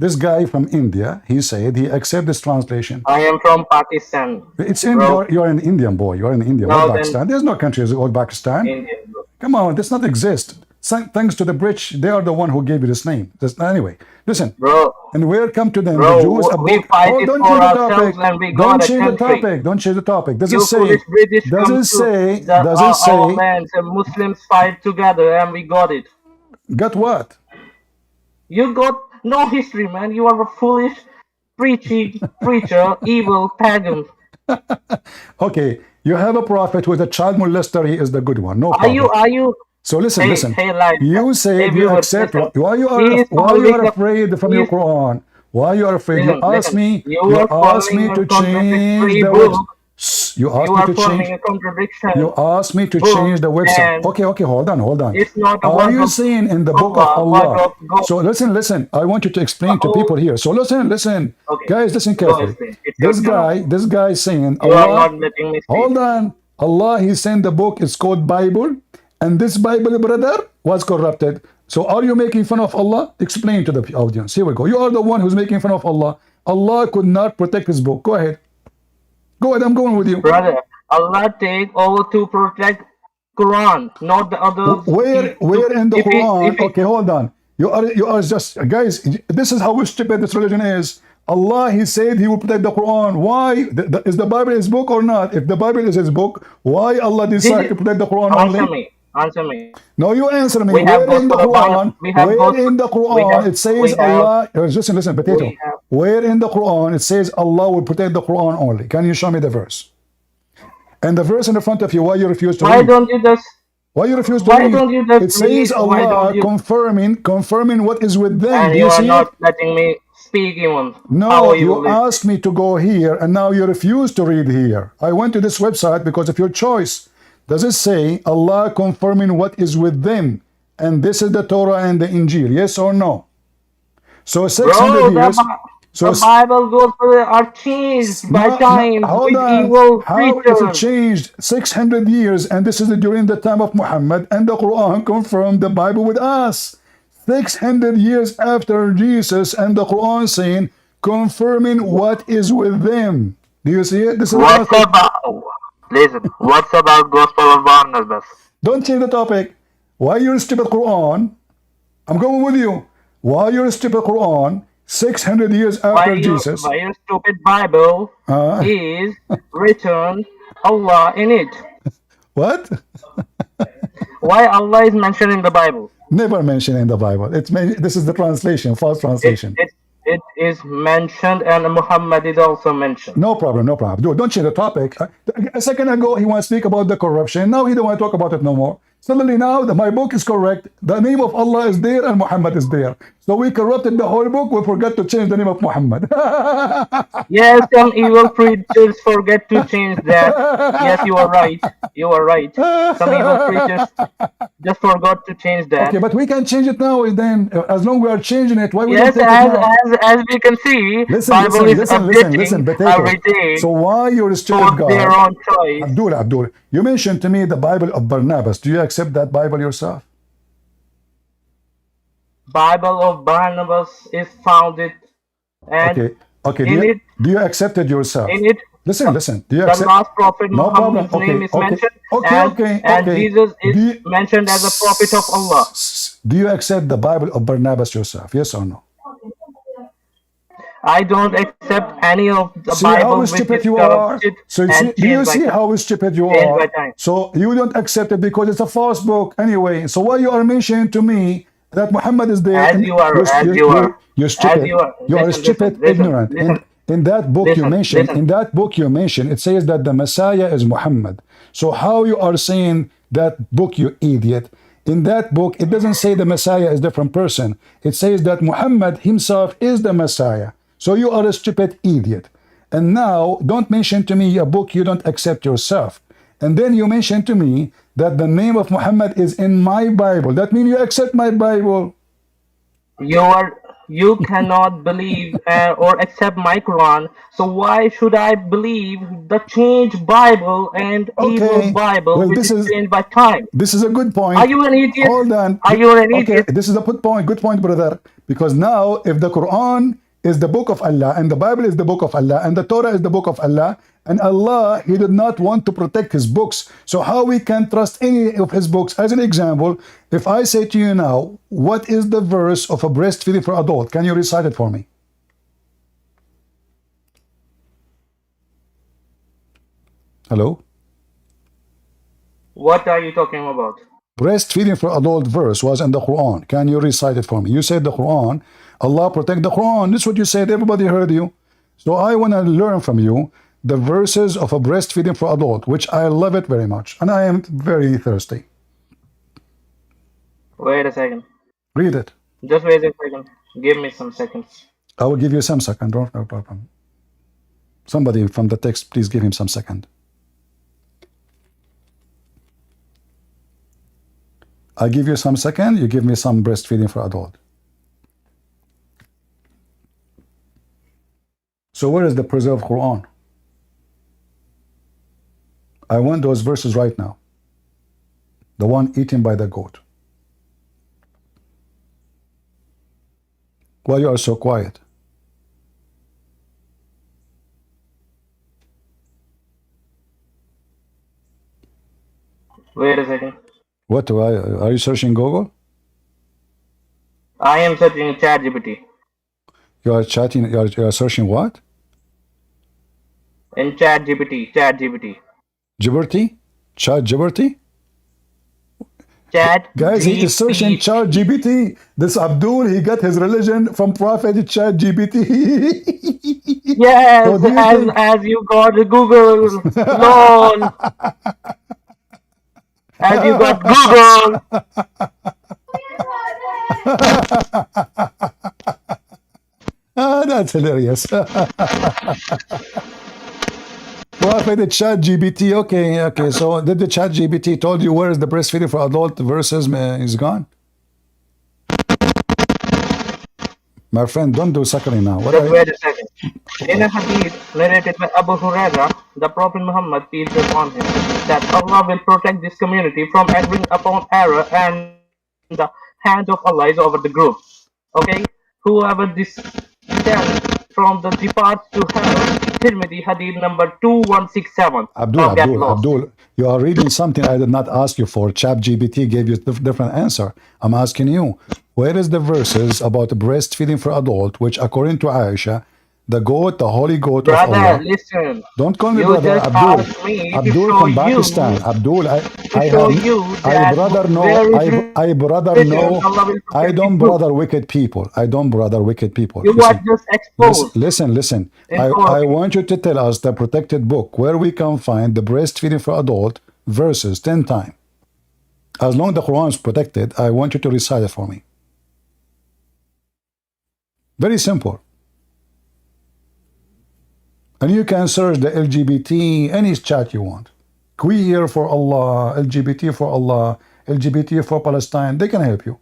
this guy from India, he said he accept this translation? I am from Pakistan. It's in, you're an Indian boy. You're in India. No, Pakistan. There's no country called Pakistan. Indian, come on, this not exist. Thanks to the British, they are the one who gave you this name. Anyway, listen. Bro. And welcome to them. Bro, the Jews. We fight it for ourselves and we got a country. Don't change the topic. Does you it say? Our lands and Muslims fight together and we got it. Got what? You got no history, man. You are a foolish preacher, evil pagan. Okay, you have a prophet who is a child molester. He is the good one. No problem. Are you? So listen. Like, you say you accept. Why you are afraid from your Quran? Why you are afraid? You ask me to change the website. You asked me to change. You asked me to change the website. Okay. Hold on. It's not are you saying in the book of Allah? So listen. I want you to explain to people here. So listen. Okay. Guys, listen carefully. This guy is saying Allah. Hold on. Allah, he sent the book. It's called Bible. And this Bible, brother, was corrupted. So are you making fun of Allah? Explain to the audience. Here we go. You are the one who's making fun of Allah. Allah could not protect his book. Go ahead. Go ahead, I'm going with you. Brother, Allah take over to protect Quran, not the others. Where in the Quran? Okay, hold on. You are just guys. This is how stupid this religion is. Allah, He said He will protect the Quran. Why? Is the Bible His book or not? If the Bible is His book, why Allah decided to protect the Quran only? Answer me. No, you answer me. Where in the Quran? Where in the Quran it says Allah? Listen, potato. Where in the Quran it says Allah will protect the Quran only? Can you show me the verse? And the verse in the front of you, why you refuse to read? Why don't you just? Why you refuse to read? Don't you just it says Allah confirming what is with them. And do you see are not it? letting me speak even. No, you asked me to go here, and now you refuse to read here. I went to this website because of your choice. Does it say Allah confirming what is with them? And this is the Torah and the Injil, yes or no? So 600 years... So the Bible goes are changed by time with evil How is it changed 600 years, and this is during the time of Muhammad, and the Quran confirmed the Bible with us 600 years after Jesus, and the Quran saying confirming what is with them. Do you see it? This is what's about Gospel of Barnabas? Don't change the topic. Why you're stupid Quran? I'm going with you. Why you're stupid Quran? 600 years after Jesus. Why your stupid Bible is written Allah in it? What? Why Allah is mentioned in the Bible? Never mentioned in the Bible. This is the translation, false translation. It is mentioned, and Muhammad is also mentioned. No problem, no problem. Dude, don't change the topic. A second ago, he wants to speak about the corruption. Now he don't want to talk about it no more. Suddenly now, my book is correct. The name of Allah is there and Muhammad is there. So we corrupted the whole book. We forgot to change the name of Muhammad. Yes, some evil preachers forget to change that. Yes, you are right. You are right. Some evil preachers just forgot to change that. Okay, but we can change it now. Then, as long as we are changing it, why we yes, don't take it now? As we can see, Bible is updating every day. So why you're a stupid guy? Their own choice. Abdul, you mentioned to me the Bible of Barnabas. Do you accept that Bible yourself? Bible of Barnabas is founded, and okay. Do you accept it yourself? In it, listen. Do you accept? The last prophet Muhammad's name is mentioned, and Jesus is mentioned as a prophet of Allah. Do you accept the Bible of Barnabas yourself? Yes or no? I don't accept any of the Bible which is corrupted. So do you see how stupid you are? So you don't accept it because it's a false book anyway. So why you are mentioning to me that Muhammad is there? You're stupid. You are stupid, ignorant. In that book you mentioned, it says that the Messiah is Muhammad. So how you are saying that book, you idiot? In that book, it doesn't say the Messiah is a different person. It says that Muhammad himself is the Messiah. So you are a stupid idiot. And now, don't mention to me a book you don't accept yourself. And then you mention to me that the name of Muhammad is in my Bible. That means you accept my Bible. You cannot believe or accept my Quran. So why should I believe the changed Bible and evil Bible, which is changed by time? This is a good point. Are you an idiot? Hold on. Are you an idiot? This is a good point, brother. Because now, if the Quran is the book of Allah, and the Bible is the book of Allah, and the Torah is the book of Allah, and Allah, He did not want to protect His books. So how we can trust any of His books? As an example, if I say to you now, what is the verse of a breastfeeding for adult? Can you recite it for me? Hello? What are you talking about? Breastfeeding for adult verse was in the Quran. Can you recite it for me? You said the Quran, Allah protect the Quran. This is what you said. Everybody heard you. So I want to learn from you the verses of a breastfeeding for adult, which I love it very much. And I am very thirsty. Wait a second. Read it. Just wait a second. Give me some seconds. I will give you some second. No problem. Somebody from the text, please give him some second. I give you some second, you give me some breastfeeding for adult. So where is the preserved Quran? I want those verses right now. The one eaten by the goat. Why you are so quiet? Wait a second. What are you searching Google? I am searching ChatGPT. You are chatting. You are searching what? In ChatGPT. Gibberty? Chat Gibberty? Guys, he is searching Chat GPT. This Abdul, he got his religion from Prophet Chat GPT. Yes, so as you got Google. LOL. As you got Google. That's hilarious. Prophet Chat GPT. Okay. So did the Chat GPT told you where is the breastfeeding for adult verses is gone? My friend, don't do suckling now. Wait a second. In a hadith narrated by Abu Huraira, the Prophet Muhammad, peace be upon him, that Allah will protect this community from entering upon error, and the hand of Allah is over the group. Okay? Whoever descends from the departs to hell. Tirmidhi hadith number 2167. Abdul, you are reading something I did not ask you for. ChatGPT gave you a different answer. I'm asking you, where is the verses about breastfeeding for adult, which according to Aisha, the goat, the holy goat brother, of Allah. Listen. Don't call me brother. Abdul from Pakistan. Abdul, I brother know. I don't brother wicked people. You are just exposed. Listen. I want you to tell us the protected book where we can find the breastfeeding for adult verses 10 times. As long as the Quran is protected, I want you to recite it for me. Very simple. And you can search the LGBT, any chat you want. Queer for Allah, LGBT for Allah, LGBT for Palestine. They can help you.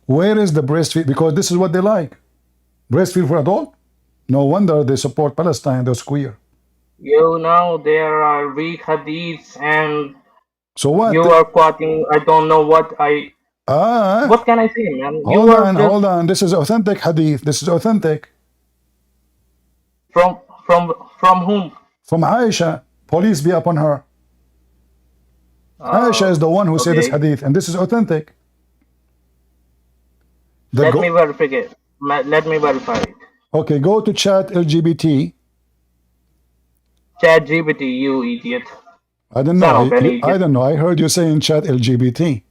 Where is the breastfeed? Because this is what they like. Breastfeed for adult? No wonder they support Palestine, those queer. You know, there are weak hadiths and so what? You are quoting, I don't know what I... what can I say, man? Hold on. This is authentic hadith. This is authentic. From whom? From Aisha. Police be upon her. Aisha is the one who said this hadith, and this is authentic. Let me verify it. Let me verify it. Okay, go to chat LGBT. Chat GPT, you idiot. I don't know. I don't know. I heard you saying chat LGBT.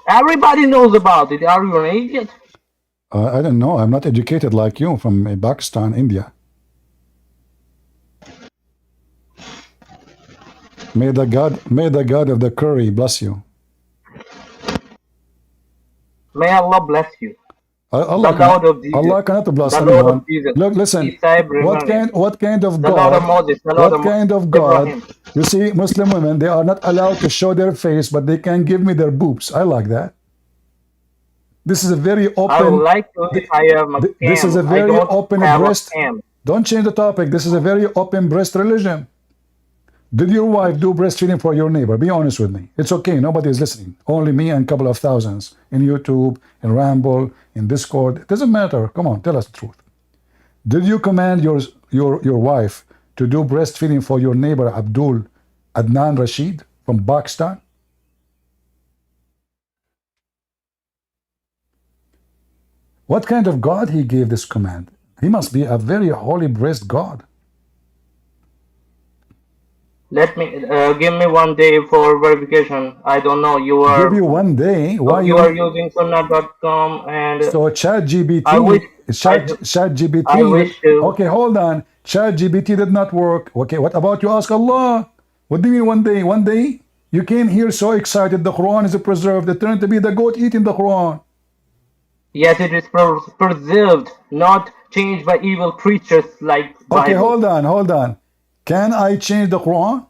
Everybody knows about it. Are you an idiot? I don't know. I'm not educated like you from Pakistan, India. May the God of the curry bless you. May Allah bless you. Allah cannot bless anyone. Look, listen. What kind of God? What kind of God? You see, Muslim women, they are not allowed to show their face, but they can give me their boobs. I like that. This is a very open. I would like to if I am a cam. This is a very open breast. Don't change the topic. This is a very open breast religion. Did your wife do breastfeeding for your neighbor? Be honest with me. It's okay. Nobody is listening. Only me and a couple of thousands in YouTube, in Ramble, in Discord. It doesn't matter. Come on, tell us the truth. Did you command your wife to do breastfeeding for your neighbor Abdul Adnan Rashid from Pakistan? What kind of God he gave this command? He must be a very holy breast God. Let me give me 1 day for verification. I don't know. You are give you 1 day. Why you are using QandA.com and so ChatGPT? ChatGPT. I wish to. Okay, hold on. ChatGPT did not work. Okay, what about you ask Allah? What do you mean 1 day? 1 day? You came here so excited. The Quran is preserved. It turned to be the goat eating the Quran. Yes, it is preserved, not changed by evil creatures like Bible. Okay, hold on. Can I change the Quran?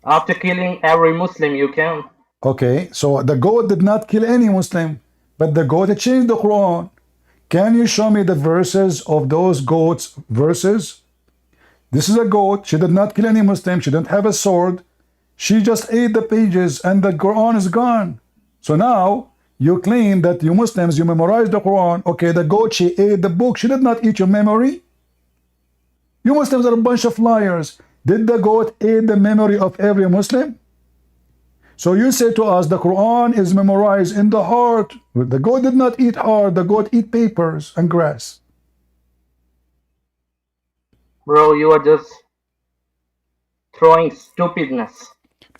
After killing every Muslim, you can. Okay, so the goat did not kill any Muslim, but the goat changed the Quran. Can you show me the verses of those goats' verses? This is a goat. She did not kill any Muslim. She didn't have a sword. She just ate the pages and the Quran is gone. So now you claim that you Muslims, you memorized the Quran. Okay, the goat, she ate the book. She did not eat your memory. You Muslims are a bunch of liars. Did the goat eat the memory of every Muslim? So you say to us the Quran is memorized in the heart. The goat did not eat heart. The goat eat papers and grass. Bro, you are just throwing stupidness.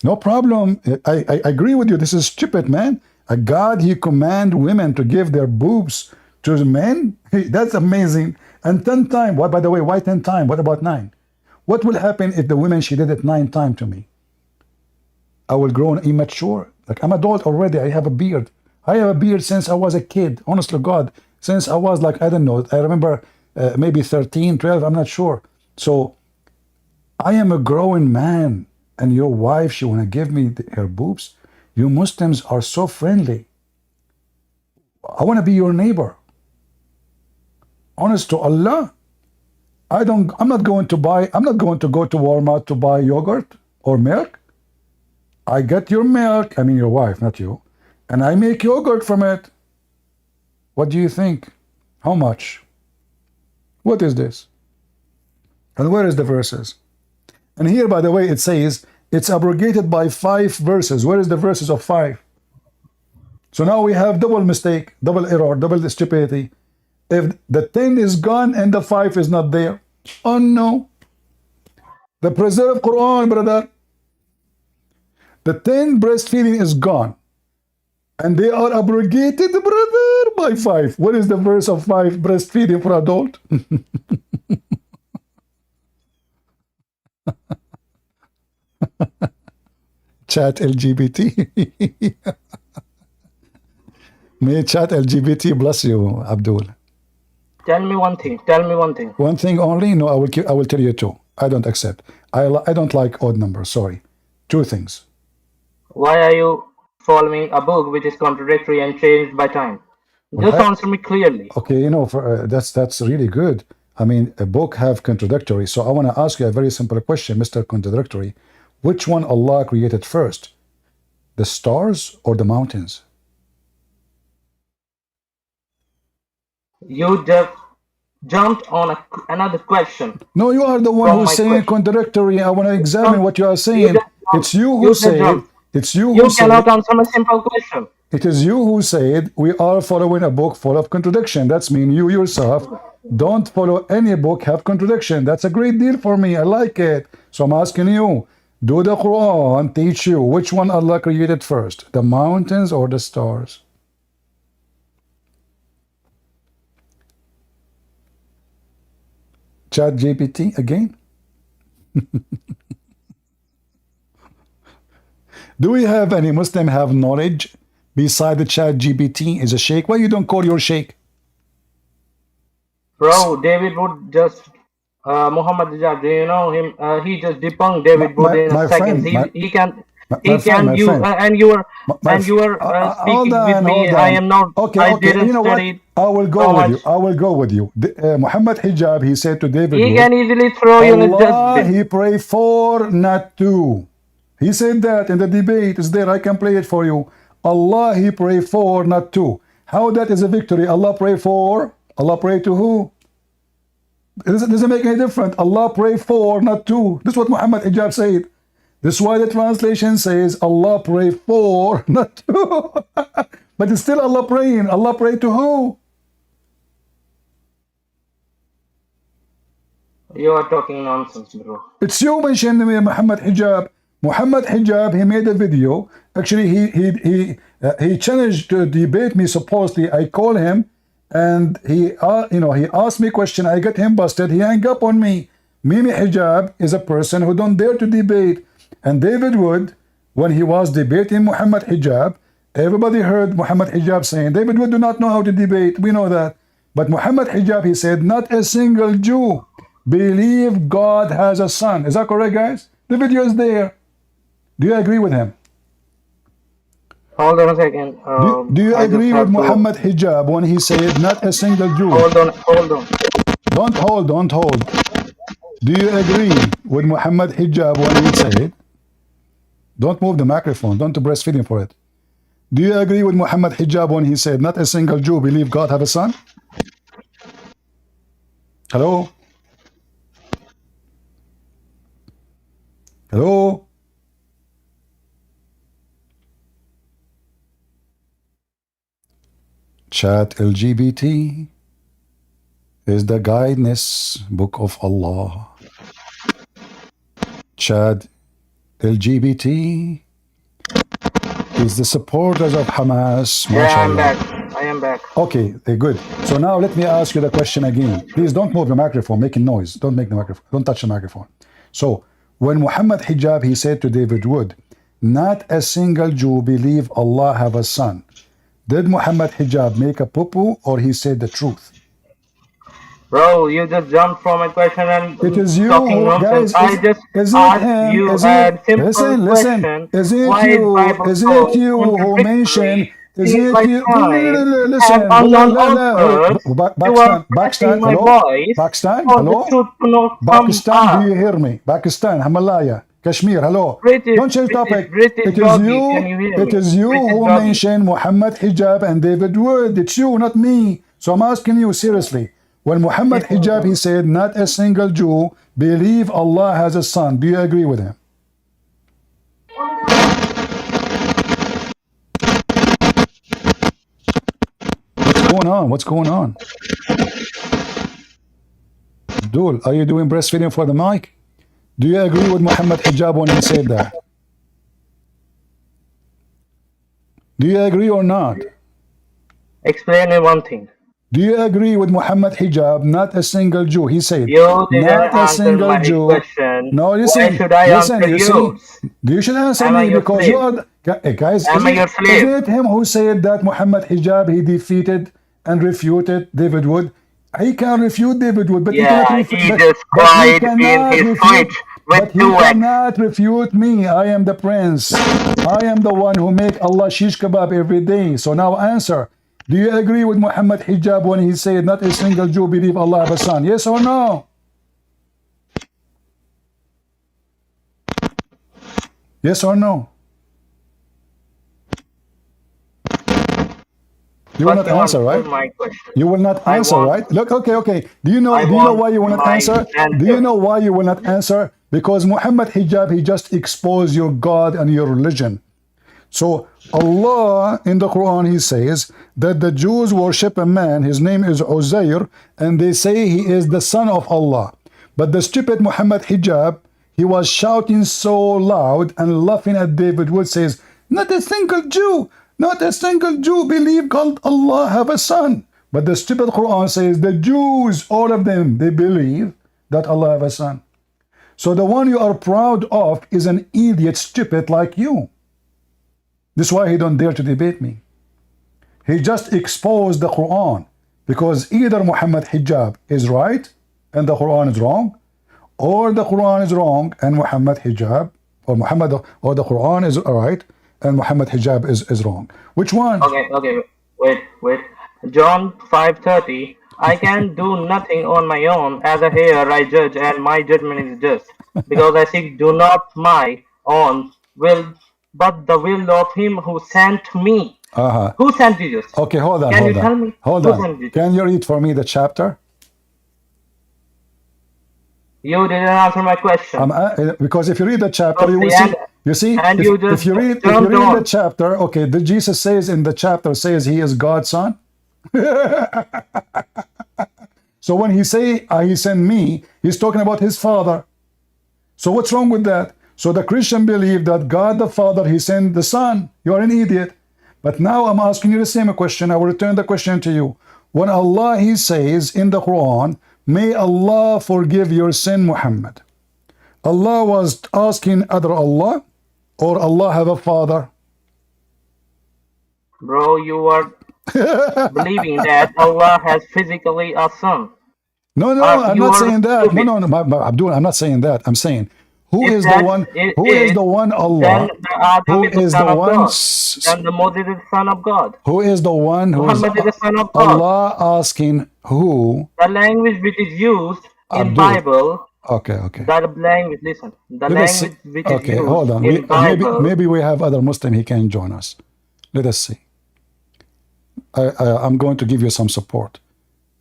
No problem. I agree with you. This is stupid, man. A God, he command women to give their boobs to the men? That's amazing. And 10 times. Why, by the way, why 10 times? What about 9? What will happen if the women, she did it 9 times to me? I will grow immature. Like, I'm adult already. I have a beard. I have a beard since I was a kid. Honestly, God. Since I was like, I don't know. I remember maybe 13, 12. I'm not sure. So I am a growing man. And your wife, she want to give me her boobs. You Muslims are so friendly. I want to be your neighbor. Honest to Allah, I'm not going to go to Walmart to buy yogurt or milk. I get your milk, I mean your wife, not you, and I make yogurt from it. What do you think? How much? What is this? And where is the verses? And here, by the way, it says it's abrogated by 5 verses. Where is the verses of 5? So now we have double mistake, double error, double stupidity. If the 10 is gone and the 5 is not there, oh no. The preserved Quran, brother. The 10 breastfeeding is gone. And they are abrogated, brother, by 5. What is the verse of 5 breastfeeding for adult? Chat LGBT. May chat LGBT bless you, Abdul. Tell me one thing. Tell me one thing. One thing only? No, I will tell you 2. I don't accept. I don't like odd numbers. Sorry. 2 things. Why are you following a book which is contradictory and changed by time? Just answer me clearly. Okay, you know, that's really good. I mean, a book have contradictory. So I want to ask you a very simple question, Mr. Contradictory. Which one Allah created first? The stars or the mountains? You just jumped on another question. No, you are the one who's saying contradictory. I want to examine what you are saying. It's you who said. It's you who said. You cannot answer my simple question. It is you who said we are following a book full of contradiction. That's mean you yourself don't follow any book have contradiction. That's a great deal for me. I like it. So I'm asking you, do the Quran teach you which one Allah created first, the mountains or the stars? Chat GPT again? Do we have any Muslim have knowledge beside the Chat GPT is a sheikh? Why you don't call your sheikh? Bro, David Wood just Muhammad Hijab, do you know him? He just debunked David Wood in a second. He can you and you were speaking with me. I am not. Okay, I didn't you know study. What? I will go with you. I will go with you. Muhammad Hijab, he said to David He Wood, can easily throw you in the Allah, dustbin. he pray for, not to. He said that in the debate. It's there. I can play it for you. Allah, he pray for, not to. How that is a victory? Allah pray for. Allah pray to who? It doesn't make any difference. Allah pray for, not to. This is what Muhammad Hijab said. This is why the translation says Allah pray for, not to. But it's still Allah praying. Allah pray to who? You are talking nonsense, bro. It's you mentioned me, Muhammad Hijab. Muhammad Hijab, he made a video. Actually, he challenged to debate me. Supposedly, I call him, and he asked me a question. I got him busted. He hung up on me. Mimi Hijab is a person who don't dare to debate. And David Wood, when he was debating Muhammad Hijab, everybody heard Muhammad Hijab saying, David Wood do not know how to debate. We know that. But Muhammad Hijab, he said, not a single Jew believe God has a son. Is that correct, guys? The video is there. Do you agree with him? Hold on a second. Do you agree with Muhammad Hijab when he said not a single Jew? Hold on. Don't hold. Do you agree with Muhammad Hijab when he said Don't move the microphone. Don't breastfeed him for it. Do you agree with Muhammad Hijab when he said, not a single Jew believe God have a son? Hello? Hello? Chat LGBT is the guidance book of Allah. Chat LGBT is the supporters of Hamas. Yeah, I'm back. I am back. Okay, good. So now let me ask you the question again. Please don't move the microphone, making noise. Don't make the microphone. Don't touch the microphone. So when Muhammad Hijab, he said to David Wood, not a single Jew believe Allah have a son. Did Muhammad Hijab make a poo-poo or he said the truth? Bro, you just jumped from a question and it is you, talking nonsense. Guys, I just is asked him, you is a it, simple question. Is it Why you? is Bible Is so it you who mentioned? Is Things it like you? time Listen, have unknown authors who are Pakistan, pressing my hello? voice Pakistan, for hello? the truth to not come Pakistan, do up. you hear me? Pakistan, Himalaya, Kashmir, hello? British, Don't change topic. British doggy, can you hear me? It is you British who doggy. mentioned Muhammad Hijab and David Wood. It's you, not me. So I'm asking you seriously. When Muhammad Hijab, he said, not a single Jew believe Allah has a son. Do you agree with him? What's going on? What's going on? Abdul, are you doing breastfeeding for the mic? Do you agree with Muhammad Hijab when he said that? Do you agree or not? Explain me one thing. Do you agree with Muhammad Hijab, not a single Jew? He said, you didn't not a single my Jew. Question. No, listen. Why should I listen, answer you yours? see, you should answer Am I me your because slave? you are. Hey, guys, Am I your is slave? it him who said that Muhammad Hijab, he defeated and refuted David Wood? He can refute David Wood, but he cannot refute. He But, just but he cried in cannot his refute. Twitch with But he 2x. cannot refute me. I am the prince. I am the one who make Allah shish kebab every day. So now answer. Do you agree with Muhammad Hijab when he said not a single Jew believe Allah have a son? Yes or no? Yes or no? You will not answer, right? You will not answer, right? Look, okay. Do you know why you will not answer? Do you know why you will not answer? Because Muhammad Hijab, he just exposed your God and your religion. So Allah in the Quran, he says that the Jews worship a man, his name is Uzair, and they say he is the son of Allah. But the stupid Muhammad Hijab, he was shouting so loud and laughing at David Wood, says, not a single Jew believe God Allah have a son. But the stupid Quran says the Jews, all of them, they believe that Allah have a son. So the one you are proud of is an idiot, stupid like you. This is why he don't dare to debate me. He just exposed the Quran, because either Muhammad Hijab is right and the Quran is wrong, or the Quran is wrong and Muhammad Hijab or the Quran is right and Muhammad Hijab is wrong. Which one? Okay, wait. John 5:30. I can do nothing on my own. As a heir, I judge, and my judgment is just, because I seek do not my own will, but the will of him who sent me. Who sent Jesus? Okay, hold on. Can you tell me? Hold on. Can you read for me the chapter? You didn't answer my question. Because if you read the chapter, you will see. You see, if you read the chapter, okay, the Jesus says in the chapter says he is God's son. So when he say he sent me, he's talking about his father. So what's wrong with that? So the Christian believe that God the Father, he sent the Son. You are an idiot. But now I'm asking you the same question. I will return the question to you. When Allah, he says in the Quran, may Allah forgive your sin, Muhammad. Allah was asking either Allah or Allah have a father. Bro, you are believing that Allah has physically a son. No, I'm not saying that. No, Abdul, I'm not saying that. I'm saying, who is the one Allah? Who is the one? Then the Moses is the son of God. Who is the one who Muhammad is the son of God. Allah asking who? The language which is used in Bible Okay, okay. That language, listen, the Let us see. language which is Okay, used hold on. in Bible. Maybe we have other Muslim. He can join us. Let us see. I'm going to give you some support.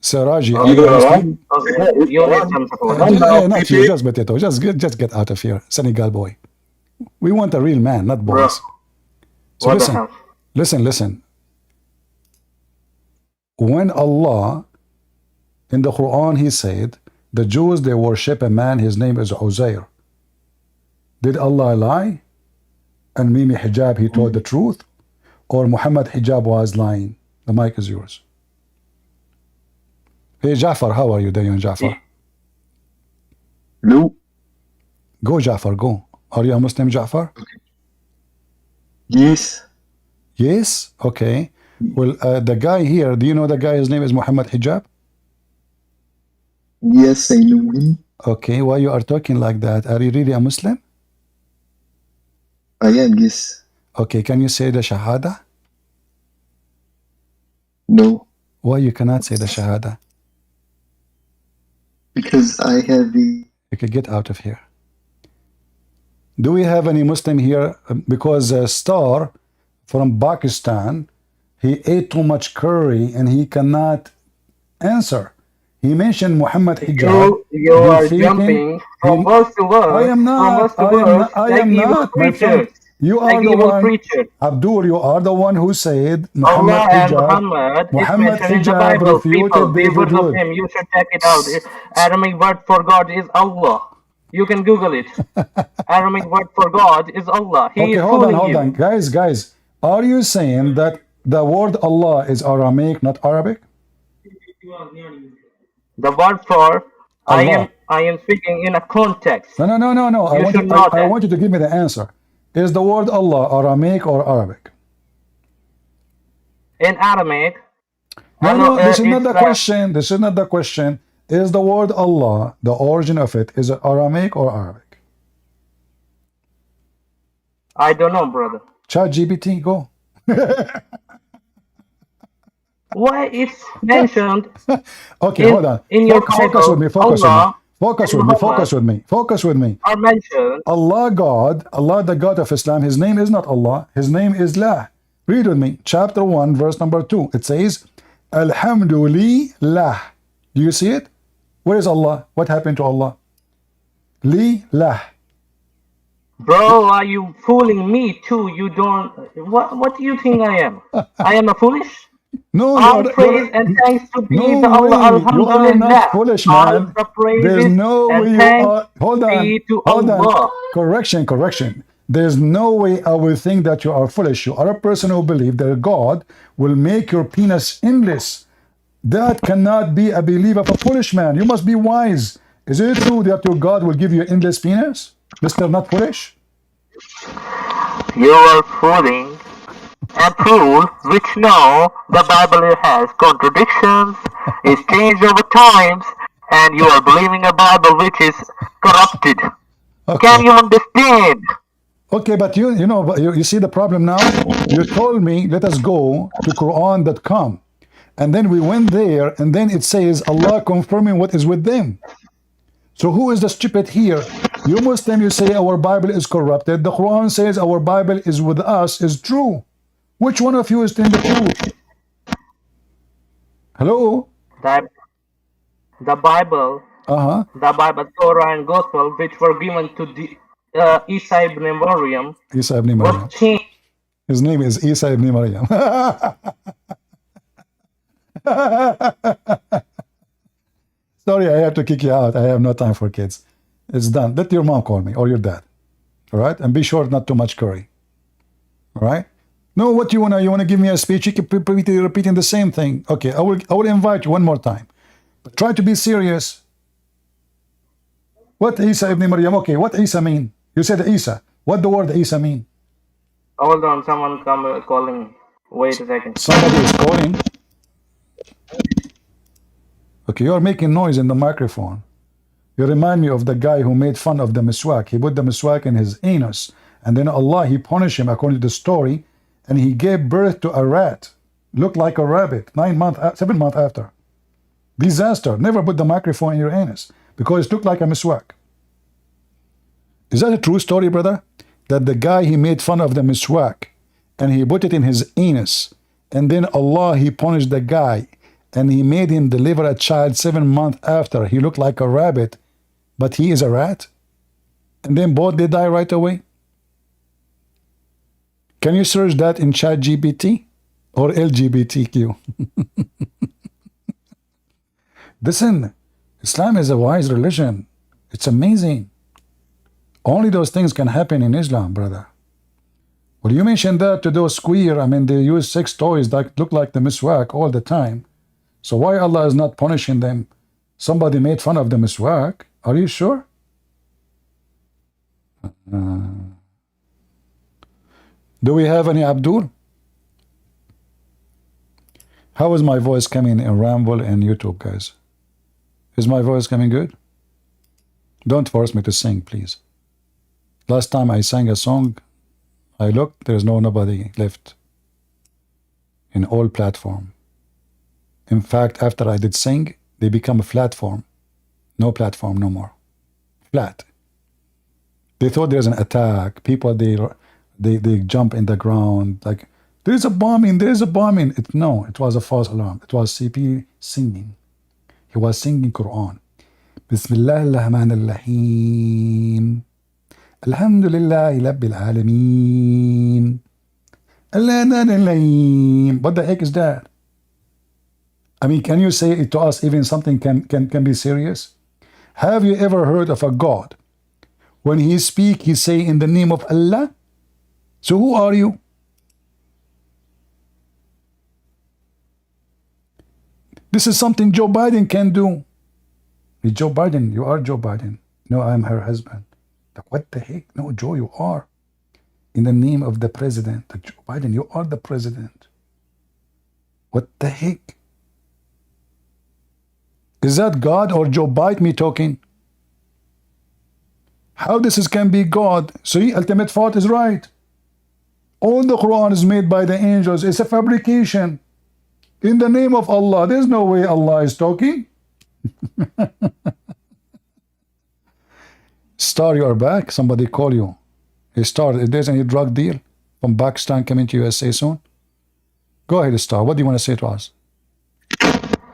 Siraji, are you a Muslim? Okay, you need some support. Not you, just Potato. Just get out of here, Senegal boy. We want a real man, not Bro, boys. So what the hell? listen. When Allah, in the Quran, He said, the Jews, they worship a man, his name is Uzair. Did Allah lie? And Mimi Hijab, he told the truth? Or Muhammad Hijab was lying? The mic is yours. Hey, Jafar, how are you doing, Jafar? No. Go, Jafar, go. Are you a Muslim, Jafar? Yes. Yes? Okay. Well, the guy here, do you know the guy, his name is Muhammad Hijab? Yes, I know him. Okay, why you are talking like that? Are you really a Muslim? I am, yes. Okay, can you say the Shahada? No. Why you cannot say the Shahada? Because I have the... Okay, get out of here. Do we have any Muslim here? Because Star from Pakistan, he ate too much curry and he cannot answer. He mentioned Muhammad Hijab. You are jumping from verse to verse. I am not. I am not, my friend. You are the one. Preacher. Abdul, you are the one who said Muhammad Allah Hijab. and Muhammad is mentioned in the Hijab Bible. refuted People, David words of Wood. him. You should check it out. Aramaic word for God is Allah. You can Google it. Aramaic word for God is Allah. He is hold you. on. Guys. Are you saying that the word Allah is Aramaic, not Arabic? The word for Allah. I am speaking in a context. No. I want you to give me the answer. Is the word Allah Aramaic or Arabic? In Aramaic. No, this is not the question. This is not the question. Is the word Allah, the origin of it, is it Aramaic or Arabic? I don't know, brother. ChatGPT, go. Why it's mentioned? Okay, hold on. In your focus with me. Focus with me. Are mentioned. Allah God, Allah the God of Islam, His name is not Allah. His name is La. Read with me. Chapter 1, verse number 2. It says, Alhamdulillah. Do you see it? Where is Allah? What happened to Allah? Li lah. Bro, are you fooling me too? You don't. What do you think I am? I am a foolish? No, all praise and thanks to be the Allah. You are not foolish, man. There's no way you are. Hold on. Correction. There's no way I will think that you are foolish. You are a person who believes that God will make your penis endless. That cannot be a belief of a foolish man. You must be wise. Is it true that your God will give you endless penis? Mr. Not Foolish? You are fooling and fool, which know the Bible has contradictions, is changed over times, and you are believing a Bible which is corrupted. Okay. Can you understand? Okay, but you see the problem now? You told me, let us go to Quran.com. And then we went there, and then it says Allah confirming what is with them. So who is the stupid here? You Muslim, you say our Bible is corrupted. The Quran says our Bible is with us, is true. Which one of you is telling the truth? Hello? The Bible, Torah and Gospel, which were given to the Isa ibn Maryam, was changed. His name is Isa ibn Maryam. Sorry, I have to kick you out. I have no time for kids. It's done. Let your mom call me or your dad. All right? And be sure not too much curry. All right? No, what you wanna give me a speech? You keep repeating the same thing. Okay, I will invite you one more time. But try to be serious. What Isa ibn Maryam? Okay, what Isa mean? You said Isa. What the word Isa mean? Hold on, someone calling. Wait a second. Somebody is calling. Okay, you're making noise in the microphone. You remind me of the guy who made fun of the miswak. He put the miswak in his anus, and then Allah, He punished him according to the story, and he gave birth to a rat. Looked like a rabbit, 7 months after. Disaster. Never put the microphone in your anus. because it looked like a miswak. Is that a true story, brother? That the guy, he made fun of the miswak and he put it in his anus, and then Allah, he punished the guy and he made him deliver a child 7 months after. He looked like a rabbit, but he is a rat, and then both they die right away. Can you search that in ChatGPT or LGBTQ? Listen, Islam is a wise religion. It's amazing. Only those things can happen in Islam, brother. Well, you mentioned that to those queer, I mean, they use sex toys that look like the miswak all the time. So why Allah is not punishing them? Somebody made fun of the miswak. Are you sure? Do we have any Abdul? How is my voice coming in Ramble and YouTube, guys? Is my voice coming good? Don't force me to sing, please. Last time I sang a song, I looked, there's nobody left in all platform. In fact, after I did sing, they become a platform. No platform no more. Flat. They thought there's an attack. People, they jump in the ground like, there's a bombing, there's a bombing. No, it was a false alarm. It was CP singing. He was singing Quran. Bismillah ar-Rahman ar-Rahim. Alhamdulillah Rabbil Alameen. What the heck is that? I mean, can you say it to us even something can be serious? Have you ever heard of a God? When he speak, he say in the name of Allah? So who are you? This is something Joe Biden can do. Hey, Joe Biden, you are Joe Biden. No, I'm her husband. Like, what the heck? No, Joe, you are. In the name of the president. Like, Joe Biden, you are the president. What the heck? Is that God or Joe Bite me talking? How this can be God? See, ultimate fault is right. All the Quran is made by the angels. It's a fabrication. In the name of Allah. There's no way Allah is talking. Star, you are back. Somebody call you. Hey, Star, if there's any drug deal from Pakistan coming to USA soon, go ahead, Star. What do you want to say to us?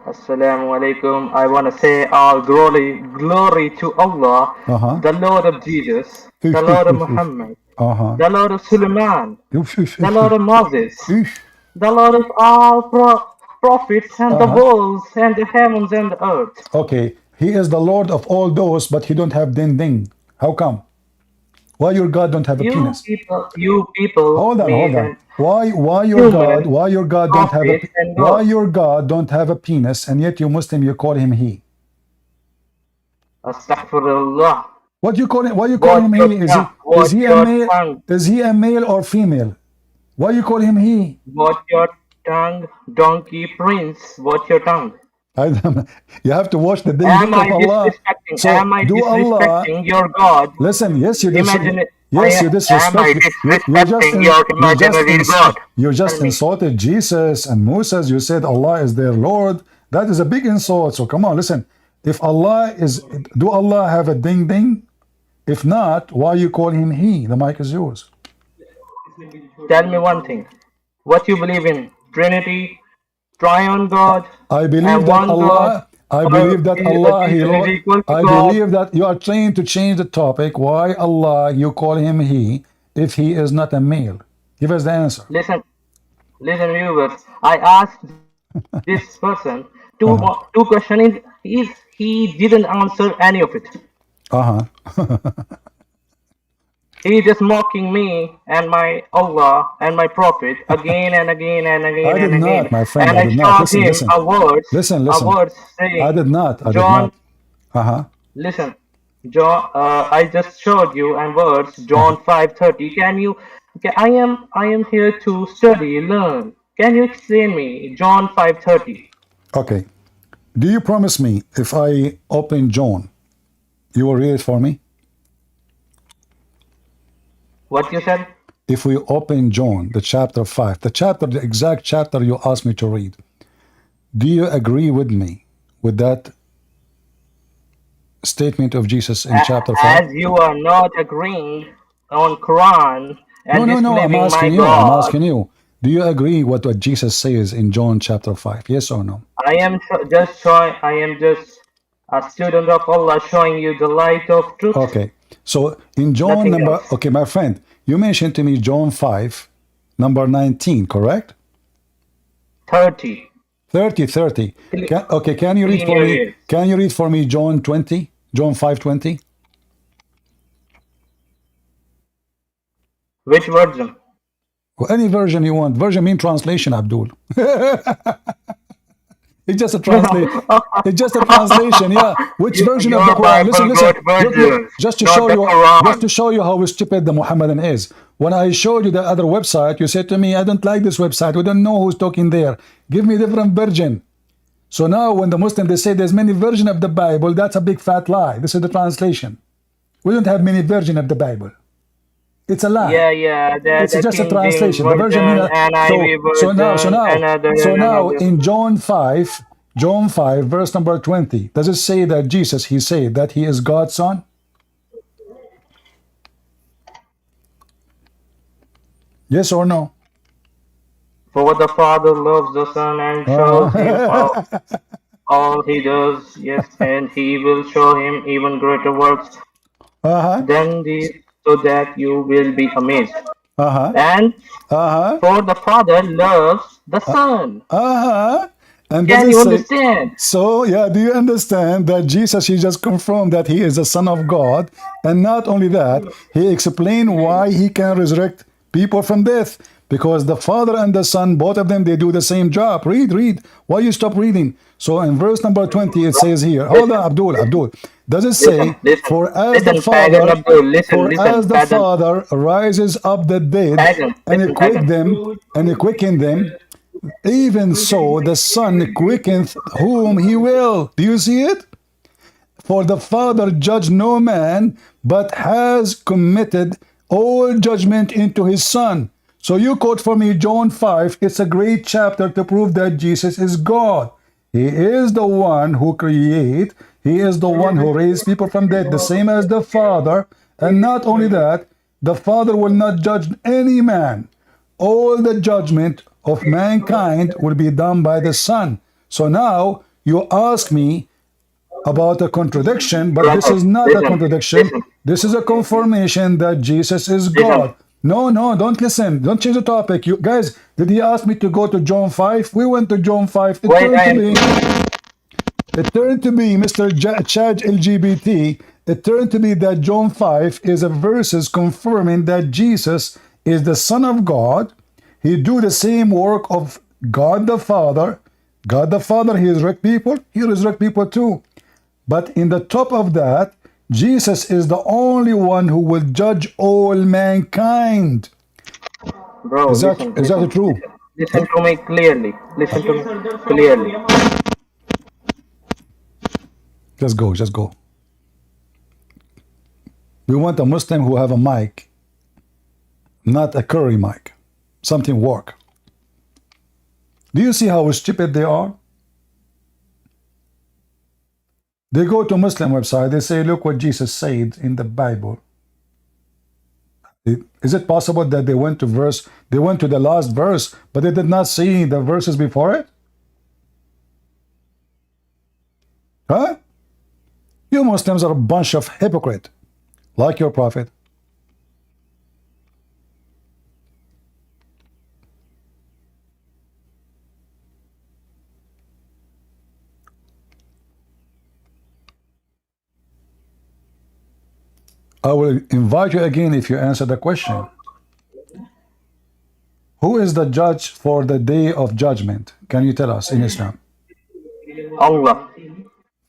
Assalamu alaikum. I want to say all glory to Allah, the Lord of Jesus, the Lord of Muhammad, the Lord of Suleiman, the Lord of Moses, the Lord of all prophets and the worlds and the heavens and the earth. Okay, he is the Lord of all those, but he don't have ding. How come? Why your God don't have a penis? You people. Hold on. Why your God don't have a penis, and yet you Muslim you call him he? Astaghfirullah. What you call him? Why you call him he? Is he a male? Is he a male or female? Why you call him he? Watch your tongue, donkey prince. Watch your tongue. You have to watch the ding of Allah. So am I disrespecting your God? Listen, yes, you disrespect. Yes, you disrespect. You just insulted Jesus and Moses. You said Allah is their Lord. That is a big insult. So come on, listen. If Allah is, do Allah have a ding? If not, why you call him he? The mic is yours. Tell me one thing. What you believe in? Trinity? Triune God? I believe that Allah. I believe that you are trying to change the topic. Why Allah you call him he if he is not a male? Give us the answer. Listen, viewers. I asked this person two questions. He didn't answer any of it. He just mocking me and my Allah and my Prophet again and again and again. I did not, my friend. And I showed him a word. Listen. A word saying, I did not. Listen, John. I just showed you and words. John 5:30. Can you? Okay, I am here to study, learn. Can you explain me John 5:30? Okay. Do you promise me if I open John, you will read it for me? What you said? If we open John, the chapter 5, the exact chapter you asked me to read, do you agree with me with that statement of Jesus in chapter 5? As you are not agreeing on Quran and No, I'm disbelieving my asking you. I'm God, asking you. Do you agree what Jesus says in John chapter 5? Yes or no? I am just a student of Allah showing you the light of truth, Okay. So in John nothing number, else. okay, my friend, you mentioned to me John 5, number 19, correct? 30. 30. Clean Okay, can you read for your me? ears. Can you read for me John 20? John 5:20? Which version? Well, any version you want. Version mean translation, Abdul. It's just a translation. It's just a translation, yeah. Which version of the Your Quran? Listen, Bible got look. versions, Just to not show the you, Quran. how stupid the Muhammadan is. When I showed you the other website, you said to me, "I don't like this website. We don't know who's talking there. Give me a different version." So now, when the Muslims they say there's many versions of the Bible, that's a big fat lie. This is the translation. We don't have many versions of the Bible. It's a lie. Yeah, It's the just a King James translation. The version mean version, NIV version, so now another. in John 5, verse number 20, does it say that Jesus he said that he is God's son? Yes or no? For the Father loves the Son and shows him all he does, yes, and he will show him even greater works Uh-huh. than these, so that you will be amazed. Uh-huh. And Uh-huh. for the Father loves the Son. Uh-huh. And does Can it you say understand? so? Yeah, do you understand that Jesus he just confirmed that he is the Son of God, and not only that, he explained why he can resurrect people from death, because the Father and the Son, both of them, they do the same job. Read. Why you stop reading? So in verse number 20, it says here, hold on, Abdul. Does it say, for as the Pagan Father, Abdul, listen, rises up the dead and quicken them, even so the Son quickeneth whom he will. Do you see it? For the Father judged no man, but has committed all judgment into his Son. So you quote for me John 5. It's a great chapter to prove that Jesus is God. He is the one who creates. He is the one who raised people from dead, the same as the Father. And not only that, the Father will not judge any man. All the judgment of mankind will be done by the Son. So now you ask me about a contradiction, but this is not a contradiction. This is a confirmation that Jesus is God. No, don't listen. Don't change the topic. You guys, did he ask me to go to John 5? We went to John 5. It turned to be Mr. Chad LGBT. It turned to be that John 5 is a verses confirming that Jesus is the Son of God. He do the same work of God the Father. God the Father, he resurrect people. He resurrect people too. But in the top of that, Jesus is the only one who will judge all mankind. Bro, is that true? Listen to me clearly. Listen to me clearly. Just go. We want a Muslim who have a mic, not a curry mic. Something work. Do you see how stupid they are? They go to Muslim website, they say, look what Jesus said in the Bible. Is it possible that they went to the last verse, but they did not see the verses before it? Huh? You Muslims are a bunch of hypocrites, like your prophet. I will invite you again if you answer the question. Who is the judge for the day of judgment? Can you tell us in Islam? Allah.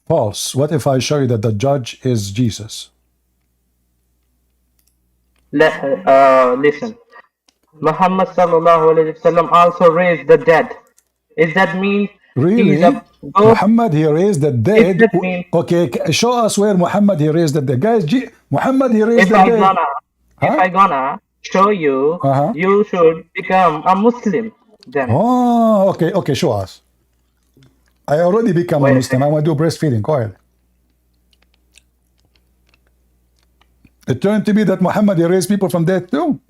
False. What if I show you that the judge is Jesus? Listen. Muhammad sallallahu alaihi wasallam also raised the dead. Is that mean really? He's a ghost? Muhammad, he raised the dead. Okay, show us where Muhammad, he raised the dead. Guys, Muhammad, he raised the dead. If I gonna show you, you should become a Muslim then. Oh, okay, show us. I already become a Muslim. I want to do breastfeeding. Go ahead. It turned to be that Muhammad raised people from death too.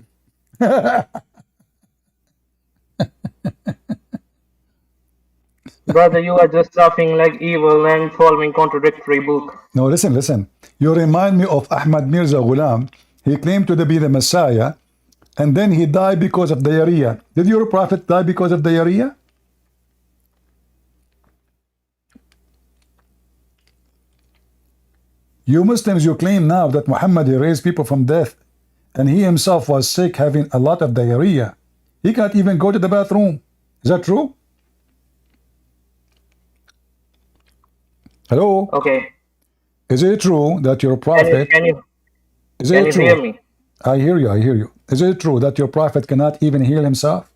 Brother, you are just laughing like evil and following contradictory book. No, listen. You remind me of Ahmad Mirza Ghulam. He claimed to be the Messiah, and then he died because of diarrhea. Did your prophet die because of diarrhea? You Muslims, you claim now that Muhammad raised people from death, and he himself was sick, having a lot of diarrhea. He can't even go to the bathroom. Is that true? Hello? Okay. Is it true that your prophet... Can you true? hear me? I hear you. Is it true that your prophet cannot even heal himself?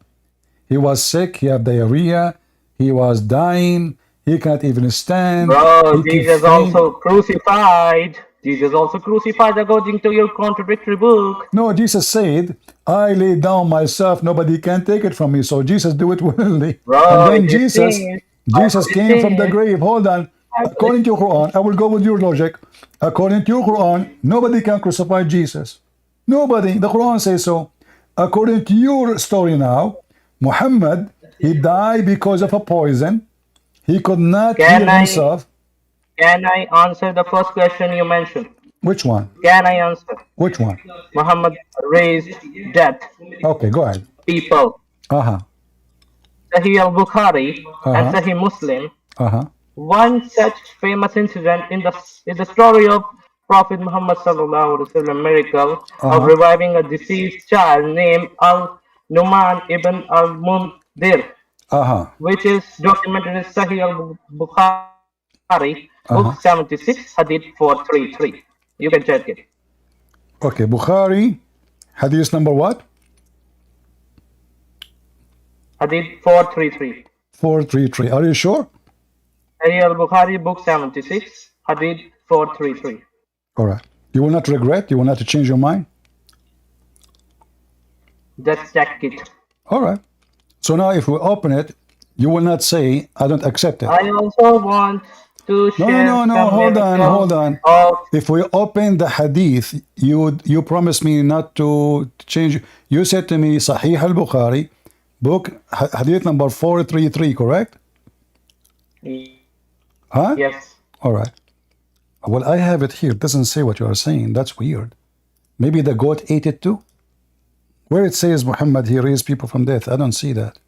He was sick, he had diarrhea, he was dying, he can't even stand. Bro, Jesus also crucified. Jesus also crucified according to your contradictory book. No, Jesus said, I lay down myself, nobody can take it from me. So Jesus do it willingly. Bro, and then Jesus came from the grave. Hold on. According to your Quran, I will go with your logic. According to your Quran, nobody can crucify Jesus. Nobody. The Quran says so. According to your story now, Muhammad, he died because of a poison. He could not heal himself. Can I answer the first question you mentioned? Which one? Can I answer? Which one? Muhammad raised dead. Okay, go ahead. People. Sahih al-Bukhari and Sahih Muslim. One such famous incident is the story of Prophet Muhammad sallallahu alaihi wasallam miracle of reviving a deceased child named Al-Numan ibn al-Mundir, which is documented in Sahih al-Bukhari, book 76, Hadith 433. You can check it. Okay, Bukhari, Hadith number what? Hadith 433. 433. Are you sure? Sahih al-Bukhari, book 76, Hadith 433. All right. You will not regret? You will not change your mind? Just check it. All right. So now if we open it, you will not say, I don't accept it. I also want to share No. Hold on. If we open the hadith, you promised me not to change. You said to me, Sahih al-Bukhari, book hadith number 433, correct? Yes. All right. Well, I have it here. It doesn't say what you are saying. That's weird. Maybe the goat ate it too? Where it says Muhammad, he raised people from death. I don't see that.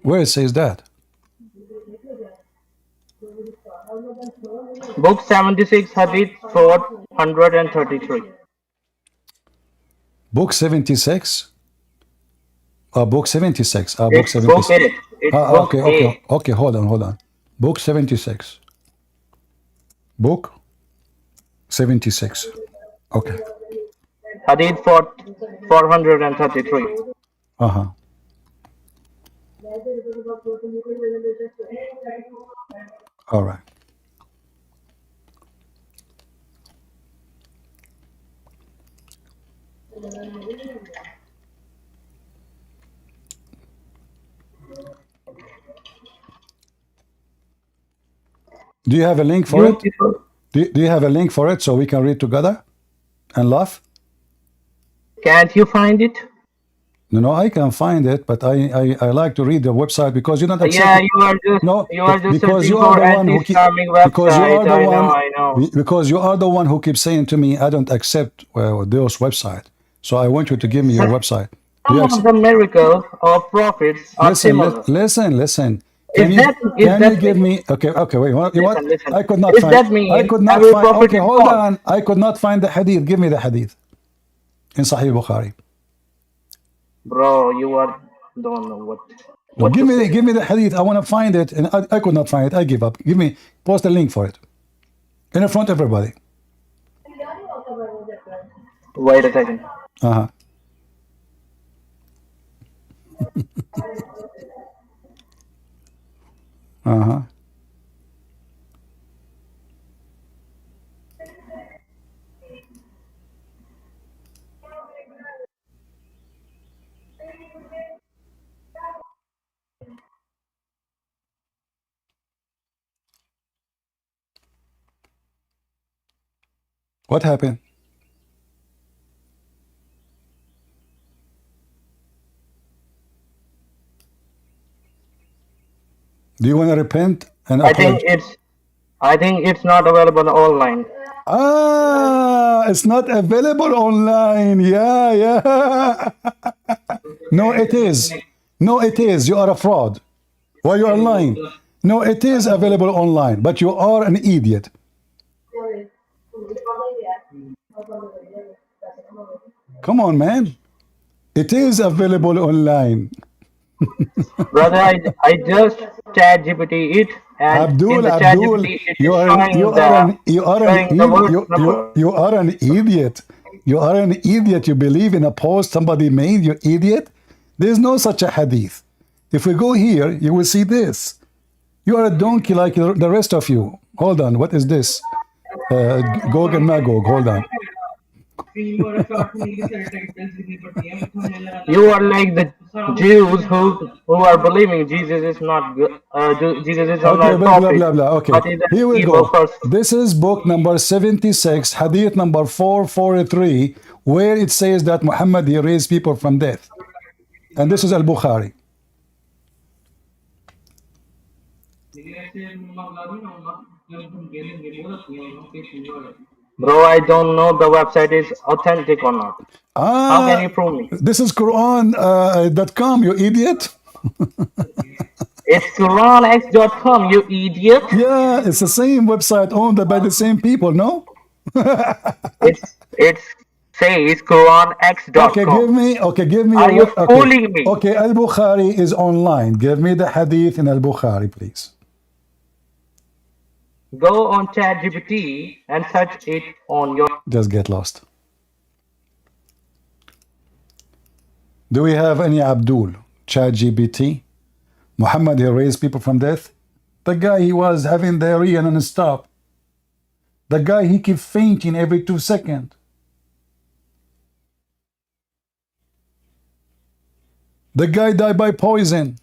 Where it says that? Book 76, Hadith 433. Book 76? Book 76. Book It's 76. book 8. It's book 8. Okay, hold on. Book 76. Book 76. Okay. Hadith 433. All right. Do you have a link for it? Do you have a link for it so we can read together and laugh? Can't you find it? No, I can find it, but I like to read the website because you don't accept Yeah, it. you are just because searching you are for the one who anti-Islamic website. I know. Because you are the one who keeps saying to me, I don't accept those websites. So I want you to give me your website. Some of the miracles of prophets are similar. Listen. Can you give me? Okay. Wait. You what? Listen. I could not find. I could not find. Okay, hold on. I could not find the hadith. Give me the hadith in Sahih Bukhari. Bro, you don't know what. Well, give me the hadith. I want to find it, and I could not find it. I give up. Post a link for it in front of everybody. Wait a second. What happened? Do you want to repent and apologize? I think it's not available online. Ah, it's not available online. Yeah, yeah. No, it is. No, it is. You are a fraud. Why you are lying? No, it is available online, but you are an idiot. Come on, man. It is available online. Brother, I just chat GPT it, and in the chat Abdul, GPT it is showing you are an idiot. You are an idiot. You believe in a post somebody made. You idiot. There is no such a hadith. If we go here, you will see this. You are a donkey like the rest of you. Hold on. What is this? Gog and Magog. Hold on. You are like the Jews who are believing Jesus is not good. Jesus is not prophet. Blah, blah. Okay, here we go. This is book number 76, hadith number 443, where it says that Muhammad, he raised people from death. And this is Al-Bukhari. Bro, I don't know the website is authentic or not. How can you prove me? This is Quran.com, you idiot. It's QuranX.com, you idiot. Yeah, it's the same website owned by the same people, no? It says QuranX.com. Okay, give me. Are you fooling me? Okay, Al-Bukhari is online. Give me the hadith in Al-Bukhari, please. Go on ChatGPT and search it on your... Just get lost. Do we have any Abdul? ChatGPT? Muhammad, he raised people from death? The guy, he was having diarrhea non-stop. The guy, he keep fainting every 2 seconds. The guy died by poison.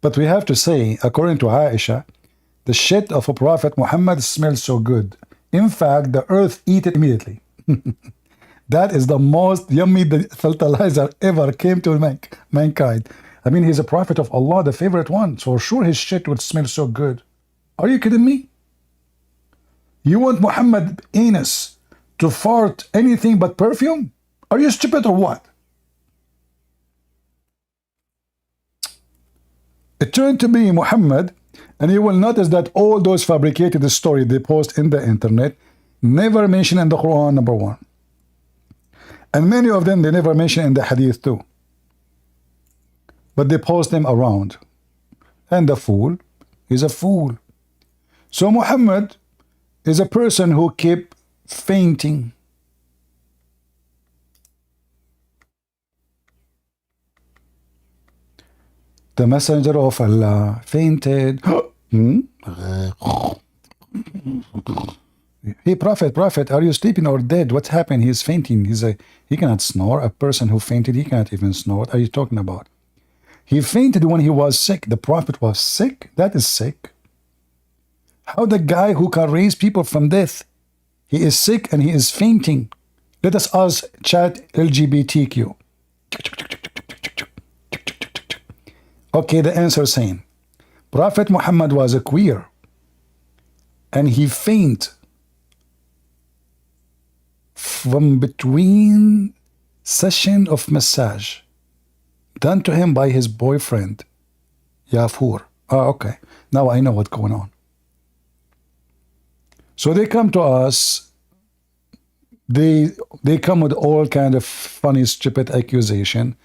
But we have to say, according to Aisha, the shit of a Prophet Muhammad smells so good. In fact, the earth eat it immediately. That is the most yummy fertilizer ever came to mankind. I mean, he's a prophet of Allah, the favorite one. So sure his shit would smell so good. Are you kidding me? You want Muhammad anus to fart anything but perfume? Are you stupid or what? It turned to be Muhammad, and you will notice that all those fabricated stories they post in the internet never mention in the Quran, number one. And many of them they never mention in the Hadith too. But they post them around. And the fool is a fool. So Muhammad is a person who kept fainting. The messenger of Allah fainted. Hey, prophet, are you sleeping or dead? What's happened? He's fainting. He cannot snore. A person who fainted, he cannot even snore. What are you talking about? He fainted when he was sick. The prophet was sick. That is sick. How the guy who can raise people from death, he is sick and he is fainting. Let us ask chat LGBTQ. Okay, the answer is same. Prophet Muhammad was a queer and he fainted from between session of massage done to him by his boyfriend Yafur. Okay, now I know what's going on. So they come to us, they come with all kind of funny stupid accusation,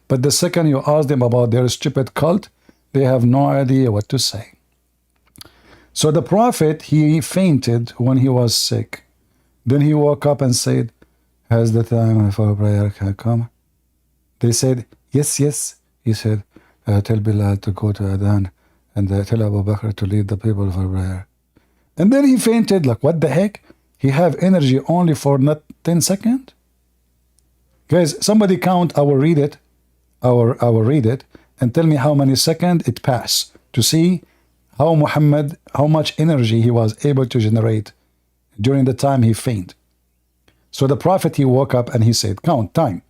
but the second you ask them about their stupid cult, they have no idea what to say. So the prophet, he fainted when he was sick. Then he woke up and said, has the time for prayer come? They said, yes. He said, tell Bilal to go to Adhan and tell Abu Bakr to lead the people for prayer. And then he fainted, like what the heck? He have energy only for not 10 seconds? Guys, somebody count, I will read it, and tell me how many seconds it passed to see how much energy he was able to generate during the time he fainted. So the Prophet, he woke up and he said, count time.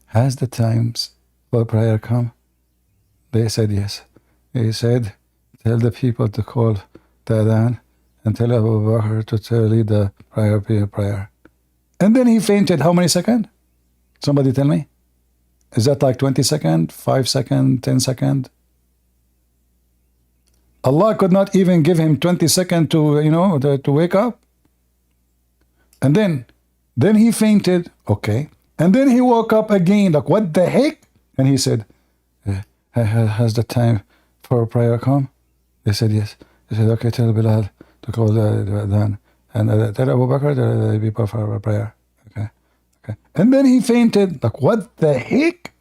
Has the times for prayer come? They said yes. He said, tell the people to call the adhan and tell Abu Bakr to lead the prayer. And then he fainted how many seconds? Somebody tell me. Is that like 20 seconds, 5 seconds, 10 seconds? Allah could not even give him 20 seconds to wake up. And then he fainted, okay. And then he woke up again, like, what the heck? And he said, has the time for prayer come? They said, yes. They said, okay, tell Bilal to call the adhan. And tell Abu Bakr to be for prayer. Okay. And then he fainted, like, what the heck?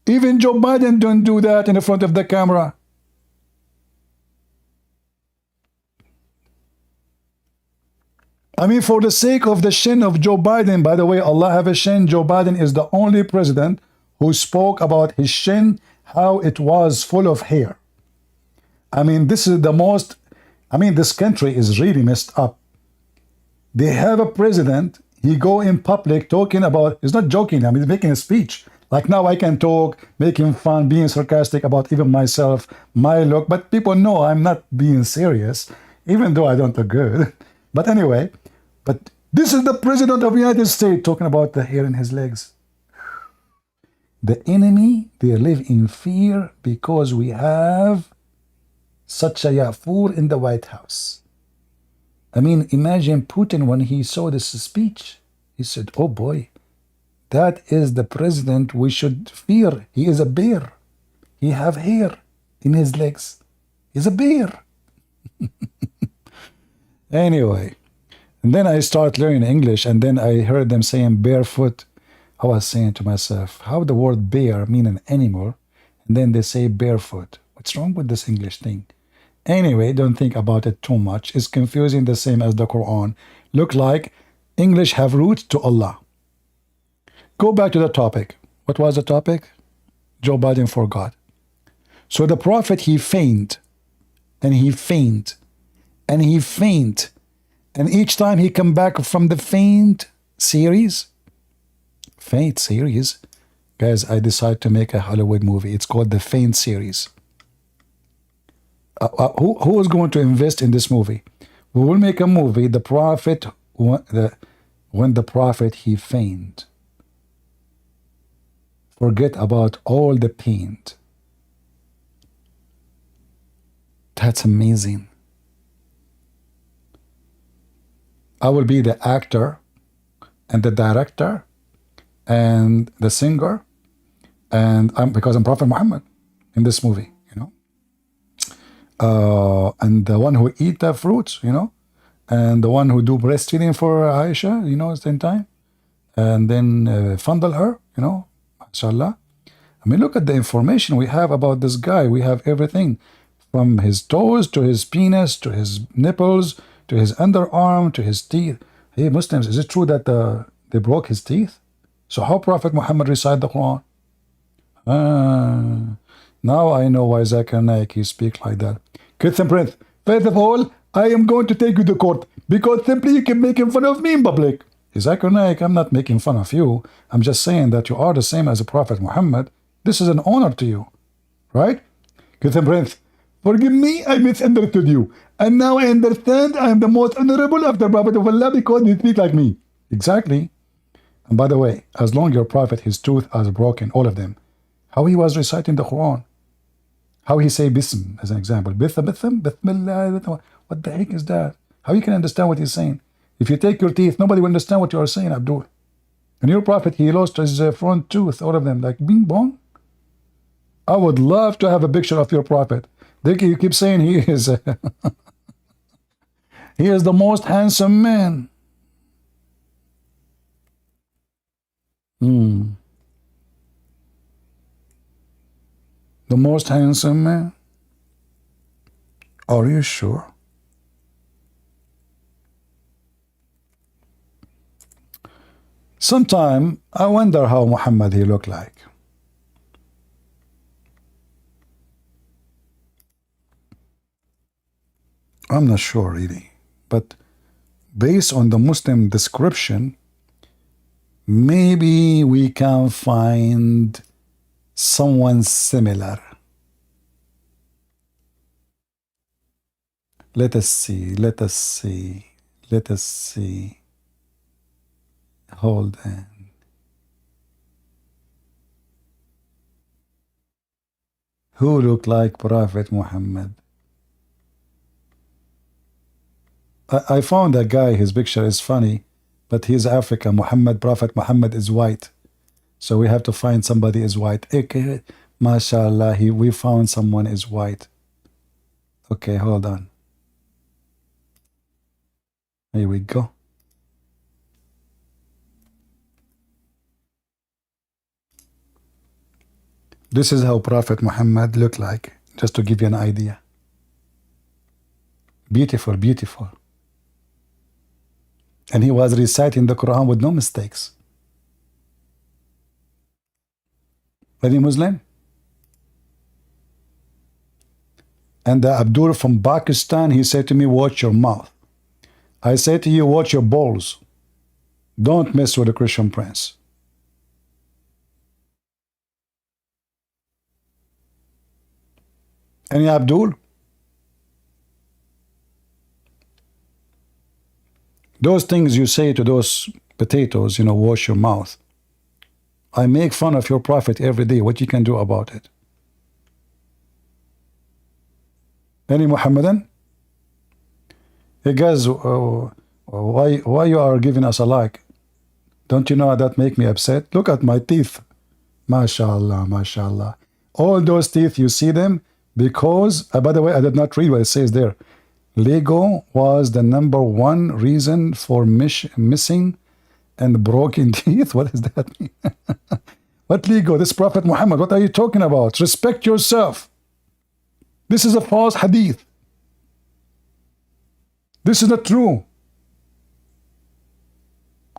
Even Joe Biden don't do that in the front of the camera. I mean, for the sake of the shin of Joe Biden, by the way, Allah have a shin. Joe Biden is the only president who spoke about his shin, how it was full of hair. I mean, this is the most, this country is really messed up. They have a president, he go in public talking about, he's not joking, he's making a speech. Like now I can talk, making fun, being sarcastic about even myself, my look, but people know I'm not being serious, even though I don't look good. But anyway, but this is the president of the United States talking about the hair in his legs. The enemy, they live in fear because we have such a yafur in the White House. I mean, imagine Putin when he saw this speech. He said, oh boy, that is the president we should fear. He is a bear. He have hair in his legs. He's a bear. Anyway, and then I start learning English, and then I heard them saying barefoot. I was saying to myself, how the word bear mean an animal, and then they say barefoot. What's wrong with this English thing? Anyway, don't think about it too much. It's confusing, the same as the Quran. Look like English have roots to Allah. Go back to the topic. What was the topic? Joe Biden forgot. So the Prophet, he faint, and he faint, and he faint, and each time he come back from the faint series, guys, I decide to make a Hollywood movie. It's called the Faint series. Who is going to invest in this movie? We will make a movie, the Prophet, when the Prophet, he faint. Forget about all the pain. That's amazing. I will be the actor and the director and the singer, and because I'm Prophet Muhammad in this movie, and the one who eat the fruits, and the one who do breastfeeding for Aisha, same time, and then fondle her, mashallah. I mean, look at the information we have about this guy. We have everything from his toes to his penis to his nipples to his underarm to his teeth. Hey, Muslims, is it true that they broke his teeth? So how Prophet Muhammad recite the Quran? Now I know why Zakir Naik speak like that. Kids and Prince, first of all, I am going to take you to court because simply you keep making fun of me in public. Zakir Naik, I'm not making fun of you. I'm just saying that you are the same as the Prophet Muhammad. This is an honor to you, right? Kids and Prince, forgive me, I misunderstood you. And now I understand I am the most honorable of the Prophet of Allah because you speak like me. Exactly. And by the way, as long as your Prophet, his tooth are broken, all of them, how he was reciting the Quran, how he say Bism, as an example. Bismillah, what the heck is that? How you can understand what he's saying? If you take your teeth, nobody will understand what you are saying, Abdul. And your Prophet, he lost his front tooth, all of them, like bing bong. I would love to have a picture of your Prophet. You keep saying he is he is the most handsome man. The most handsome man? Are you sure? Sometime I wonder how Muhammad he looked like. I'm not sure really, but based on the Muslim description, maybe we can find someone similar. Let us see. Hold on. Who look like Prophet Muhammad? I found a guy, his picture is funny, but he's African. Prophet Muhammad is white. So we have to find somebody is white. Okay, mashallah, we found someone is white. Okay, hold on. Here we go. This is how Prophet Muhammad looked like, just to give you an idea. Beautiful, beautiful. And he was reciting the Quran with no mistakes. Any Muslim? And Abdul from Pakistan, he said to me, watch your mouth. I say to you, watch your balls. Don't mess with the Christian prince. Any Abdul? Those things you say to those potatoes, wash your mouth. I make fun of your prophet every day. What you can do about it? Any Muhammadan? Hey guys, why you are giving us a like? Don't you know that make me upset? Look at my teeth. MashaAllah, MashaAllah. All those teeth, you see them? Because, by the way, I did not read what it says there. Lego was the #1 reason for missing and broken teeth. What does that mean? What Lego? This Prophet Muhammad. What are you talking about? Respect yourself. This is a false hadith. This is not true.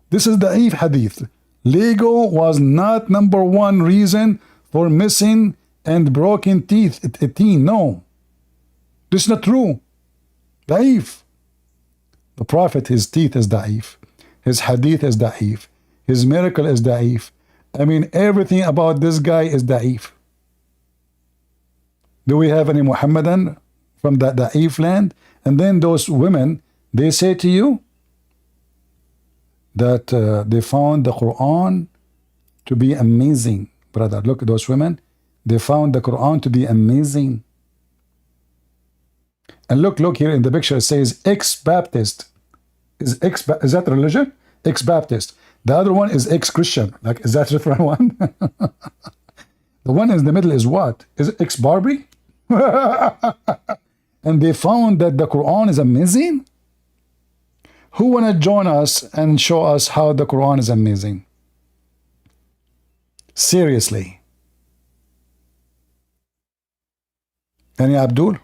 This is da'if hadith. Lego was not #1 reason for missing and broken teeth. No. This is not true. Da'if. The Prophet, his teeth is da'if. His hadith is da'if. His miracle is da'if. I mean, everything about this guy is da'if. Do we have any Muhammadan from that da'if land? And then those women, they say to you that they found the Quran to be amazing. Brother, look at those women. They found the Quran to be amazing. And look here in the picture, it says ex-Baptist. Is that religion? Ex-Baptist. The other one is ex-Christian. Like, is that a different one? The one in the middle is what? Is it ex-Barbie? And they found that the Quran is amazing? Who want to join us and show us how the Quran is amazing? Seriously. Any Abdul?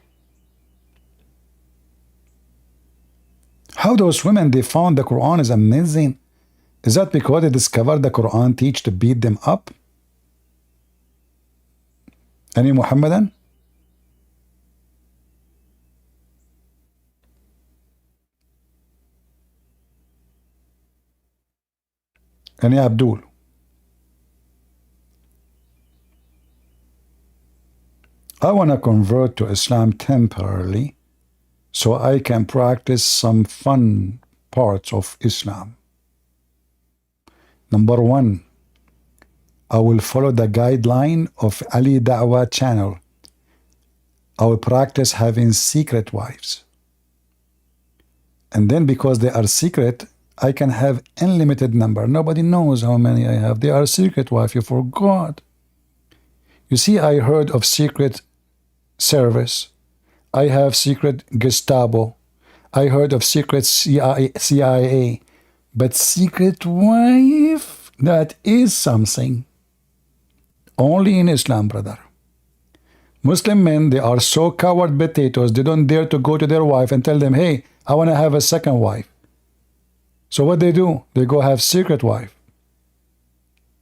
How those women, they found the Quran is amazing? Is that because they discovered the Quran teach to beat them up? Any Muhammadan? Any Abdul? I want to convert to Islam temporarily so I can practice some fun parts of Islam. #1, I will follow the guideline of Ali Da'wah channel. I will practice having secret wives. And then because they are secret, I can have unlimited number. Nobody knows how many I have. They are secret wife. You forgot. You see, I heard of secret service. I have secret Gestapo. I heard of secret CIA. But secret wife, that is something. Only in Islam, brother. Muslim men, they are so coward potatoes, they don't dare to go to their wife and tell them, hey, I want to have a second wife. So what they do? They go have secret wife.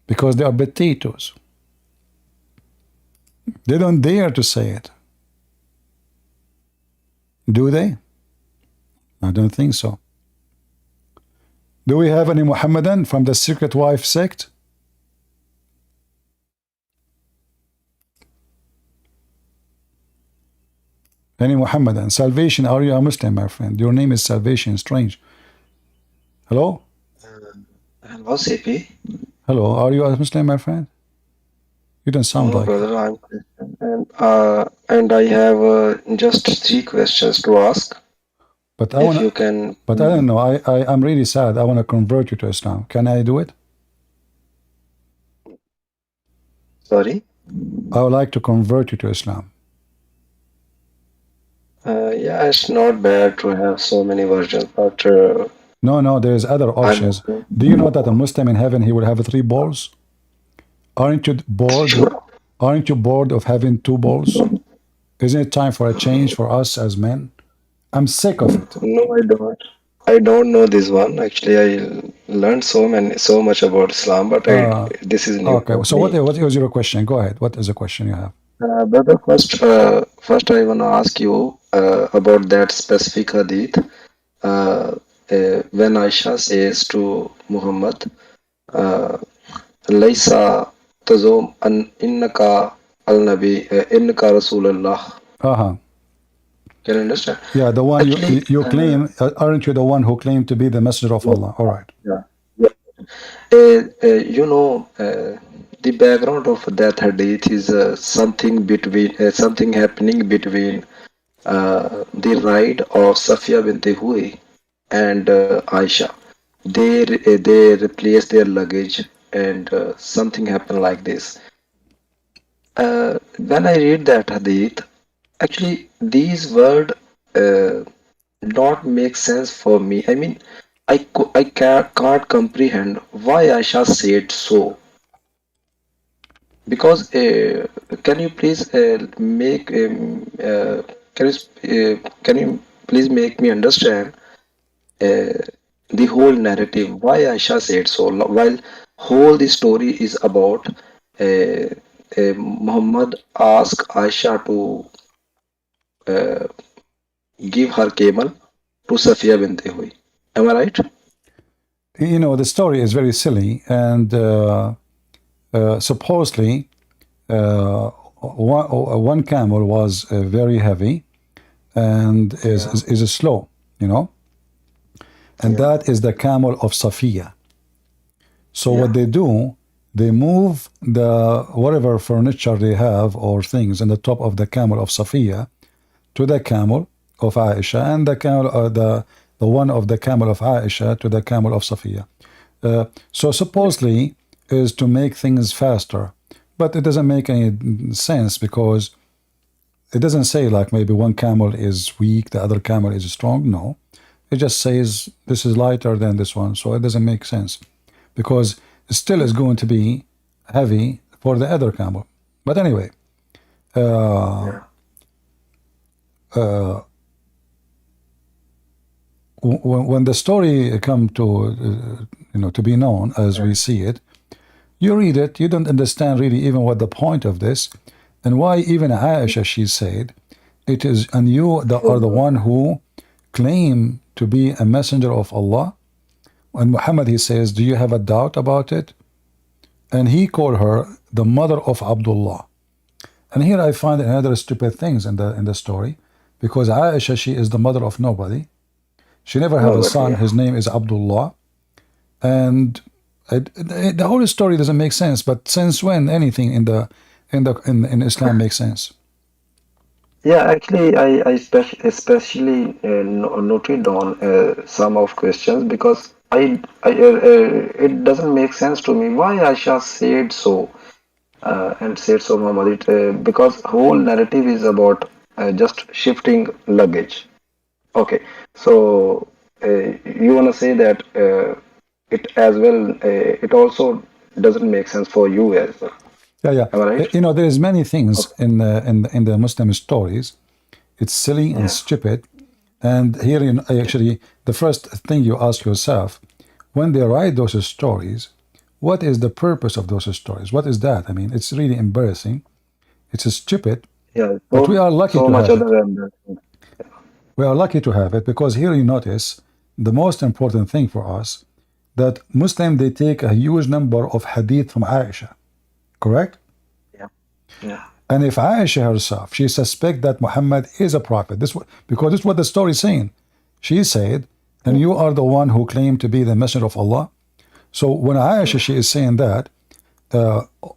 Because they are potatoes. They don't dare to say it. Do they? I don't think so. Do we have any Muhammadan from the secret wife sect? Any Muhammadan? Salvation, are you a Muslim, my friend? Your name is Salvation, strange. Hello? Hello, CP. Hello, are you a Muslim, my friend? You don't sound No, like brother, it. I'm Christian. And I have just 3 questions to ask. But I If wanna, you can. but I don't know. I'm really sad. I want to convert you to Islam. Can I do it? Sorry? I would like to convert you to Islam. Yeah, it's not bad to have so many versions, but No, there is other I'm options. okay. Do you know that a Muslim in heaven, he will have 3 balls? Aren't you bored? Aren't you bored of having 2 balls? Isn't it time for a change for us as men? I'm sick of it. No, I don't. I don't know this one. Actually, I learned so much about Islam, but this is new Okay, for so what me. was your question? Go ahead. What is the question you have? Brother, first I wanna ask you about that specific hadith. When Aisha says to Muhammad, uh, Laisa tazum an innaka al nabi innaka rasulullah. Uh-huh. Can you understand? Yeah, the one Actually, you claim, aren't you the one who claimed to be the messenger of Allah? All right. yeah, yeah. The background of that hadith is something happening between the ride of Safiya bint Hui and Aisha. They replace their luggage and something happened like this. When I read that hadith, actually these words uh, not make sense for me. I mean, can't comprehend why Aisha said so. Because can you please make can you please make me understand uh, the whole narrative why Aisha said so while whole the story is about Muhammad asked Aisha to uh, give her camel to Safiya bint Hui. Am I right? You know, the story is very silly, and supposedly one camel was very heavy and is slow, you know, and that is the camel of Safiya. So what they do, they move the whatever furniture they have or things in the top of the camel of Safiya to the camel of Aisha, and the camel the one of the camel of Aisha to the camel of Safiya. So supposedly is to make things faster, but it doesn't make any sense because it doesn't say like maybe one camel is weak, the other camel is strong. No, it just says this is lighter than this one, so it doesn't make sense because it still is going to be heavy for the other camel. But anyway, when the story come to to be known as we see it, you read it, you don't understand really even what the point of this, and why even Aisha, she said, it is, and you are the one who claim to be a messenger of Allah. And Muhammad, he says, do you have a doubt about it? And he called her the mother of Abdullah. And here I find another stupid things in the story, because Aisha, she is the mother of nobody. She never had a son. His name is Abdullah. And the whole story doesn't make sense. But since when anything in Islam makes sense? Yeah, actually, I especially noted down some of questions because it doesn't make sense to me why Aisha said so and said so, Muhammad. Because whole narrative is about just shifting luggage. Okay, so you wanna say that it as well? It also doesn't make sense for you as well. Yeah. Am I right? You know, there's many things Okay. in the Muslim stories. It's silly and stupid. And here, actually, the first thing you ask yourself, when they write those stories, what is the purpose of those stories? What is that? I mean, it's really embarrassing. It's stupid, Yeah, but we are lucky so to much have other it. than that. We are lucky to have it because here you notice the most important thing for us that Muslims they take a huge number of hadith from Aisha, correct? Yeah. Yeah. And if Aisha herself, she suspect that Muhammad is a prophet, because this is what the story is saying. She said, and you are the one who claimed to be the messenger of Allah. So when Aisha, she is saying that,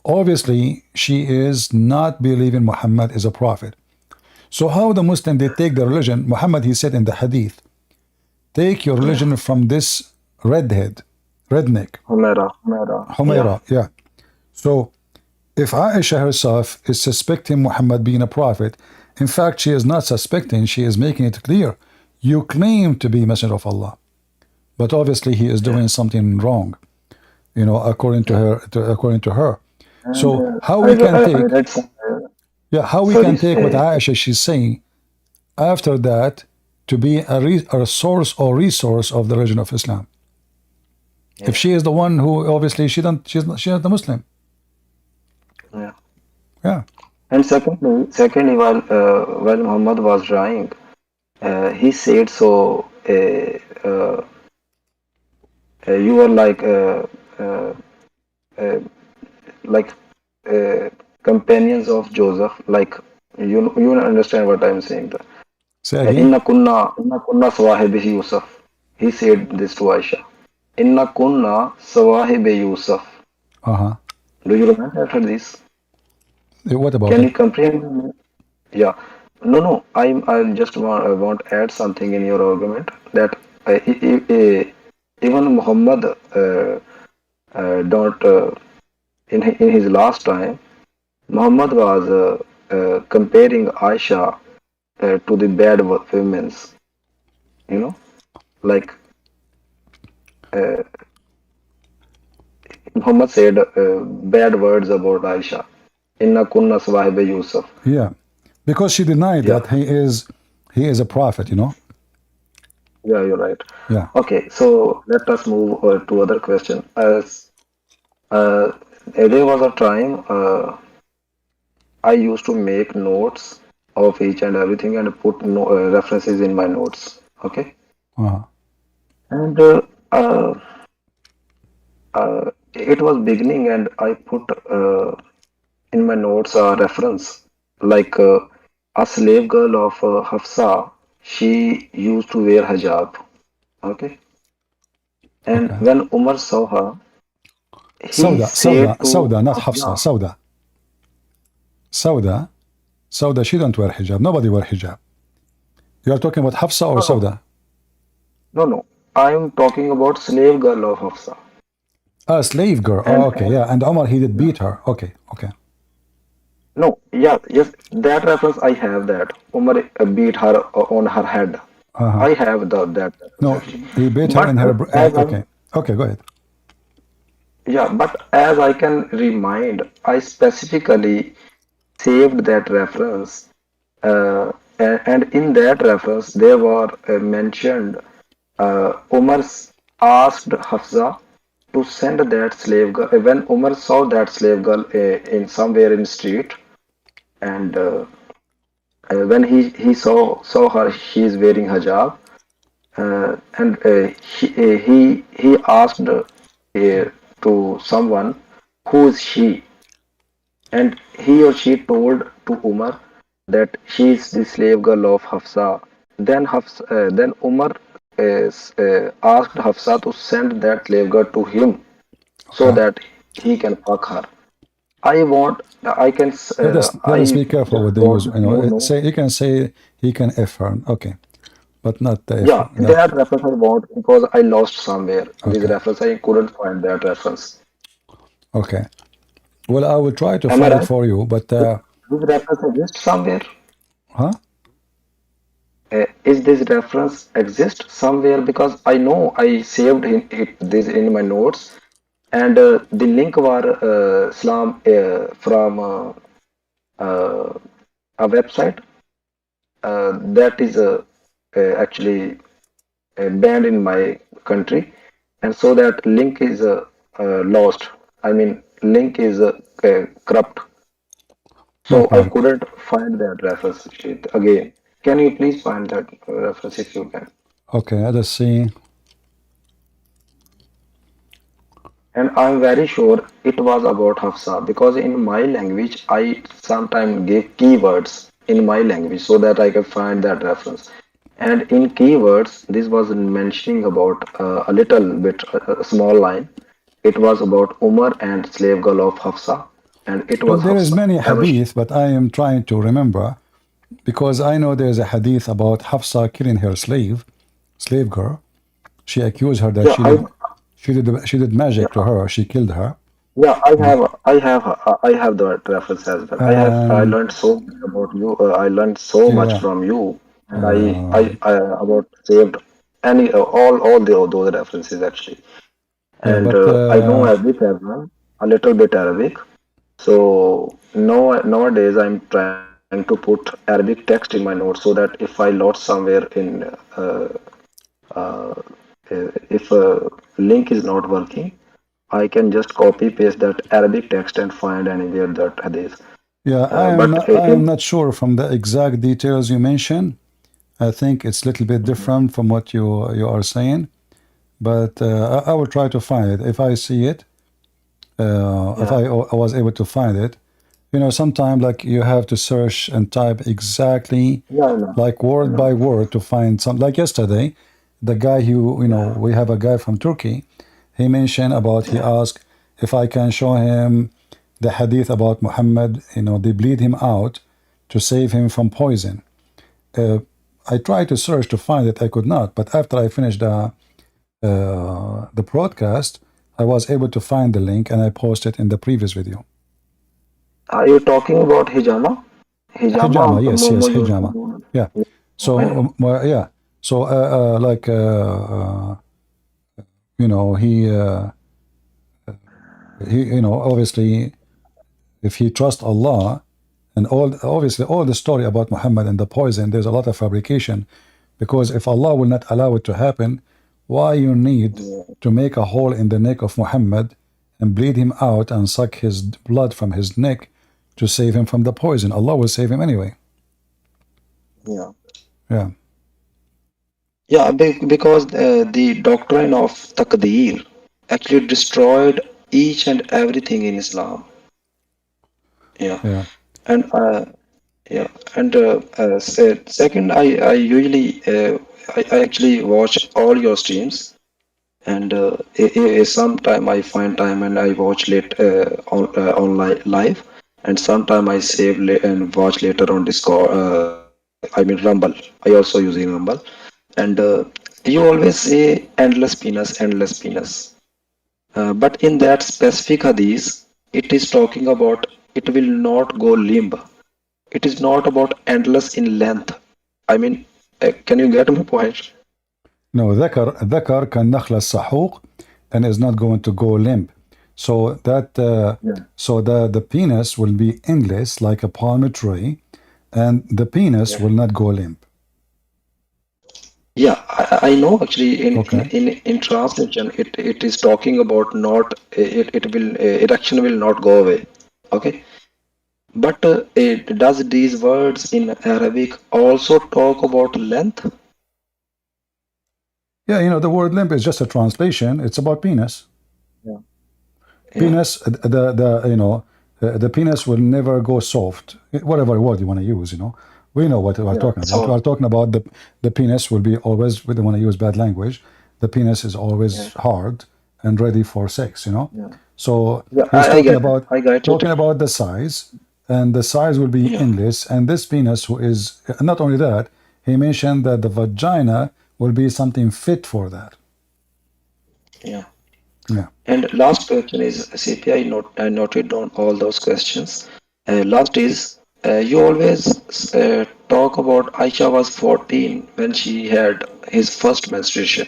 obviously she is not believing Muhammad is a prophet. So how the Muslim, they take the religion, Muhammad, he said in the hadith, take your religion from this redneck. Humaira, yeah. So if Aisha herself is suspecting Muhammad being a prophet, in fact, she is not suspecting, she is making it clear. You claim to be messenger of Allah, but obviously he is doing something wrong, according to her. So how we can take, how we can take what Aisha she's saying after that to be a source or resource of the religion of Islam. If she is the one who obviously she's not the Muslim. Yeah. Yeah. And secondly, while Muhammad was dying, he said, so you were like companions of Joseph, like you understand what I'm saying. Say again. Inna kunna sawahibi Yusuf. He said this to Aisha. Inna kunna sawahibi Yusuf. Do you remember after this? What about Can it? you comprehend? Yeah. No. I just want to add something in your argument that even Muhammad don't in his last time, Muhammad was comparing Aisha to the bad women's, like Muhammad said bad words about Aisha. Inna kunna sawahibi Yusuf. Yeah, because she denied that he is a prophet, Yeah, you're right. Yeah. Okay, so let us move to other question. As there was a time I used to make notes of each and everything and put references in my notes. Okay, and it was beginning, and I put in my notes a reference like a slave girl of Hafsa. She used to wear hijab. Okay, and when Umar saw her, he said to Sauda, not Hafsa. Sauda, she don't wear hijab. Nobody wear hijab. You are talking about Hafsa or Sauda? No. I am talking about slave girl of Hafsa. Slave girl. Okay, yeah. And Umar, he did beat her. Okay. No, yes, that reference I have that. Umar beat her on her head. I have that. No, he beat her in her. Okay, go ahead. Yeah, but as I can remind, I specifically saved that reference, and in that reference there were mentioned Umar asked Hafsa to send that slave girl when Umar saw that slave girl in somewhere in street, and when he saw her, she is wearing hijab, and he asked to someone who is she, and he or she told to Umar that she is the slave girl of Hafsa. Then Umar asked Hafsa to send that slave girl to him so that he can fuck her. I can. Let us be careful with the use. You can say he can F her. Okay, but not the F. Yeah, that reference I want because I lost somewhere. This reference I couldn't find that reference. Okay. Well, I will try to Am I find it right? for you, but This reference exists somewhere. huh? Is this reference exist somewhere? Because I know I saved this in my notes, and the link was Islam from a website that is actually banned in my country, and so that link is lost. I mean, link is corrupt. No So I problem. couldn't find that reference sheet again. can you please find that reference if you can? Okay, let's see. And I'm very sure it was about Hafsa because in my language I sometimes give keywords in my language so that I can find that reference. And in keywords, this was mentioning about a little bit, a small line. It was about Umar and slave girl of Hafsa, and it Well, was there is Hafsa. many Never. hadith, but I am trying to remember because I know there's a hadith about Hafsa killing her slave girl. She accused her that Yeah, she did magic to yeah, her. She killed her. yeah. I have that reference as well. I And learned so much about you. I learned so much yeah, from you, and uh, I about saved any all those references actually. yeah, And but I know Arabic as well, a little bit Arabic. So no, nowadays I'm trying to put Arabic text in my notes so that if I lost somewhere in uh, uh, if a link is not working, I can just copy paste that Arabic text and find anywhere that hadith. yeah, But I am in not sure from the exact details you mentioned. I think it's a little bit different from what you are saying, but I will try to find it. If I see it, if yeah, I was able to find it, sometimes like you have to search and type exactly yeah, I know, like I word by know, word to find some. Like yesterday, the guy who, yeah, we have a guy from Turkey. He mentioned about, he yeah, asked if I can show him the hadith about Muhammad. They bleed him out to save him from poison. Uh, I tried to search to find it. I could not. But after I finished the broadcast, I was able to find the link and I posted in the previous video. Are you talking about hijama? Hijama, Hijama, yes, yes, Momo used to hijama. do. Yeah. I So, know. well, yeah. So, he, obviously, if he trusts Allah, and obviously, all the story about Muhammad and the poison, there's a lot of fabrication, because if Allah will not allow it to happen, why you need Yeah, to make a hole in the neck of Muhammad and bleed him out and suck his blood from his neck to save him from the poison? Allah will save him anyway. yeah. Yeah. Yeah, because the doctrine of taqdeer actually destroyed each and everything in Islam. Yeah, Yeah. and yeah, and second, I usually I actually watch all your streams, and sometime I find time and I watch late on live, and sometime I save and watch later on Discord. I mean Rumble. I also using Rumble, and you always say endless penis. But in that specific hadith, it is talking about it will not go limb. It is not about endless in length. I mean, can you get my point? No, ذكر كالنخل السحوق and is not going to go limp. So that Yeah. so the penis will be endless like a palm tree, and the penis Yeah. will not go limp. Yeah, I know actually Okay. in translation it is talking about not it will erection will not go away. Okay, but does these words in Arabic also talk about length? Yeah, the word limp is just a translation. It's about penis. Yeah. Yeah. Penis, the penis will never go soft. Whatever word you want to use, we know what we're Yeah. talking about. So We're talking about the penis will be always. We don't want to use bad language. The penis is yeah. always hard and ready for sex. Yeah. So Yeah. he's I get it. I got it. talking about the size, and the size will be Yeah. endless. And this penis, who is not only that, he mentioned that the vagina will be something fit for that. Yeah. Yeah. And last question is CP. I noted down all those questions. Last is you always talk about Aisha was 14 when she had his first menstruation.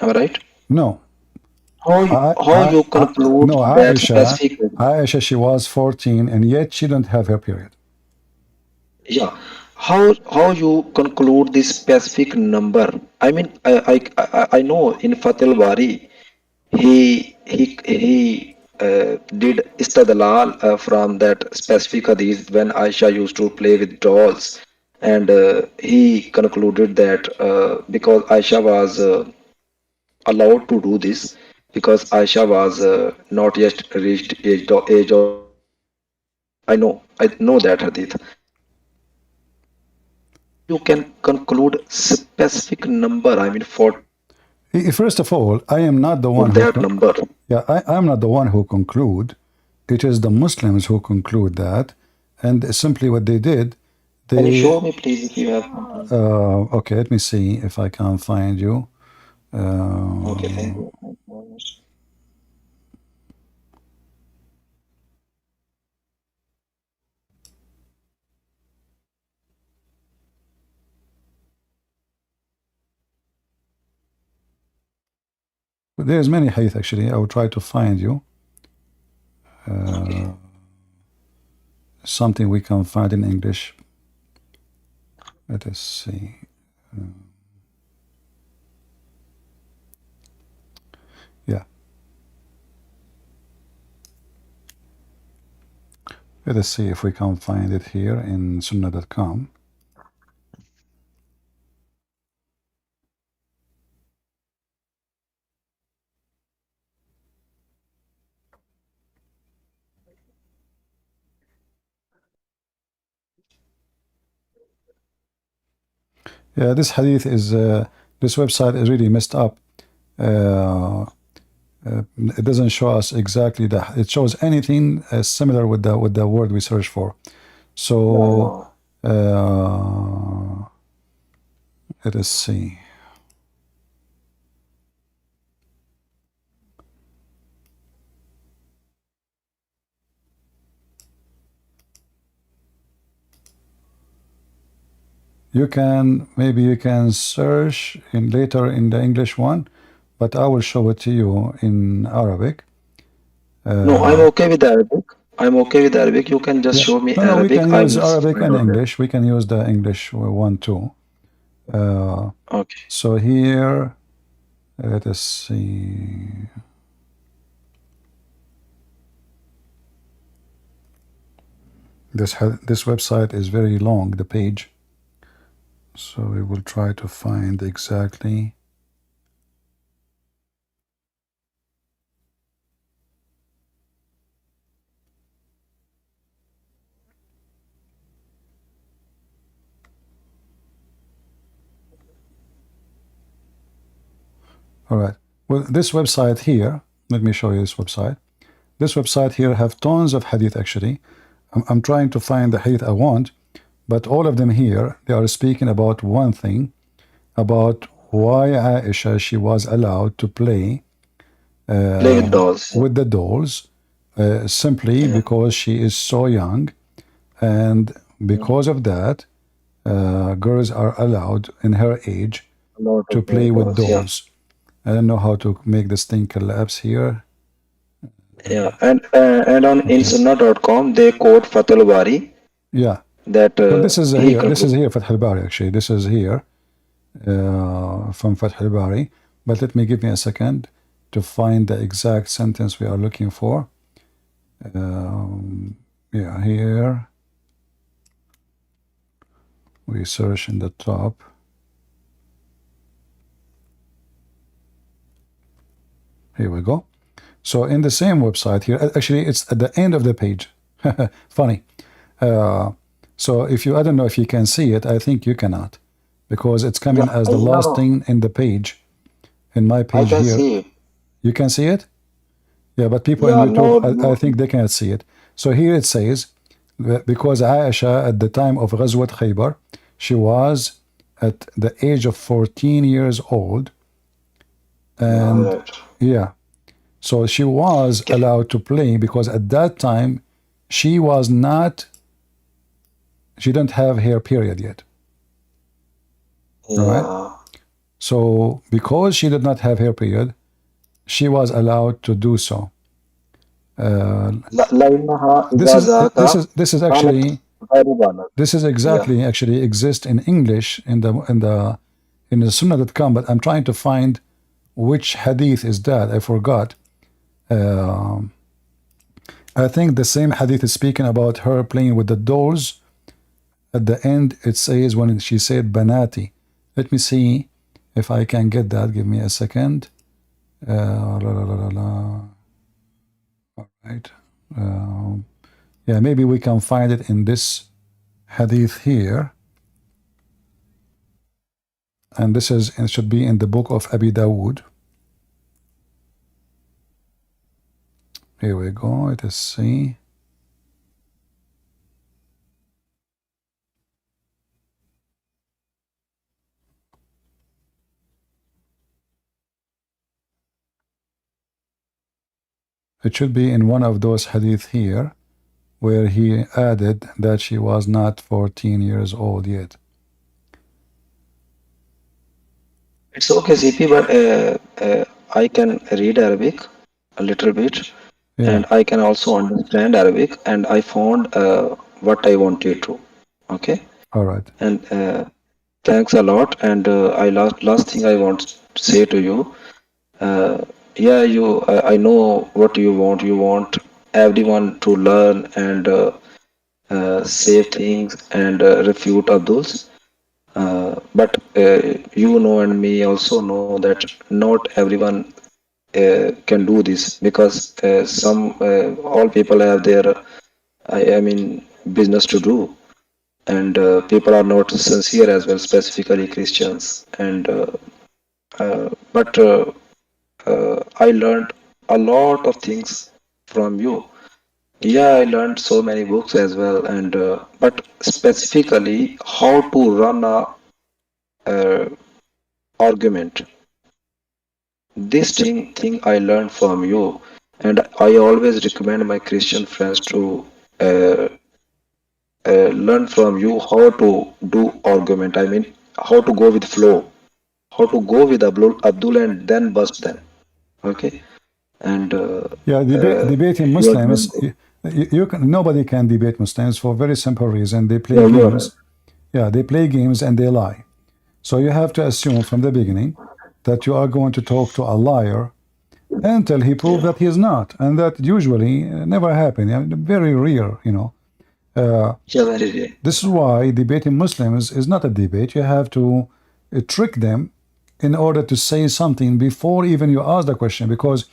Am I right? No. How you conclude No, that specific? Aisha, she was 14 and yet she didn't have her period. Yeah. How you conclude this specific number? I mean, I know in Fathul Bari he did istadlal from that specific hadith when Aisha used to play with dolls and he concluded that because Aisha was allowed to do this because Aisha was not yet reached age of I know that hadith. You can conclude specific number. I mean, for First of all, I am not the one who that number. yeah, I'm not the one who conclude. It is the Muslims who conclude that, and simply what they did, Can you they show me, please, if you have something? okay. Let me see if I can find you. Okay, thank you. There's many hadith actually. I will try to find you Okay. something we can find in English. Let us see. Yeah. Let us see if we can find it here in sunnah.com. Yeah, this hadith is this website is really messed up. It doesn't show us exactly that. It shows anything similar with the word we search for. So let us see. You can maybe you can search in later in the English one, but I will show it to you in Arabic. No, I'm okay with Arabic. I'm okay with Arabic. You can just Yeah. show me No, we Arabic. can I use will Arabic find and out that. English. We can use the English one too. Okay. So here, let us see. This website is very long, the page. So we will try to find exactly. All right. Well, this website here, let me show you this website. This website here have tons of hadith actually. I'm trying to find the hadith I want, but all of them here, they are speaking about one thing, about why Aisha, she was allowed to play Play with dolls. with the dolls simply because she is so young, and because of that, girls are allowed in her age A lot to of play with dolls. Yeah. dolls. I don't know how to make this thing collapse here. Yeah. And on insunnah.com they quote Fathul Bari Yeah. that Well, this is he here. This is concludes. here Fath al-Bari actually. This is here from Fath al-Bari. But let me give me a second to find the exact sentence we are looking for. Yeah, here we search in the top. Here we go. So in the same website here, actually it's at the end of the page. Funny. So if you, I don't know if you can see it. I think you cannot, because it's coming Yeah, as the last thing in the page. In my I page can here, see it. you can see it. Yeah, but people in Yeah, YouTube, I no. think they cannot see it. So here it says, because Aisha at the time of Ghazwat Khaybar, she was at the age of 14 years old, and Right. yeah, so she was Okay. allowed to play because at that time she was not, she didn't have hair period yet. All right. Yeah. So because she did not have hair period, she was allowed to do so. لأنها This إذا is ذاك this is كانت actually غير بالغ. this is Yeah. exactly actually exists in English in the Sunnah.com, but I'm trying to find which hadith is that. I forgot. I think the same hadith is speaking about her playing with the dolls at the end it says when she said banati. Let me see if I can get that. Give me a second. All right. Yeah, maybe we can find it in this hadith here. And this is, it should be in the book of Abi Dawood. Here we go. Let us see. It should be in one of those hadith here, where he added that she was not 14 years old yet. It's okay, CP, but I can read Arabic a little bit, and I can also understand Arabic, and I found what I wanted to. Okay. All right. And thanks a lot. And I last thing I want to say to you. Yeah, I know what you want. You want everyone to learn and say things and refute Abdul's. But you know, and me also know that not everyone can do this, because all people have their, I mean, business to do, and people are not sincere as well, specifically Christians. And but I learned a lot of things from you. Yeah, I learned so many books as well, and but specifically how to run a argument. This thing I learned from you, and I always recommend my Christian friends to uh, learn from you how to do argument. I mean, how to go with flow, how to go with Abdul and then bust them. Okay, and yeah, debating Muslims, nobody can debate Muslims for a very simple reason. They play games. Yeah, they play games and they lie. So you have to assume from the beginning that you are going to talk to a liar until he proves that he is not, and that usually never happens. Very rare, you know. This is why debating Muslims is not a debate. You have to trick them in order to say something before even you ask the question. Because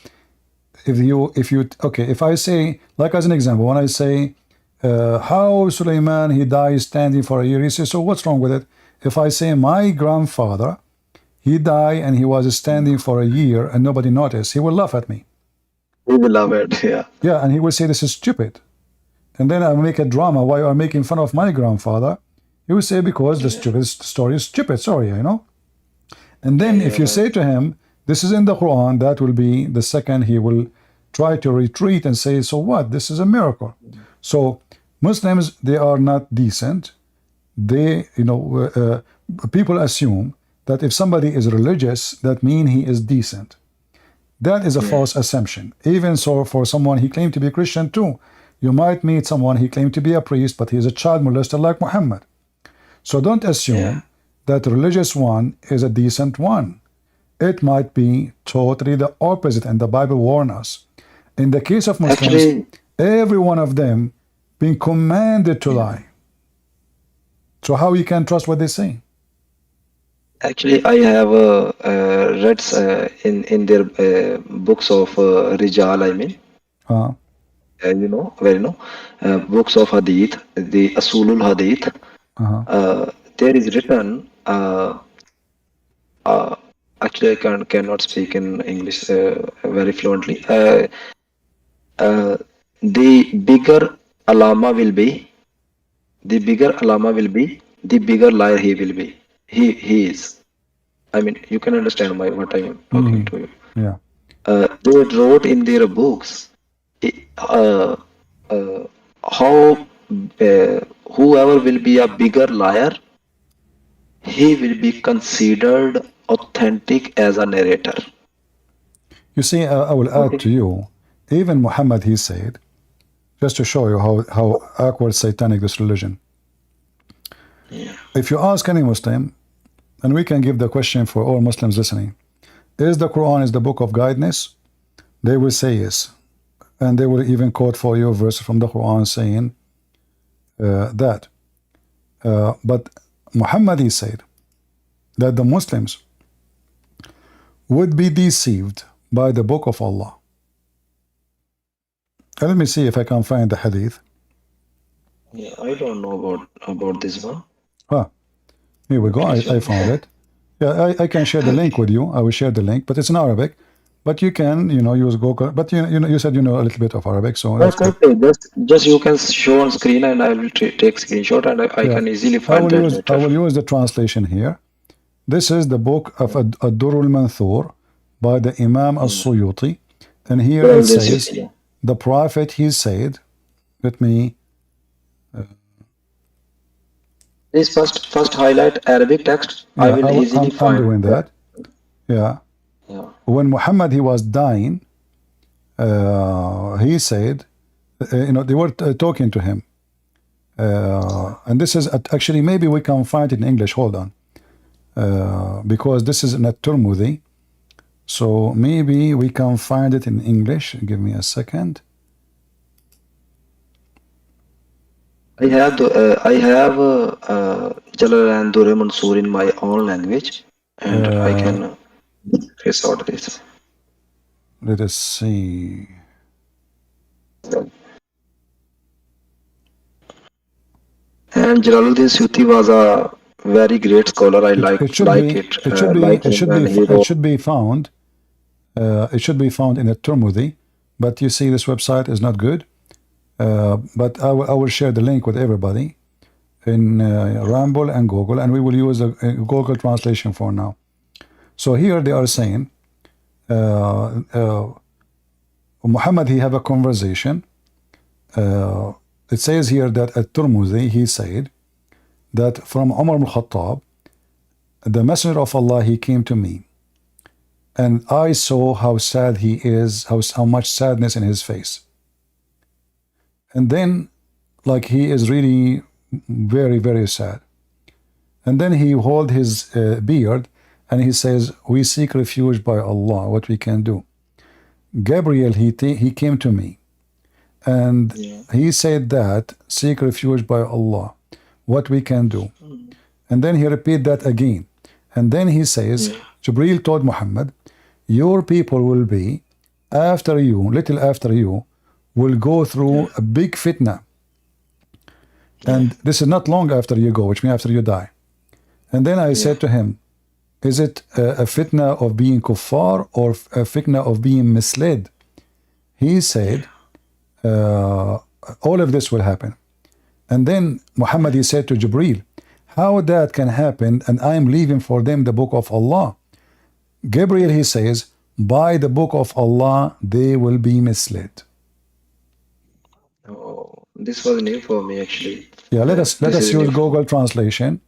if I say, like as an example, when I say, how Sulaiman, he died standing for a year, he says, so what's wrong with it? If I say my grandfather, he died and he was standing for a year and nobody noticed, he will laugh at me. He will love it, yeah. Yeah, and he will say this is stupid. And then I will make a drama why you are making fun of my grandfather. He will say because the stupid story is stupid, sorry, you know. And then if you say to him, this is in the Quran, that will be the second he will try to retreat and say, so what? This is a miracle. So Muslims, they are not decent. They, people assume that if somebody is religious, that means he is decent. That is a false assumption. Even so, for someone he claimed to be Christian too, you might meet someone he claimed to be a priest, but he is a child molester like Muhammad. So don't assume that the religious one is a decent one. It might be totally the opposite, and the Bible warns us. In the case of Muslims, every one of them being commanded to lie. So how you can trust what they say? Actually, I have read in their books of Rijal, I mean, books of Hadith, the Asulul Hadith. There is written. Actually, I cannot speak in English very fluently. The bigger alama will be, the bigger liar he will be. He is. I mean, you can understand what I am talking to you. Yeah. They wrote in their books how whoever will be a bigger liar, he will be considered authentic as a narrator. You see, I will add to you, even Muhammad, he said, just to show you how awkward, satanic this religion. If you ask any Muslim, and we can give the question for all Muslims listening, is the Quran is the book of guidance? They will say yes. And they will even quote for you a verse from the Quran saying that. But Muhammad, he said that the Muslims would be deceived by the book of Allah. Let me see if I can find the hadith. Yeah, I don't know about this one. Here we go. I found it. Yeah, I can share the link with you. I will share the link, but it's in Arabic. But you can, use Google. But you said you know a little bit of Arabic, so that's good. Okay, just you can show on screen, and I will take screenshot, and I can easily find that later. I will use the translation here. This is the book of Ad-Durr al-Manthur by the Imam al-Suyuti, and here it says, the Prophet, he said, let me. Please first highlight Arabic text. Yeah, I will easily find. I'm doing that. Yeah. When Muhammad, he was dying, he said, they were talking to him. And this is actually, maybe we can find it in English. Hold on. Because this is in a Tirmidhi. So maybe we can find it in English. Give me a second. I have Jalal and Durr Mansur in my own language, and I can trace out this. Let us see. And Jalaluddin Suyuti was a very great scholar. I like it. It should be found. It should be found in a Tirmidhi, but you see this website is not good. But I will share the link with everybody in Ramble and Google, and we will use a Google translation for now. So here they are saying, Muhammad, he have a conversation. It says here that at Tirmidhi, he said that from Umar ibn Khattab, the Messenger of Allah, he came to me, and I saw how sad he is, how much sadness in his face. And then, like, he is really very, very sad. And then he hold his beard, and he says, we seek refuge by Allah, what we can do. Gabriel, he came to me, and he said that, seek refuge by Allah, what we can do. And then he repeat that again. And then he says, Jibreel told Muhammad, your people will be, after you, little after you, will go through a big fitna. And this is not long after you go, which means after you die. And then I said to him, is it a fitna of being kuffar or a fitna of being misled? He said, all of this will happen. And then Muhammad, he said to Jibreel, how that can happen, and I am leaving for them the book of Allah? Gabriel, he says, by the book of Allah, they will be misled. Oh, this was new for me, actually. Yeah, let us use Google translation.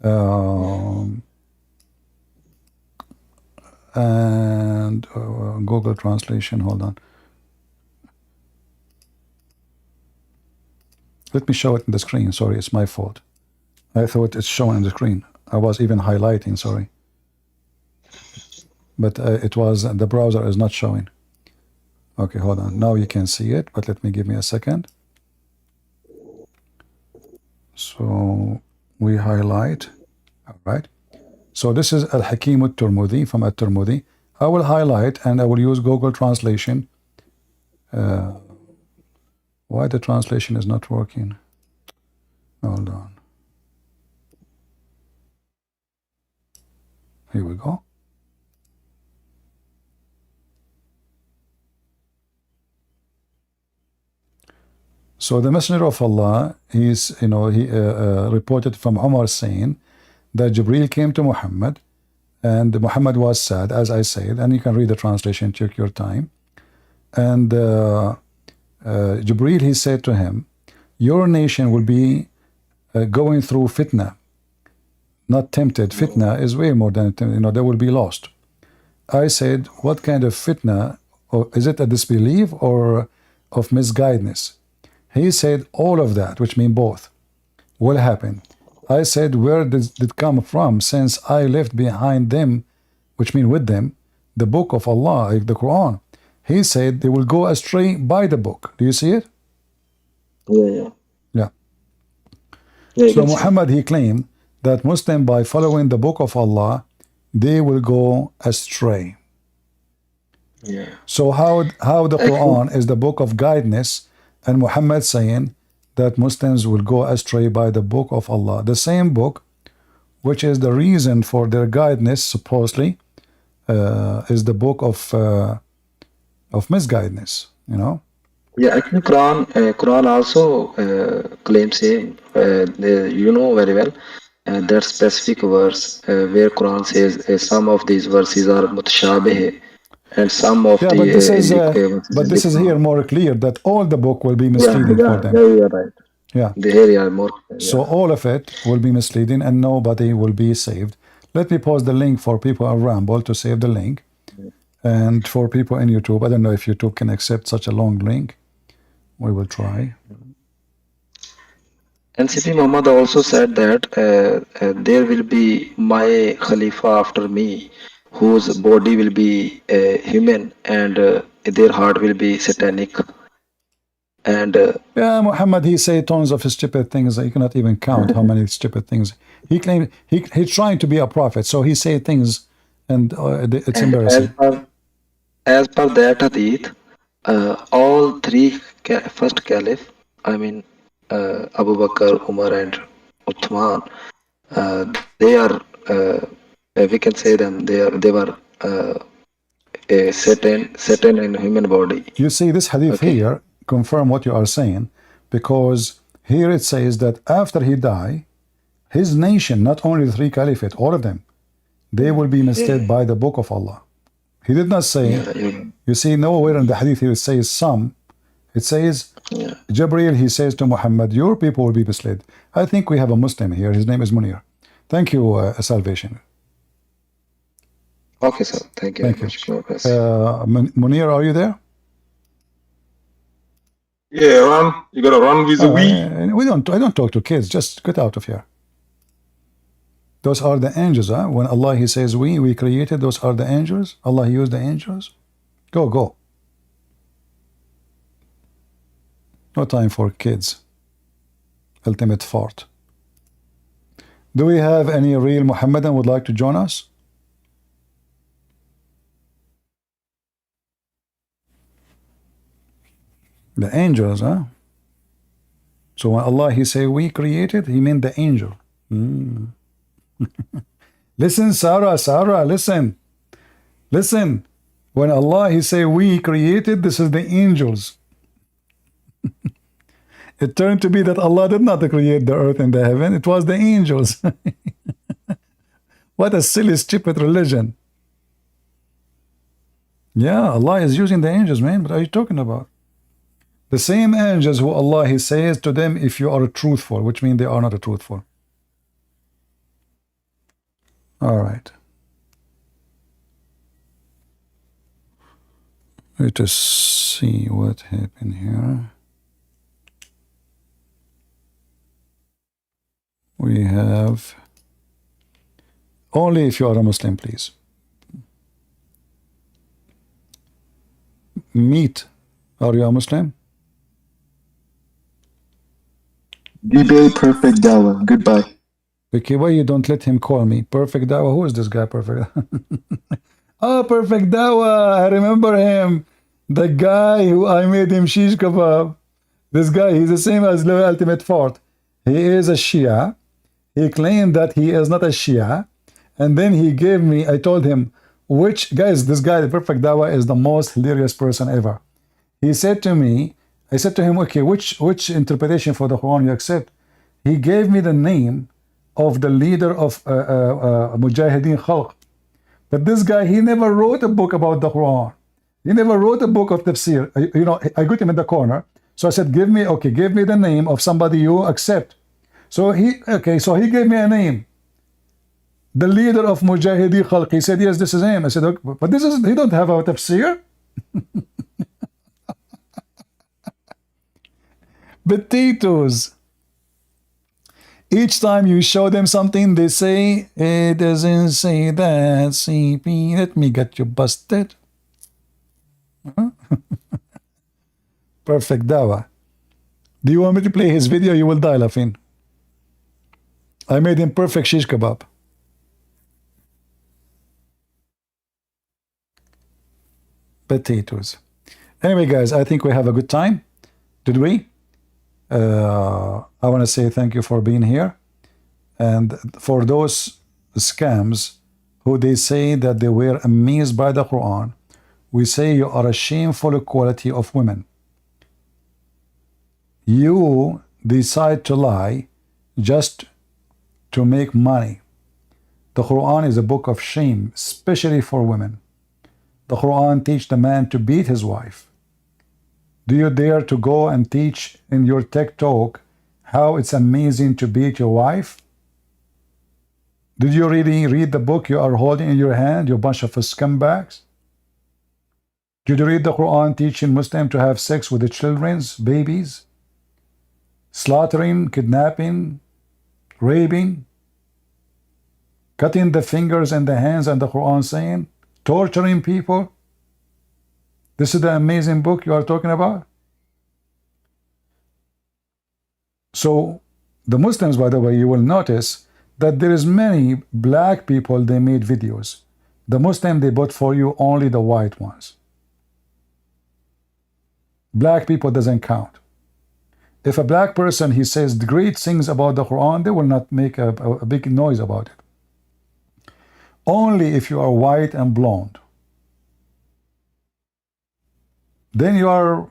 And Google translation, hold on. Let me show it in the screen. Sorry, it's my fault. I thought it's showing on the screen. I was even highlighting, sorry. But it was, the browser is not showing. Okay, hold on. Now you can see it, but let me give me a second. So we highlight. All right. So this is Al-Hakim al-Tirmidhi from At-Tirmidhi. I will highlight and I will use Google translation. Why the translation is not working? Hold on. Here we go. So the Messenger of Allah, he reported from Umar saying that Jibreel came to Muhammad, and Muhammad was sad, as I said, and you can read the translation, take your time. And Jibreel, he said to him, your nation will be going through fitna, not tempted. Fitna is way more than, they will be lost. I said, what kind of fitna? Or is it a disbelief or of misguidance? He said, all of that, which mean both, will happen. I said, where did it come from, since I left behind them, which mean with them, the book of Allah, the Quran? He said, they will go astray by the book. Do you see it? Yeah. Yeah, you So can say. Muhammad, he claimed that Muslim, by following the book of Allah, they will go astray. Yeah. So how the Actually, Quran is the book of guidance, and Muhammad saying that Muslims will go astray by the book of Allah, the same book which is the reason for their guidance, supposedly, is the book of misguidance. You know. yeah, actually, Quran also claims same. You know very well that specific verse where Quran says some of these verses are mutashabih and some of Yeah, the verses are but this is here different. more clear that all the book will be Yeah, misleading for yeah, them. yeah, you're right. Yeah. The area are more. So Yeah. all of it will be misleading and nobody will be saved. Let me post the link for people on Rumble to save the link. And for people in YouTube, I don't know if YouTube can accept such a long link. We will try. NCP Muhammad also said that there will be my Khalifa after me, whose body will be human and their heart will be satanic. And Yeah, Muhammad, he say tons of stupid things. You cannot even count how many stupid things. He claimed he's trying to be a prophet, so he say things and it's and embarrassing. as per that hadith, all three first caliph, I mean Abu Bakr, Umar, and Uthman, they are we can say them they were a Satan in human body. You see, this hadith Okay. here confirm what you are saying, because here it says that after he die, his nation, not only the three caliphate, all of them, they will be misled by the book of Allah. He did not say, Yeah, you see, nowhere in the hadith here it says some. It says, yeah. Jibreel, he says to Muhammad, your people will be misled. I think we have a Muslim here. His name is Munir. Thank you, Salvation. Okay, sir. Thank you very Thank you. much. God bless you. Munir, are you there? Yeah, run. You gotta run with the we. I don't talk to kids. Just get out of here. Those are the angels, huh? When Allah, he says we created, those are the angels. Allah used the angels. Go. No time for kids. Ultimate fart. Do we have any real Muhammadan would like to join us? The angels, huh? So when Allah, he say we created, he meant the angel. Listen, Sarah, listen. When Allah, he say we created, this is the angels. It turned to be that Allah did not create the earth and the heaven. It was the angels. What a silly, stupid religion. Yeah, Allah is using the angels, man. What are you talking about? The same angels who Allah, he says to them, if you are truthful, which means they are not truthful. All right. Let us see what happened here. We have only if you are a Muslim, please. Meet. Are you a Muslim? DBA Perfect Dawa. Goodbye. Okay, why you don't let him call me? Perfect Dawa? Who is this guy, Perfect? Oh, Perfect Dawa. I remember him. The guy who I made him shish kebab. This guy, he's the same as the Ultimate Fort. He is a Shia. He claimed that he is not a Shia. And then he gave me, I told him, this guy, the Perfect Dawa, is the most hilarious person ever. He said to me, I said to him, okay, which interpretation for the Quran you accept? He gave me the name of the leader of Mujahideen Khalq. But this guy, he never wrote a book about the Quran. He never wrote a book of tafsir. I got him in the corner. So I said, give me the name of somebody you accept. So he gave me a name. The leader of Mujahideen Khalq. He said, yes, this is him. I said, okay, but he don't have a tafsir. Potatoes. Each time you show them something, they say, it doesn't say that, CP. Let me get you busted. Huh? Perfect Dawa. Do you want me to play his video? You will die laughing. I made him perfect shish kebab. Potatoes. Anyway, guys, I think we have a good time. Did we? I want to say thank you for being here. And for those scams who they say that they were amazed by the Quran, we say you are a shameful quality of women. You decide to lie just to make money. The Quran is a book of shame, especially for women. The Quran teaches the man to beat his wife. Do you dare to go and teach in your tech talk how it's amazing to beat your wife? Did you really read the book you are holding in your hand, you bunch of scumbags? Did you read the Quran teaching Muslims to have sex with the children's babies? Slaughtering, kidnapping, raping, cutting the fingers and the hands, and the Quran saying, torturing people? This is the amazing book you are talking about? So, the Muslims, by the way, you will notice that there is many black people, they made videos. The Muslim, they bought for you only the white ones. Black people doesn't count. If a black person, he says great things about the Quran, they will not make a big noise about it. Only if you are white and blonde. Then you are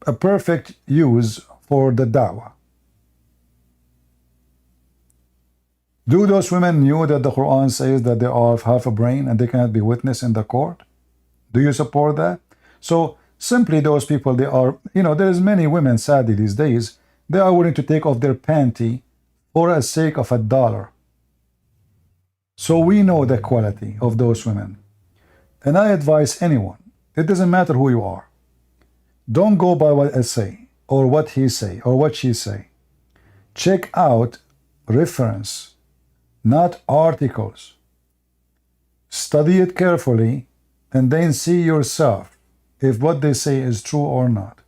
a perfect use for the da'wah. Do those women knew that the Quran says that they are half a brain and they cannot be witness in the court? Do you support that? So simply those people, they are, there is many women, sadly, these days, they are willing to take off their panty for the sake of $1. So we know the quality of those women. And I advise anyone, it doesn't matter who you are, don't go by what I say, or what he say, or what she say. Check out reference, not articles. Study it carefully, and then see yourself if what they say is true or not.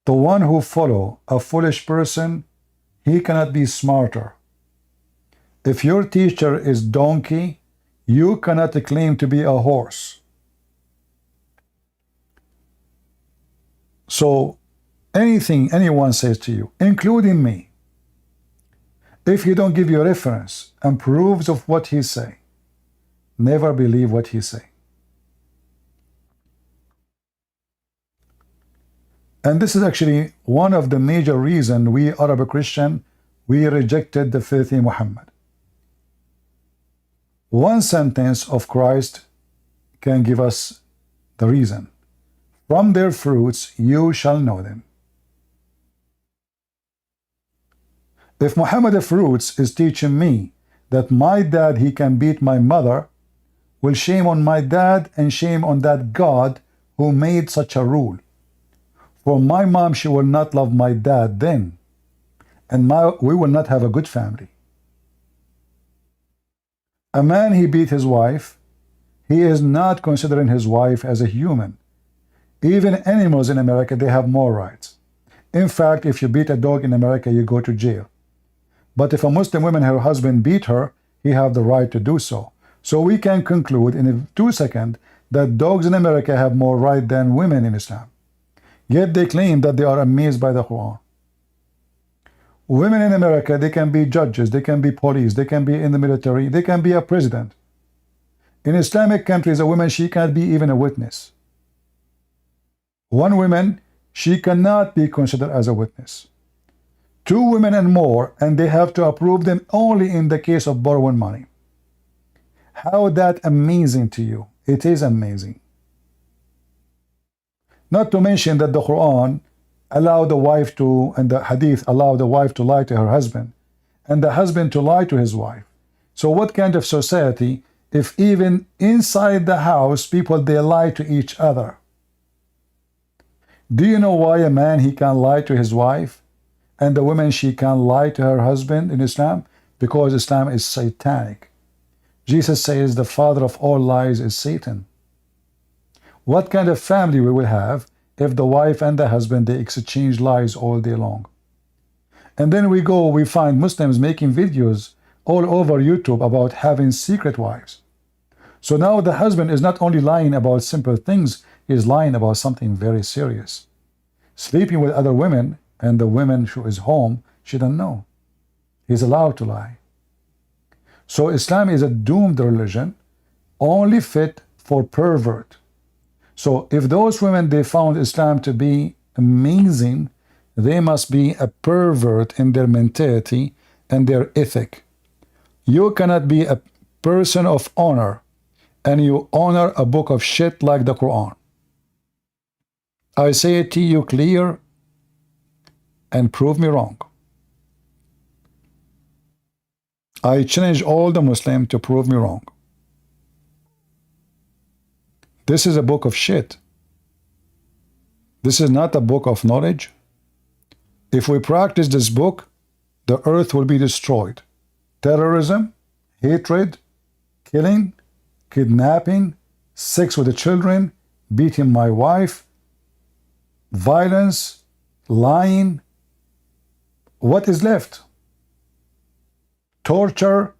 The one who follow a foolish person, he cannot be smarter. If your teacher is donkey, you cannot claim to be a horse. So anything anyone says to you, including me, if he don't give you reference and proofs of what he say, never believe what he say. And this is actually one of the major reasons we Arab Christian, we rejected the filthy Muhammad. One sentence of Christ can give us the reason. From their fruits you shall know them. If Muhammad's fruits is teaching me that my dad, he can beat my mother, well, shame on my dad and shame on that God who made such a rule. For my mom, she will not love my dad then, and we will not have a good family. A man, he beat his wife, he is not considering his wife as a human. Even animals in America, they have more rights. In fact, if you beat a dog in America, you go to jail. But if a Muslim woman, her husband beat her, he have the right to do so. So we can conclude in 2 seconds that dogs in America have more right than women in Islam. Yet they claim that they are amazed by the Quran. Women in America, they can be judges, they can be police, they can be in the military, they can be a president. In Islamic countries, a woman, she can't be even a witness. One woman, she cannot be considered as a witness. 2 women and more, and they have to approve them only in the case of borrowing money. How that amazing to you? It is amazing. Not to mention that the Quran allowed the wife to, and the Hadith allowed the wife to lie to her husband, and the husband to lie to his wife. So what kind of society if even inside the house people, they lie to each other? Do you know why a man, he can lie to his wife, and the woman, she can lie to her husband in Islam? Because Islam is satanic. Jesus says the father of all lies is Satan. What kind of family we will have if the wife and the husband, they exchange lies all day long? And then we find Muslims making videos all over YouTube about having secret wives. So now the husband is not only lying about simple things, he's lying about something very serious. Sleeping with other women, and the woman who is home, she doesn't know. He's allowed to lie. So Islam is a doomed religion, only fit for pervert. So if those women, they found Islam to be amazing, they must be a pervert in their mentality and their ethic. You cannot be a person of honor and you honor a book of shit like the Quran. I say it to you clear and prove me wrong. I challenge all the Muslims to prove me wrong. This is a book of shit. This is not a book of knowledge. If we practice this book, the earth will be destroyed. Terrorism, hatred, killing, kidnapping, sex with the children, beating my wife, violence, lying. What is left? Torture,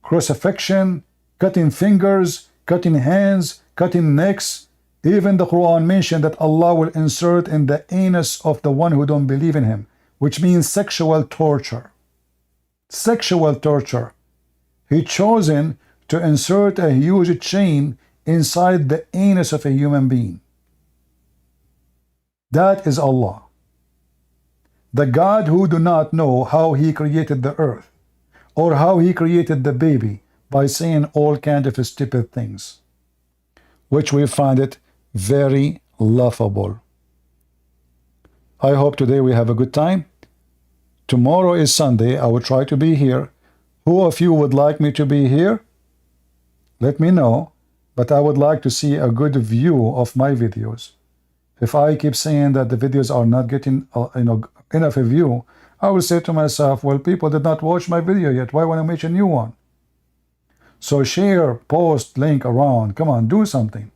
crucifixion, cutting fingers, cutting hands, cutting necks. Even the Quran mentioned that Allah will insert in the anus of the one who don't believe in him, which means sexual torture. Sexual torture. He chosen to insert a huge chain inside the anus of a human being. That is Allah. The God who do not know how he created the earth or how he created the baby by saying all kinds of stupid things, which we find it very laughable. I hope today we have a good time. Tomorrow is Sunday. I will try to be here. Who of you would like me to be here? Let me know, but I would like to see a good view of my videos. If I keep saying that the videos are not getting enough view, I will say to myself, well, people did not watch my video yet. Why want to make a new one? So share, post, link around. Come on, do something.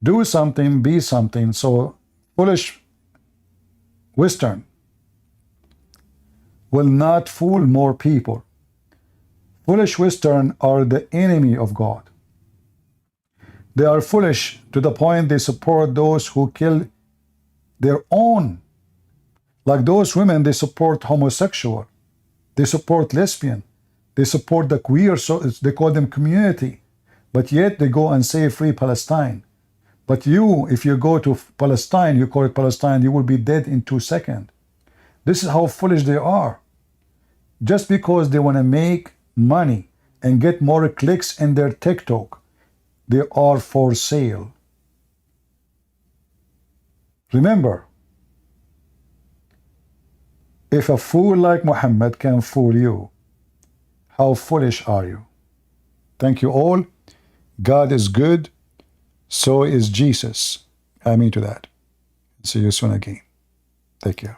Do something, be something. So foolish Western will not fool more people. Foolish Western are the enemy of God. They are foolish to the point they support those who kill their own. Like those women, they support homosexual. They support lesbian. They support the queer, so they call them community. But yet they go and say free Palestine. But you, if you go to Palestine, you call it Palestine, you will be dead in 2 seconds. This is how foolish they are. Just because they want to make money and get more clicks in their TikTok, they are for sale. Remember, if a fool like Muhammad can fool you, how foolish are you? Thank you all. God is good. So is Jesus. Amen to that. See you soon again. Take care.